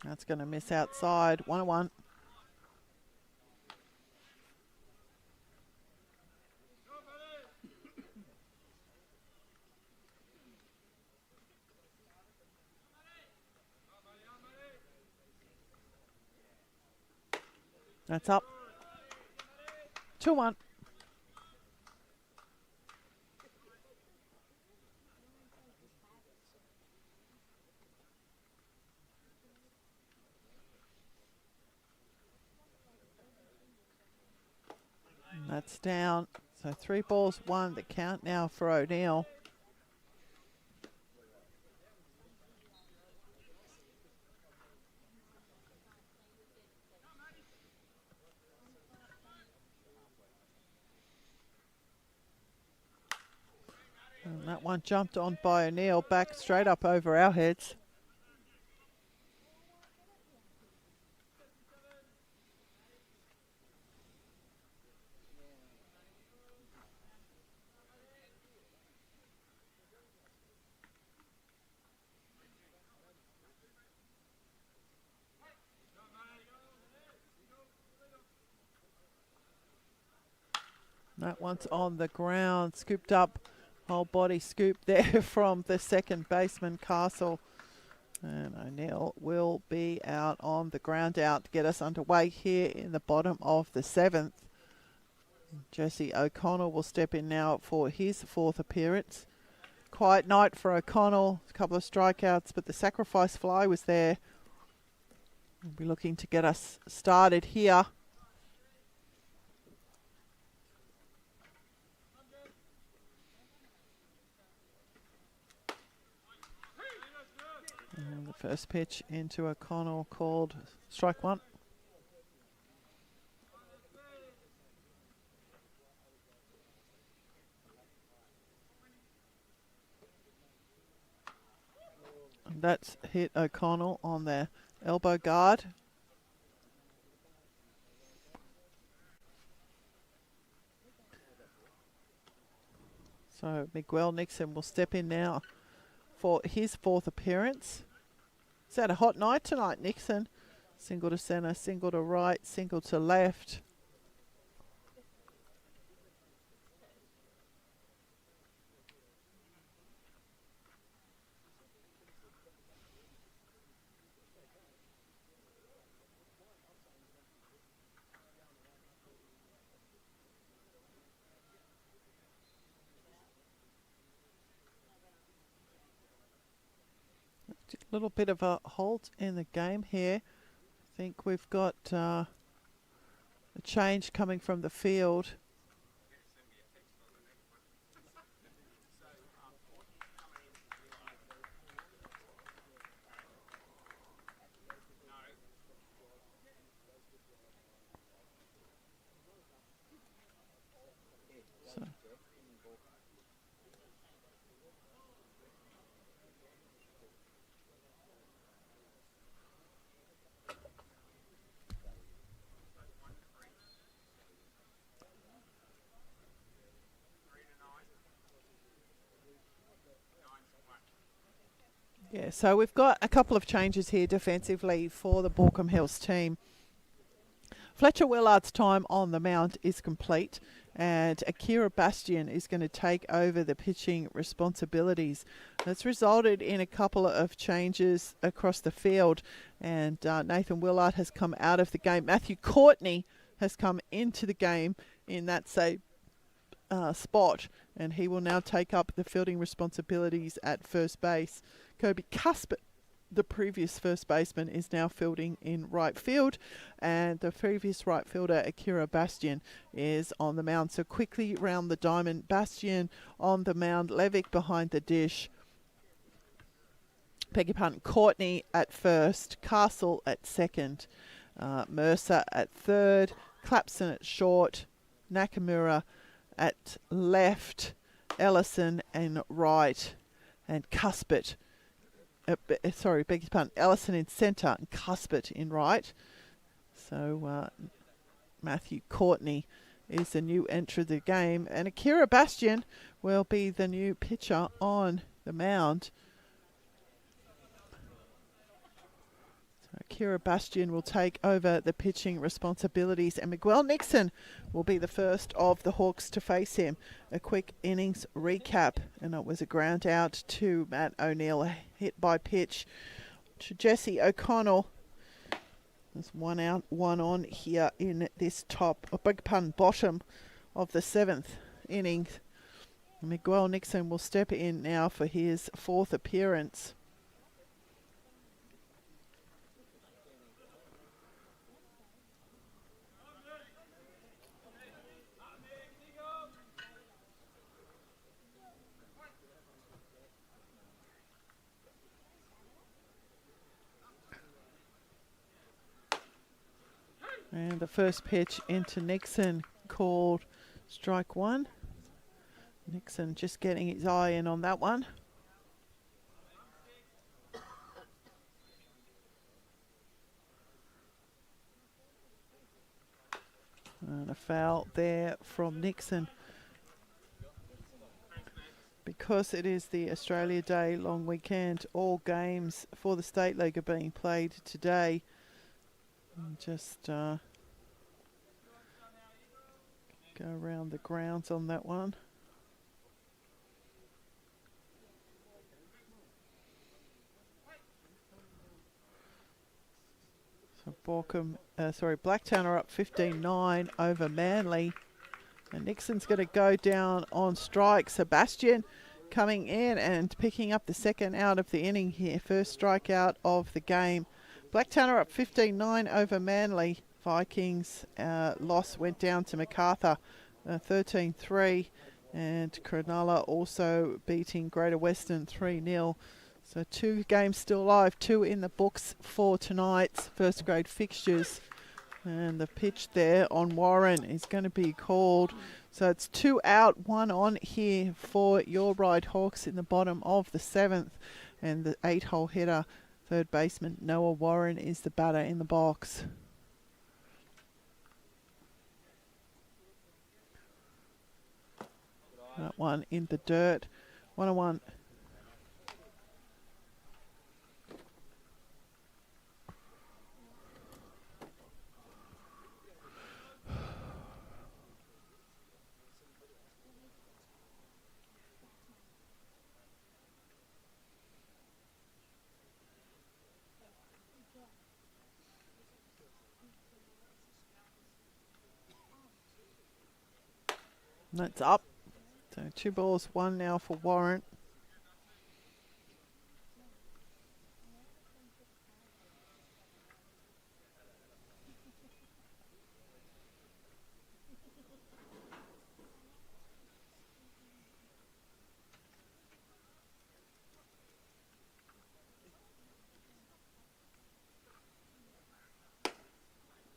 That's going to miss outside. 1-1. That's up. 2-1. That's down. So 3 balls, 1 the count now for O'Neill. And that one jumped on by O'Neill, back straight up over our heads. That one's on the ground, scooped up, whole body scoop there from the second baseman, Castle. And O'Neill will be out on the ground out to get us underway here in the bottom of the 7th. Jesse O'Connell will step in now for his 4th appearance. Quiet night for O'Connell, a couple of strikeouts, but the sacrifice fly was there. We'll be looking to get us started here. And the first pitch into O'Connell called strike one. And that's hit O'Connell on the elbow guard. So Miguel Nixon will step in now for his 4th appearance. He's had a hot night tonight, Nixon. Single to centre, single to right, single to left. A little bit of a halt in the game here. I think we've got a change coming from the field. Yeah, so we've got a couple of changes here defensively for the Baulkham Hills team. Fletcher Willard's time on the mound is complete, and Akira Bastian is going to take over the pitching responsibilities. That's resulted in a couple of changes across the field, and Nathan Willard has come out of the game. Matthew Courtney has come into the game in that same spot, and he will now take up the fielding responsibilities at first base. Kobe Cuthbert the previous first baseman is now fielding in right field, and the previous right fielder, Akira Bastian, is on the mound. So quickly round the diamond, Bastian on the mound, Levick behind the dish. Beg your pardon, Courtney at first, Castle at second, Mercer at third, Clapson at short, Nakamura at left, Ellison and right, and Cuthbert. Beg your pardon, Ellison in centre and Cuthbert in right. So Matthew Courtney is the new entrant of the game, and Akira Bastian will be the new pitcher on the mound. Akira Bastian will take over the pitching responsibilities, and Miguel Nixon will be the first of the Hawks to face him. A quick innings recap, and it was a ground out to Matt O'Neill, a hit by pitch to Jesse O'Connell. There's 1 out, 1 on here in this bottom of the 7th innings. Miguel Nixon will step in now for his 4th appearance. And the first pitch into Nixon called strike 1. Nixon just getting his eye in on that one. And a foul there from Nixon. Because it is the Australia Day long weekend, all games for the State League are being played today. Just go around the grounds on that one. So Blacktown are up 15-9 over Manly. And Nixon's going to go down on strike. Sebastian coming in and picking up the second out of the inning here. First strikeout of the game. Blacktown are up 15-9 over Manly. Vikings loss went down to MacArthur 13-3. And Cronulla also beating Greater Western 3-0. So 2 games still live, 2 in the books for tonight's first grade fixtures. And the pitch there on Warren is going to be called. So it's 2 out, 1 on here for your Ryde Hawks in the bottom of the 7th. And the 8-hole hitter, third baseman Noah Warren, is the batter in the box. That one in the dirt. 1-1. That's up. So 2 balls, 1 now for Warren.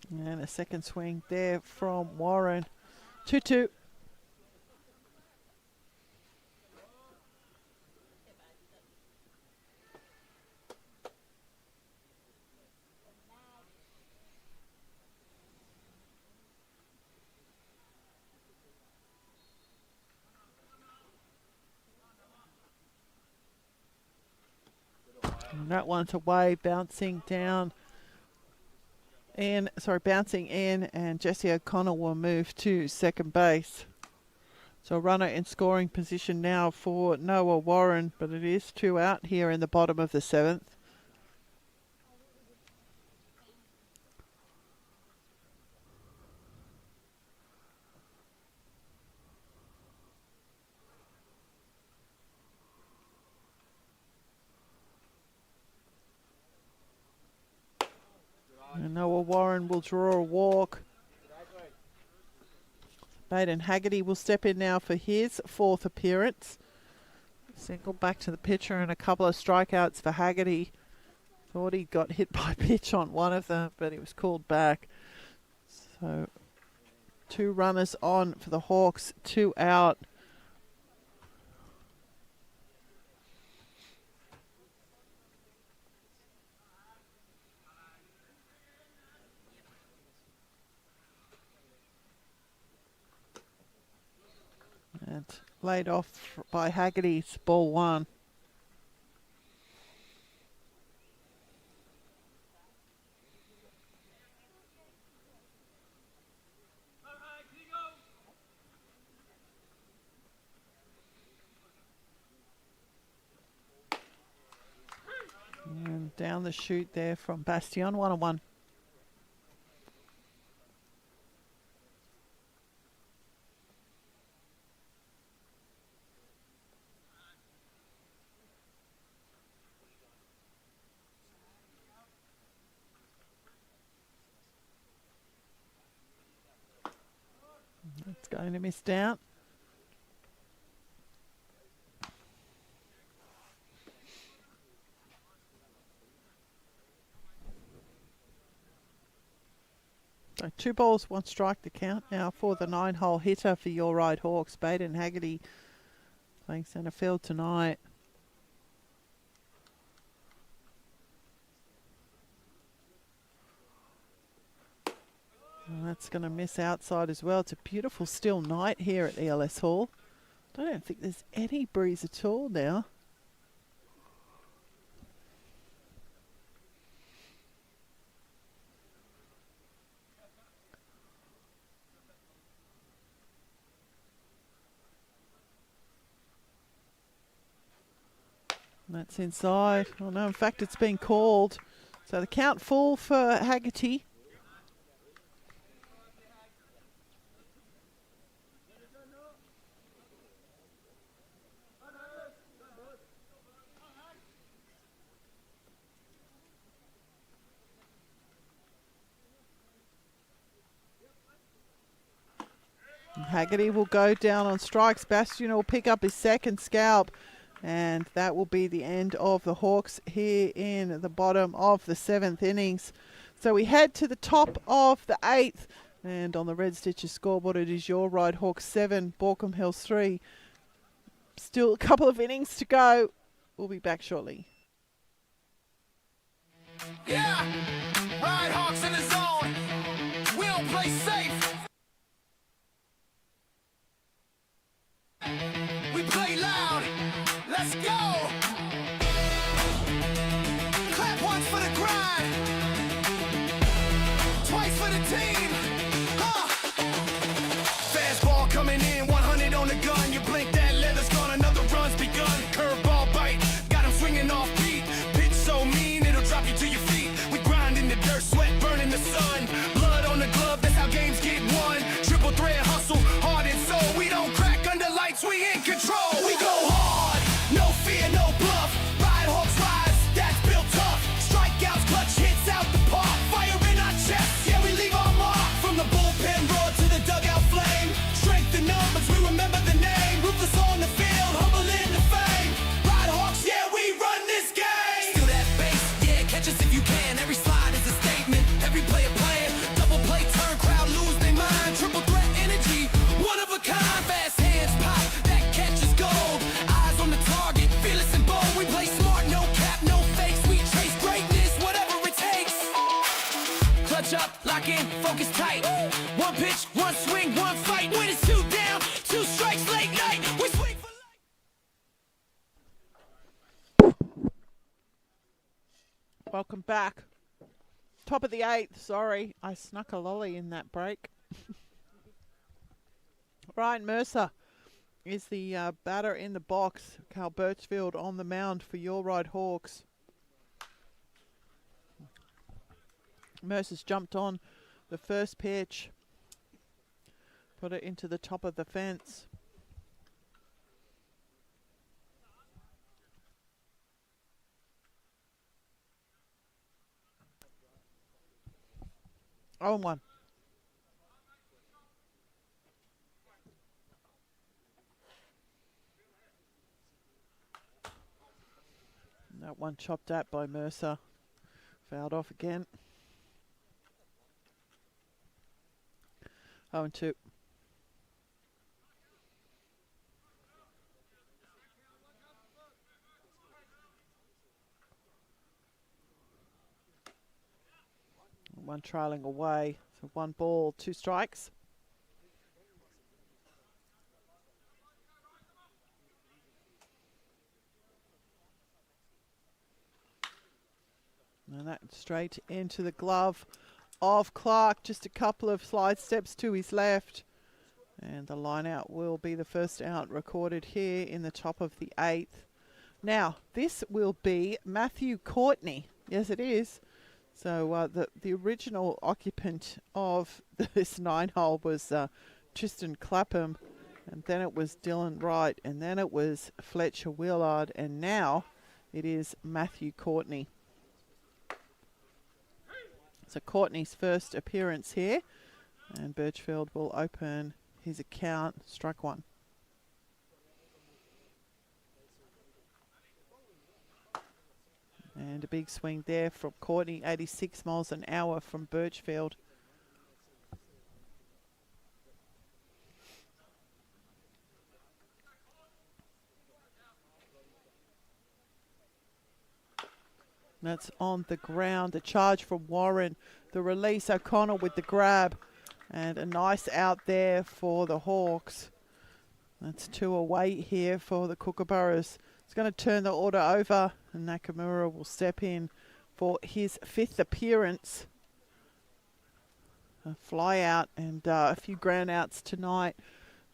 And a second swing there from Warren. 2-2. And that one's away, bouncing in, and Jesse O'Connell will move to second base. So runner in scoring position now for Noah Warren, but it is 2 out here in the bottom of the 7th. And Noah Warren will draw a walk. Baden Haggerty will step in now for his 4th appearance. Single back to the pitcher and a couple of strikeouts for Haggerty. Thought he got hit by pitch on one of them, but he was called back. So 2 runners on for the Hawks, 2 out. And laid off by Haggerty's ball 1. And down the chute there from Bastion, 1-1. It's going to miss down. So 2 balls, 1 strike to count now for the 9-hole hitter for your Ryde Hawks. Baden Haggerty playing centre field tonight. And that's going to miss outside as well. It's a beautiful still night here at ELS Hall. I don't think there's any breeze at all now. And that's inside. Oh no, in fact it's been called. So the count full for Haggerty. Haggerty will go down on strikes. Bastion will pick up his 2nd scalp. And that will be the end of the Hawks here in the bottom of the 7th innings. So we head to the top of the 8th. And on the Red Stitches scoreboard, it is your Ryde Hawks 7, Baulko Hills 3. Still a couple of innings to go. We'll be back shortly. Yeah, Ryde Hawks in the zone. We don't play safe. We play loud. Let's go. Clap once for the grind. Twice for the team. Fastball coming in, 100 on the gun. You blink that leather's gone, another run's begun. Curveball bite, got him swinging off beat. Pitch so mean, it'll drop you to your feet. We grind in the dirt, sweat burning the sun. Blood on the glove, that's how games get won. Triple threat hustle, heart and soul. We don't crack under lights, we in control. We go hard, no fear, no bluff. Ryde Hawks rise, that's built tough. Strikeouts, clutch hits out the park. Fire in our chest, yeah, we leave our mark. From the bullpen roar to the dugout flame. Strength in numbers, we remember the name. Ruthless on the field, humble in the fame. Ryde Hawks, yeah, we run this game. Steal that base, yeah, catch us if you can. Every slide is a statement, every player playing. Double play, turn, crowd lose their mind. Triple threat energy, one of a kind. Fast hands pop, that catch is gold. Eyes on the target, fearless and bold. We play smart, no cap, no fakes. We chase greatness, whatever it takes. Clutch up, lock in, focus tight. One pitch, one swing, one fight. When it's 2 down, 2 strikes, late night. We swing for life. Welcome back. Top of the 8th. Sorry, I snuck a lolly in that break. Ryan Mercer is the batter in the box. Carl Birchfield on the mound for your Ryde Hawks. Mercer's jumped on the first pitch. Put it into the top of the fence. 0-1. That one chopped at by Mercer. Fouled off again. 0-2. One trailing away. So 1 ball, 2 strikes. And that straight into the glove of Clark. Just a couple of slide steps to his left. And the line out will be the first out recorded here in the top of the 8th. Now, this will be Matthew Courtney. Yes, it is. So the original occupant of this 9-hole was Tristan Clapham. And then it was Dylan Wright. And then it was Fletcher Willard. And now it is Matthew Courtney. So Courtney's first appearance here, and Birchfield will open his account, strike 1. And a big swing there from Courtney, 86 miles an hour from Birchfield. That's on the ground. A charge from Warren. The release, O'Connell with the grab. And a nice out there for the Hawks. That's 2 away here for the Kookaburras. It's going to turn the order over. And Nakamura will step in for his 5th appearance. A fly out and a few ground outs tonight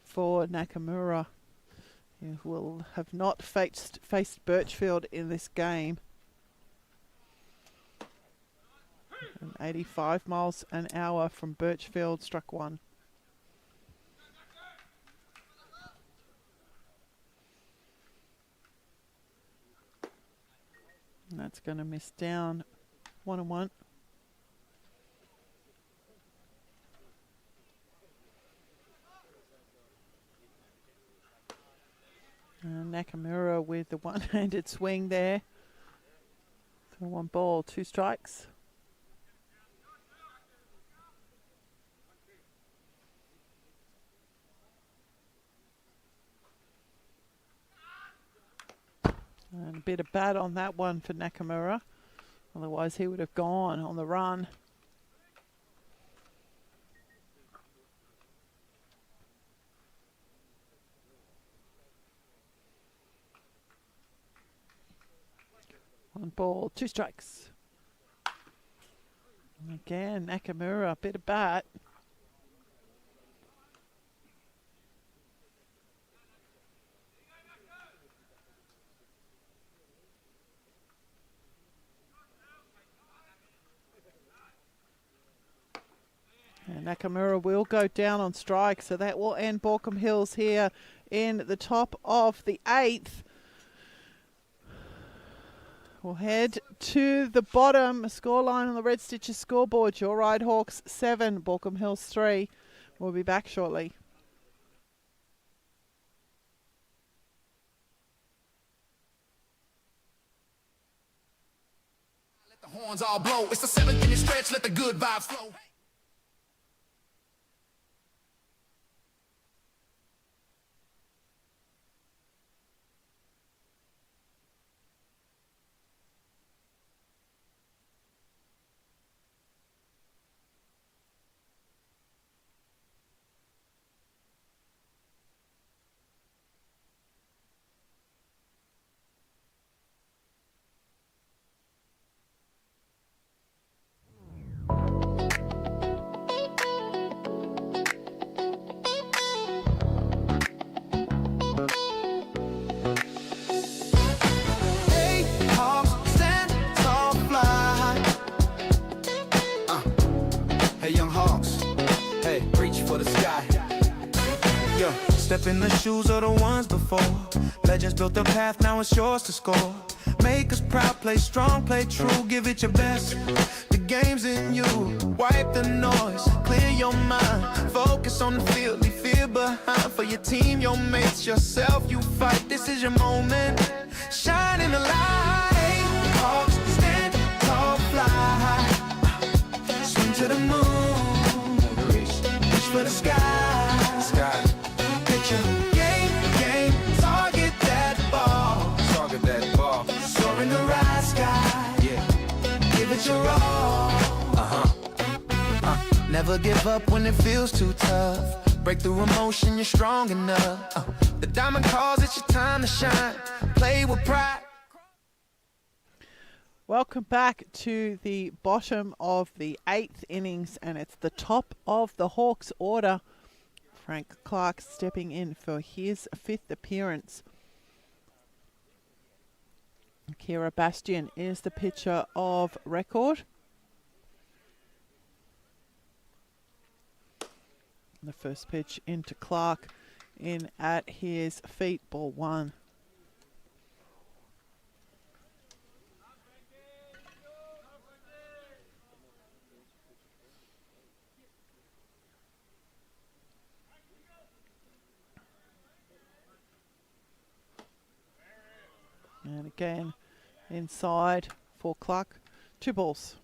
for Nakamura. He will have not faced Birchfield in this game. And 85 miles an hour from Birchfield, struck 1. And that's going to miss down 1-1. And Nakamura with the one-handed swing there. So 1 ball, 2 strikes. And a bit of bat on that one for Nakamura. Otherwise he would have gone on the run. One ball, 2 strikes. And again, Nakamura, a bit of bat. And Nakamura will go down on strike, so that will end Baulkham Hills here in the top of the 8th. We'll head to the bottom scoreline on the Red Stitches scoreboard. Your Ryde Hawks 7, Baulkham Hills 3. We'll be back shortly. Let the horns all blow. It's the 7th inning stretch. Let the good vibes flow. Step in the shoes of the ones before. Legends built the path, now it's yours to score. Make us proud, play strong, play true, give it your best. The games in you. Wipe the noise, clear your mind. Focus on the field, leave fear behind. For your team, your mates, yourself, you fight. This is your moment. Shine in the light. Hawks stand tall, fly high. Swing to the moon. Reach for the sky. Picture game, target that ball. Soar in the right sky. Give it your all. Never give up when it feels too tough. Break through emotion, you're strong enough. The diamond calls, it's your time to shine. Play with pride. Welcome back to the bottom of the 8th innings, and it's the top of the Hawks order. Frank Clark stepping in for his 5th appearance. Kira Bastian is the pitcher of record. The first pitch into Clark, in at his feet, ball 1. And again, inside for Clark. 2 balls.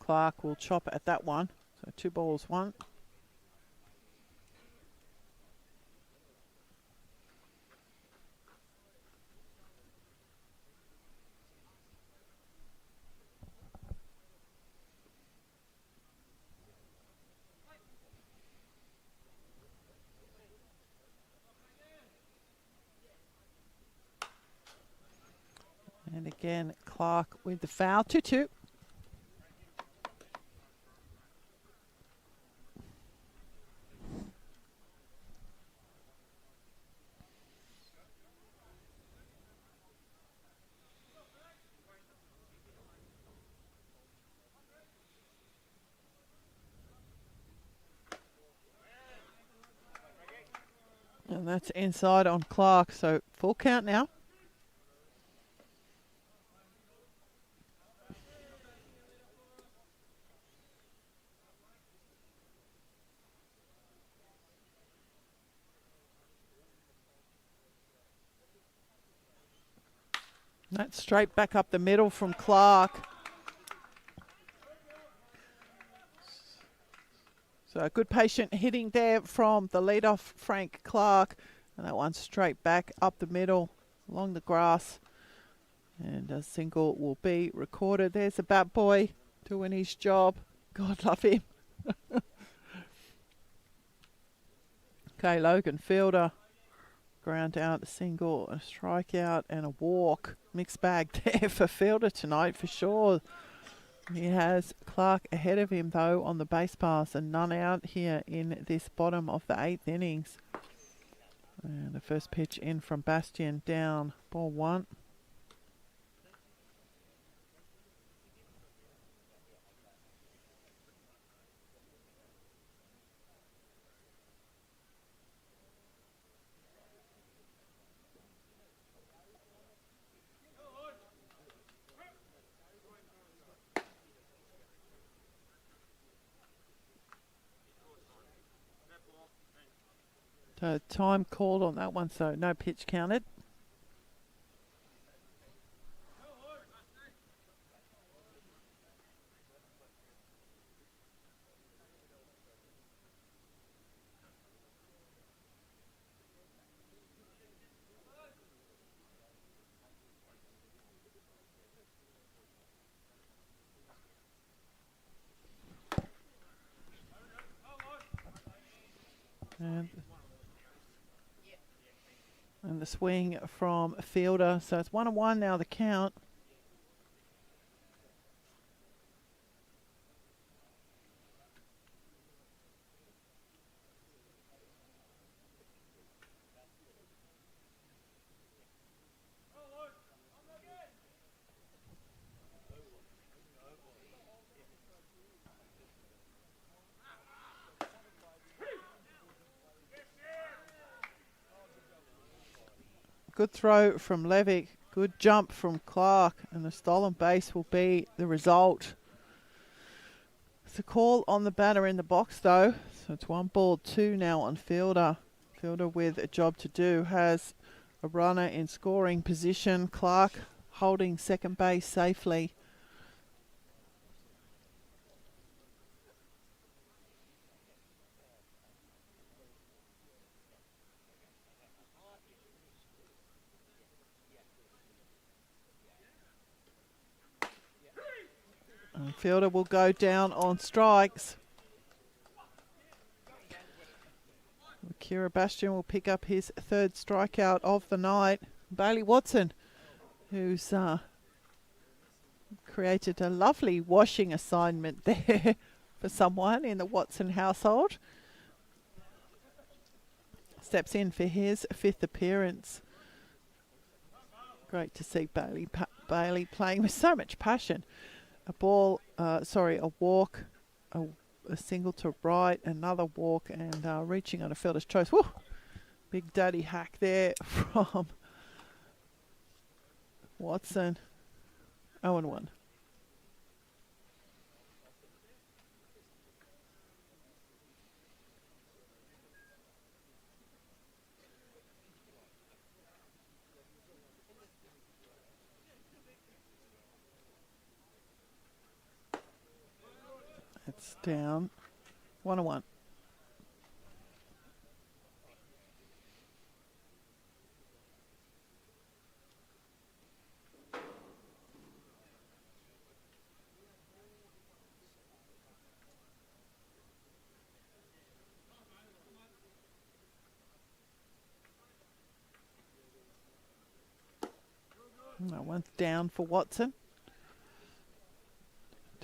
Clark will chop at that one. So 2 balls, 1. And again, Clark with the foul, 2-2. And that's inside on Clark, so full count now. That's straight back up the middle from Clark. So a good patient hitting there from the leadoff, Frank Clark. And that one straight back up the middle along the grass. And a single will be recorded. There's the bat boy doing his job. God love him. Okay, Logan Fielder. Ground out, a single, a strikeout and a walk. Mixed bag there for Fielder tonight for sure. He has Clark ahead of him though on the base pass, and none out here in this bottom of the 8th innings. And the first pitch in from Bastian, down, ball 1. So time called on that one, so no pitch counted. And the swing from Fielder. So it's 1-1 now, the count. Good throw from Levick. Good jump from Clark. And the stolen base will be the result. It's a call on the batter in the box though. So it's 1-2 now on Fielder. Fielder with a job to do. Has a runner in scoring position. Clark holding second base safely. And Fielder will go down on strikes. Kira Bastion will pick up his third strikeout of the night. Bailey Watson, who's created a lovely washing assignment there for someone in the Watson household. Steps in for his fifth appearance. Great to see Bailey playing with so much passion. A walk, a single to right, another walk, and reaching on a fielder's choice. Woo! Big daddy hack there from Watson. 0-1. It's down 1-1. That one's down for Watson.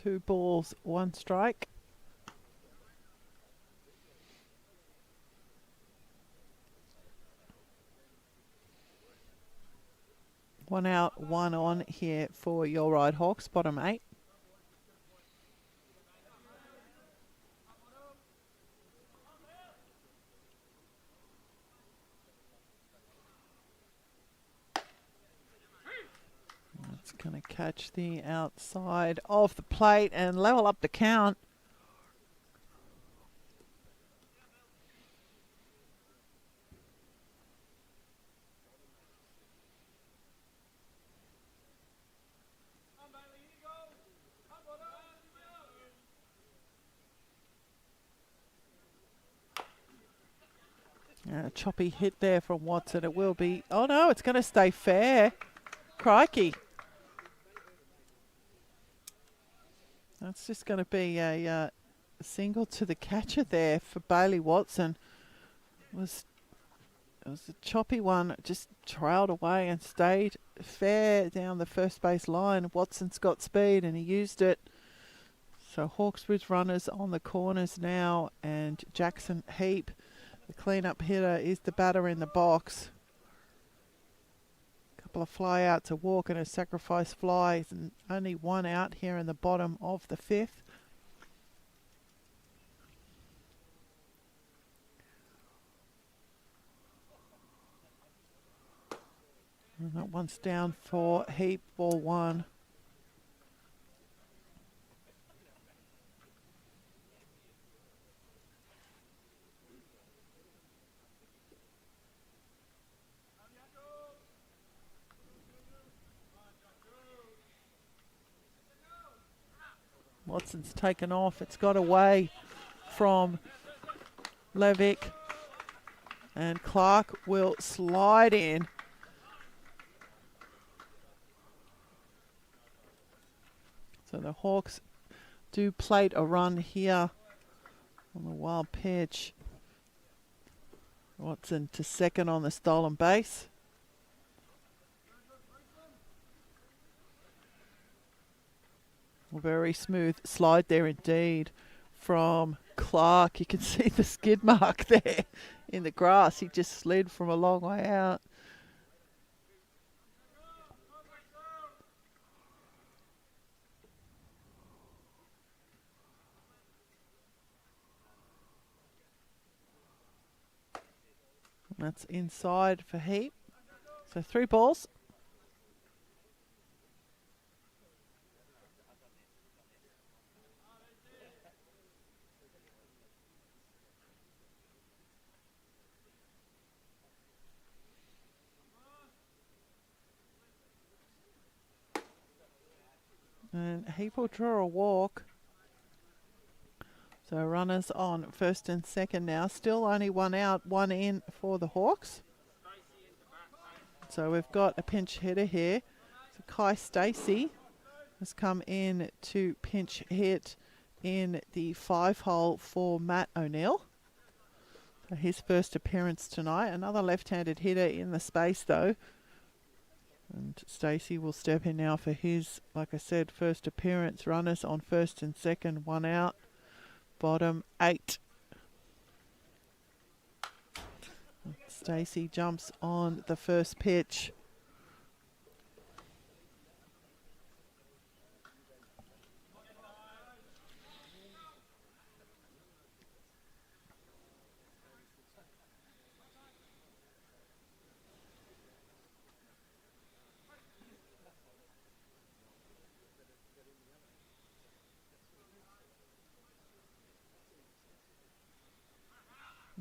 2 balls, 1 strike. One out, 1 on here for your Ryde Hawks, bottom 8. That's going to catch the outside of the plate and level up the count. A choppy hit there from Watson. It will be. Oh no, it's going to stay fair. Crikey. That's just going to be a single to the catcher there for Bailey Watson. It was a choppy one. It just trailed away and stayed fair down the first base line. Watson's got speed and he used it. So Hawks with runners on the corners now, and Jackson Heap, the clean-up hitter, is the batter in the box. Couple of fly-outs, a walk and a sacrifice fly, and only 1 out here in the bottom of the 5th. And that one's down for Heap, ball 1. Watson's taken off. It's got away from Levick. And Clark will slide in. So the Hawks do plate a run here on the wild pitch. Watson to second on the stolen base. A very smooth slide there indeed from Clark. You can see the skid mark there in the grass. He just slid from a long way out. That's inside for Heap. So 3 balls. And he will draw a walk. So runners on first and second now. Still only 1 out, 1 in for the Hawks. So we've got a pinch hitter here. So Kai Stacey has come in to pinch hit in the 5-hole for Matt O'Neill. So his first appearance tonight. Another left-handed hitter in the space though. And Stacey will step in now for his, like I said, first appearance. Runners on first and second, 1 out. Bottom 8. Stacey jumps on the first pitch.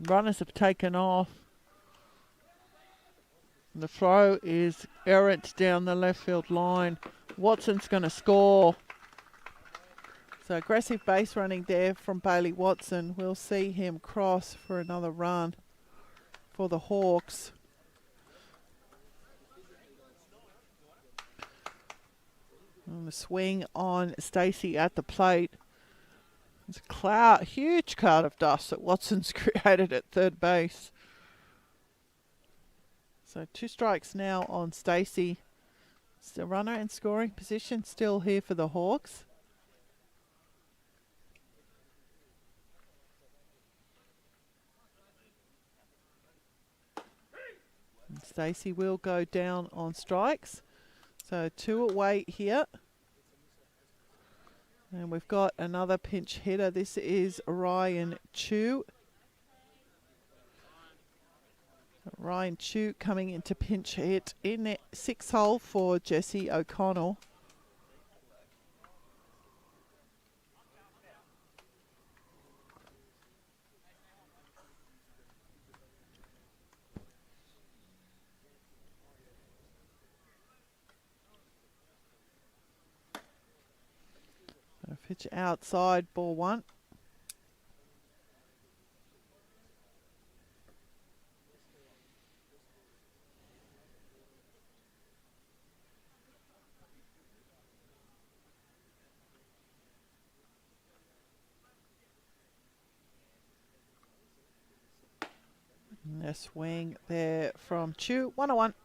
Runners have taken off. The throw is errant down the left field line. Watson's going to score. So aggressive base running there from Bailey Watson. We'll see him cross for another run for the Hawks. And the swing on Stacey at the plate. There's a huge cloud of dust that Watson's created at third base. So 2 strikes now on Stacey. It's the runner in scoring position still here for the Hawks. And Stacey will go down on strikes. So 2 away here. And we've got another pinch hitter. This is Ryan Chu. Ryan Chu coming into pinch hit in the 6th hole for Jesse O'Connell. Pitch outside, ball 1. A swing there from Chu, 1-1.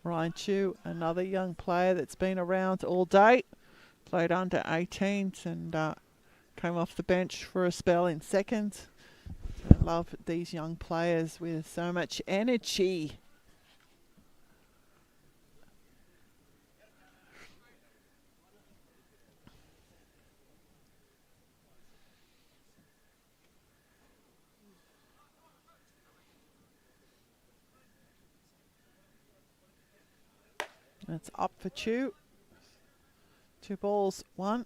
Ryan Chu, another young player that's been around all day. Played under 18s and came off the bench for a spell in seconds. I love these young players with so much energy. That's up for Chu. 2 balls, 1.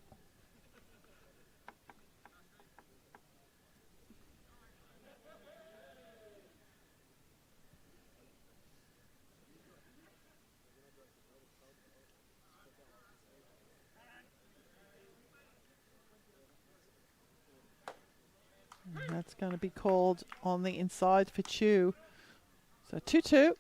And that's going to be called on the inside for Chu. So 2-2.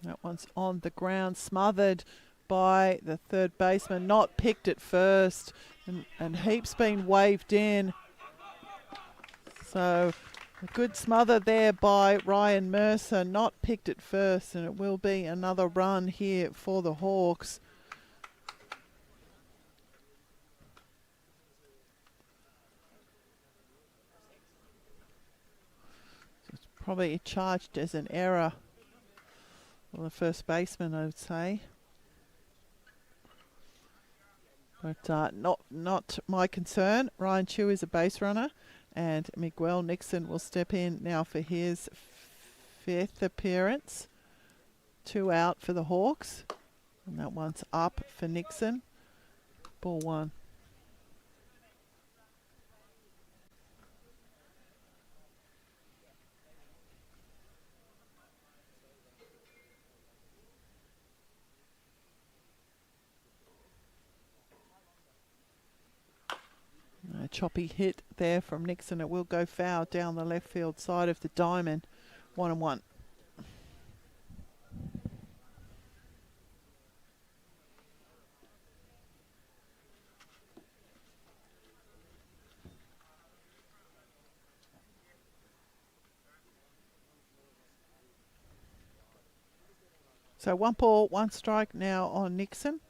That one's on the ground, smothered by the third baseman, not picked at first, and heaps been waved in. So a good smother there by Ryan Mercer, not picked at first, and it will be another run here for the Hawks. So it's probably charged as an error. Well, the first baseman, I would say. But not my concern. Ryan Chew is a base runner, and Miguel Nixon will step in now for his 5th appearance. 2 out for the Hawks, and that one's up for Nixon. Ball 1. A choppy hit there from Nixon. It will go foul down the left field side of the diamond. 1-1. So 1 ball, 1 strike now on Nixon.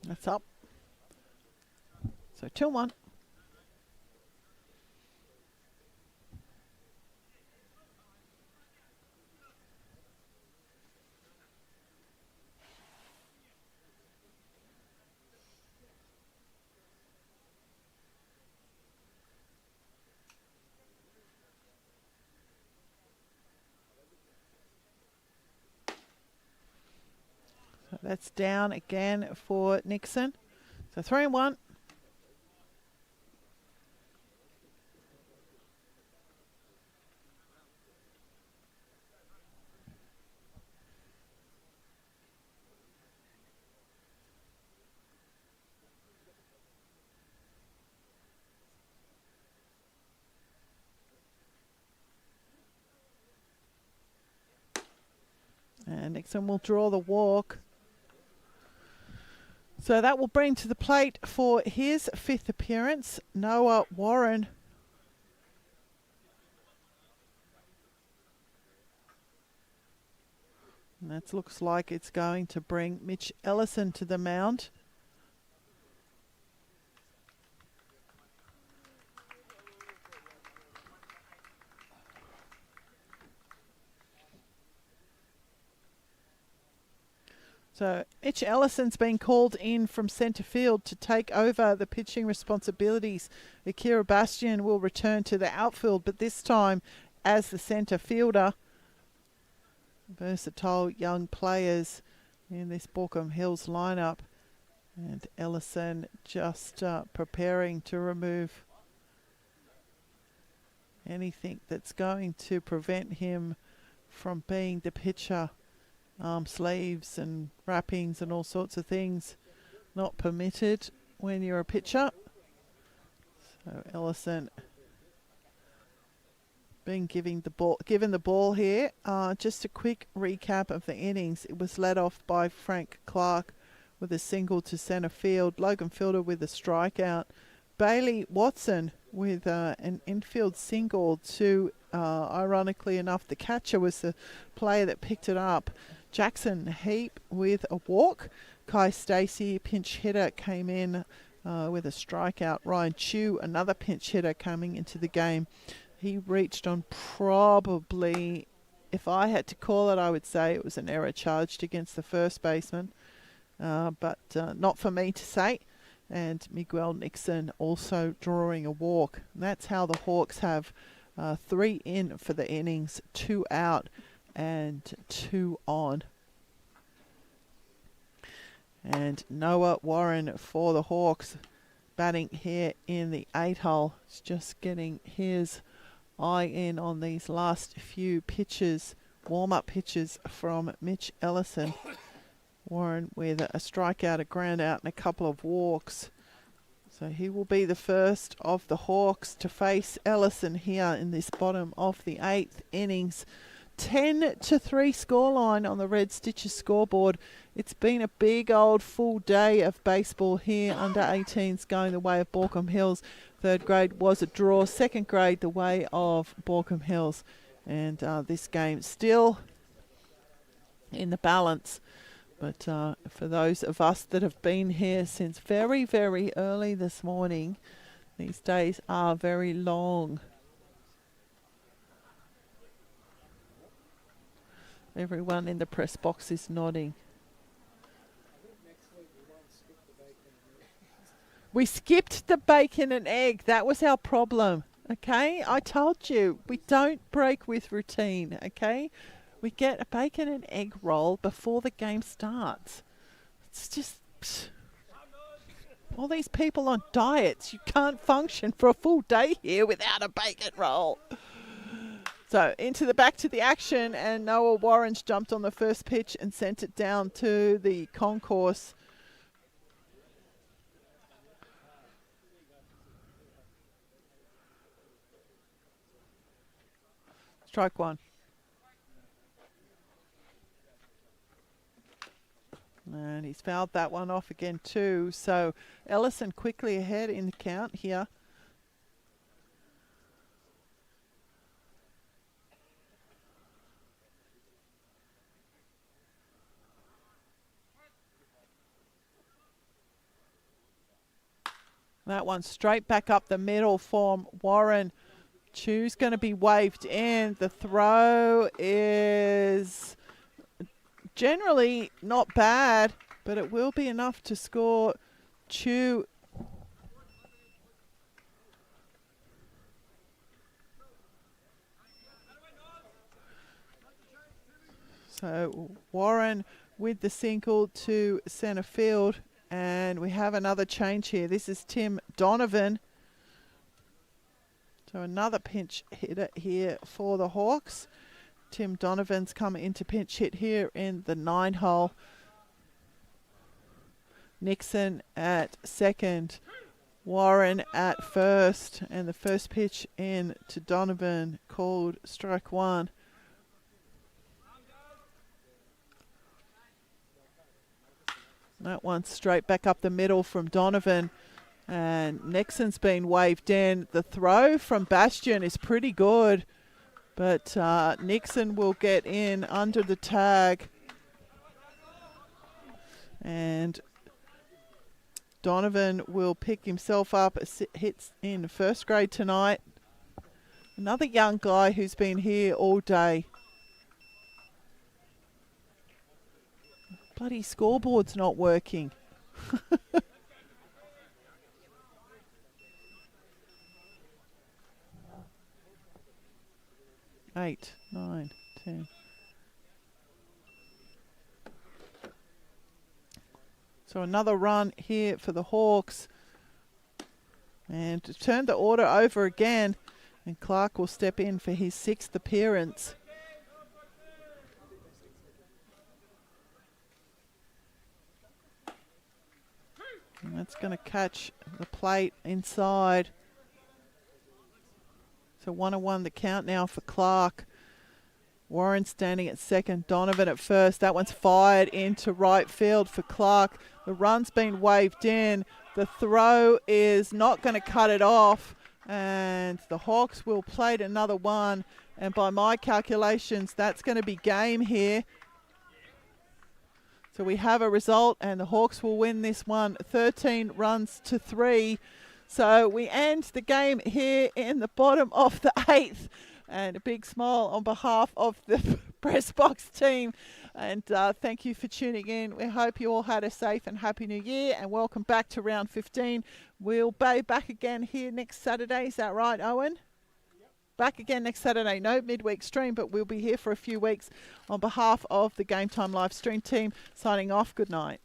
That's up. So 2-1. So that's down again for Nixon. So 3-1. And Nixon will draw the walk. So that will bring to the plate for his 5th appearance, Noah Warren. And that looks like it's going to bring Mitch Ellison to the mound. So Mitch Ellison's been called in from centre field to take over the pitching responsibilities. Akira Bastian will return to the outfield, but this time as the centre fielder. Versatile young players in this Baulko Hills lineup. And Ellison just preparing to remove anything that's going to prevent him from being the pitcher. Arm sleeves and wrappings and all sorts of things not permitted when you're a pitcher. So Ellison being given the ball here. Just a quick recap of the innings. It was led off by Frank Clark with a single to centre field. Logan Fielder with a strikeout. Bailey Watson with an infield single to, ironically enough, the catcher was the player that picked it up. Jackson Heap with a walk. Kai Stacey, pinch hitter, came in with a strikeout. Ryan Chew, another pinch hitter coming into the game. He reached on probably, if I had to call it, I would say it was an error charged against the first baseman. But not for me to say. And Miguel Nixon also drawing a walk. And that's how the Hawks have 3 in for the innings, 2 out and 2 on. And Noah Warren for the Hawks batting here in the 8 hole. He's just getting his eye in on these last few pitches, warm-up pitches from Mitch Ellison. Warren with a strikeout, a ground out and a couple of walks. So he will be the first of the Hawks to face Ellison here in this bottom of the 8th innings. 10-3 scoreline on the Red Stitches scoreboard. It's been a big old full day of baseball here. Under 18s going the way of Baulko Hills. 3rd grade was a draw. 2nd grade the way of Baulko Hills. And this game still in the balance. But for those of us that have been here since very, very early this morning, these days are very long. Everyone in the press box is nodding. We skipped the bacon and egg. That was our problem. Okay, I told you, we don't break with routine. Okay, we get a bacon and egg roll before the game starts. It's just all these people on diets. You can't function for a full day here without a bacon roll. So into the back to the action, and Noah Warren's jumped on the first pitch and sent it down to the concourse. Strike one. And he's fouled that one off again too. So Ellison quickly ahead in the count here. That one straight back up the middle from Warren. Chew's going to be waved in. The throw is generally not bad, but it will be enough to score. Chew so Warren with the single to centre field, and we have another change here. This is Tim Donovan. So another pinch hitter here for the Hawks. Tim Donovan's come into pinch hit here in the 9 hole. Nixon at second. Warren at first. And the first pitch in to Donovan called strike one. That one straight back up the middle from Donovan. And Nixon's been waved in. The throw from Bastion is pretty good, but Nixon will get in under the tag. And Donovan will pick himself up. Hits in first grade tonight. Another young guy who's been here all day. Bloody scoreboard's not working. 8, 9, 10. So another run here for the Hawks. And to turn the order over again. And Clark will step in for his 6th appearance. And that's going to catch the plate inside. So 1-1 the count now for Clark. Warren standing at second, Donovan at first. That one's fired into right field for Clark. The run's been waved in. The throw is not going to cut it off. And the Hawks will plate another one. And by my calculations, that's going to be game here. So we have a result, and the Hawks will win this one 13 runs to 3. So we end the game here in the bottom of the 8th. And a big smile on behalf of the press box team. And thank you for tuning in. We hope you all had a safe and happy new year. And welcome back to round 15. We'll be back again here next Saturday. Is that right, Owen? Back again next Saturday. No midweek stream, but we'll be here for a few weeks. On behalf of the Game Time live stream team, signing off. Good night.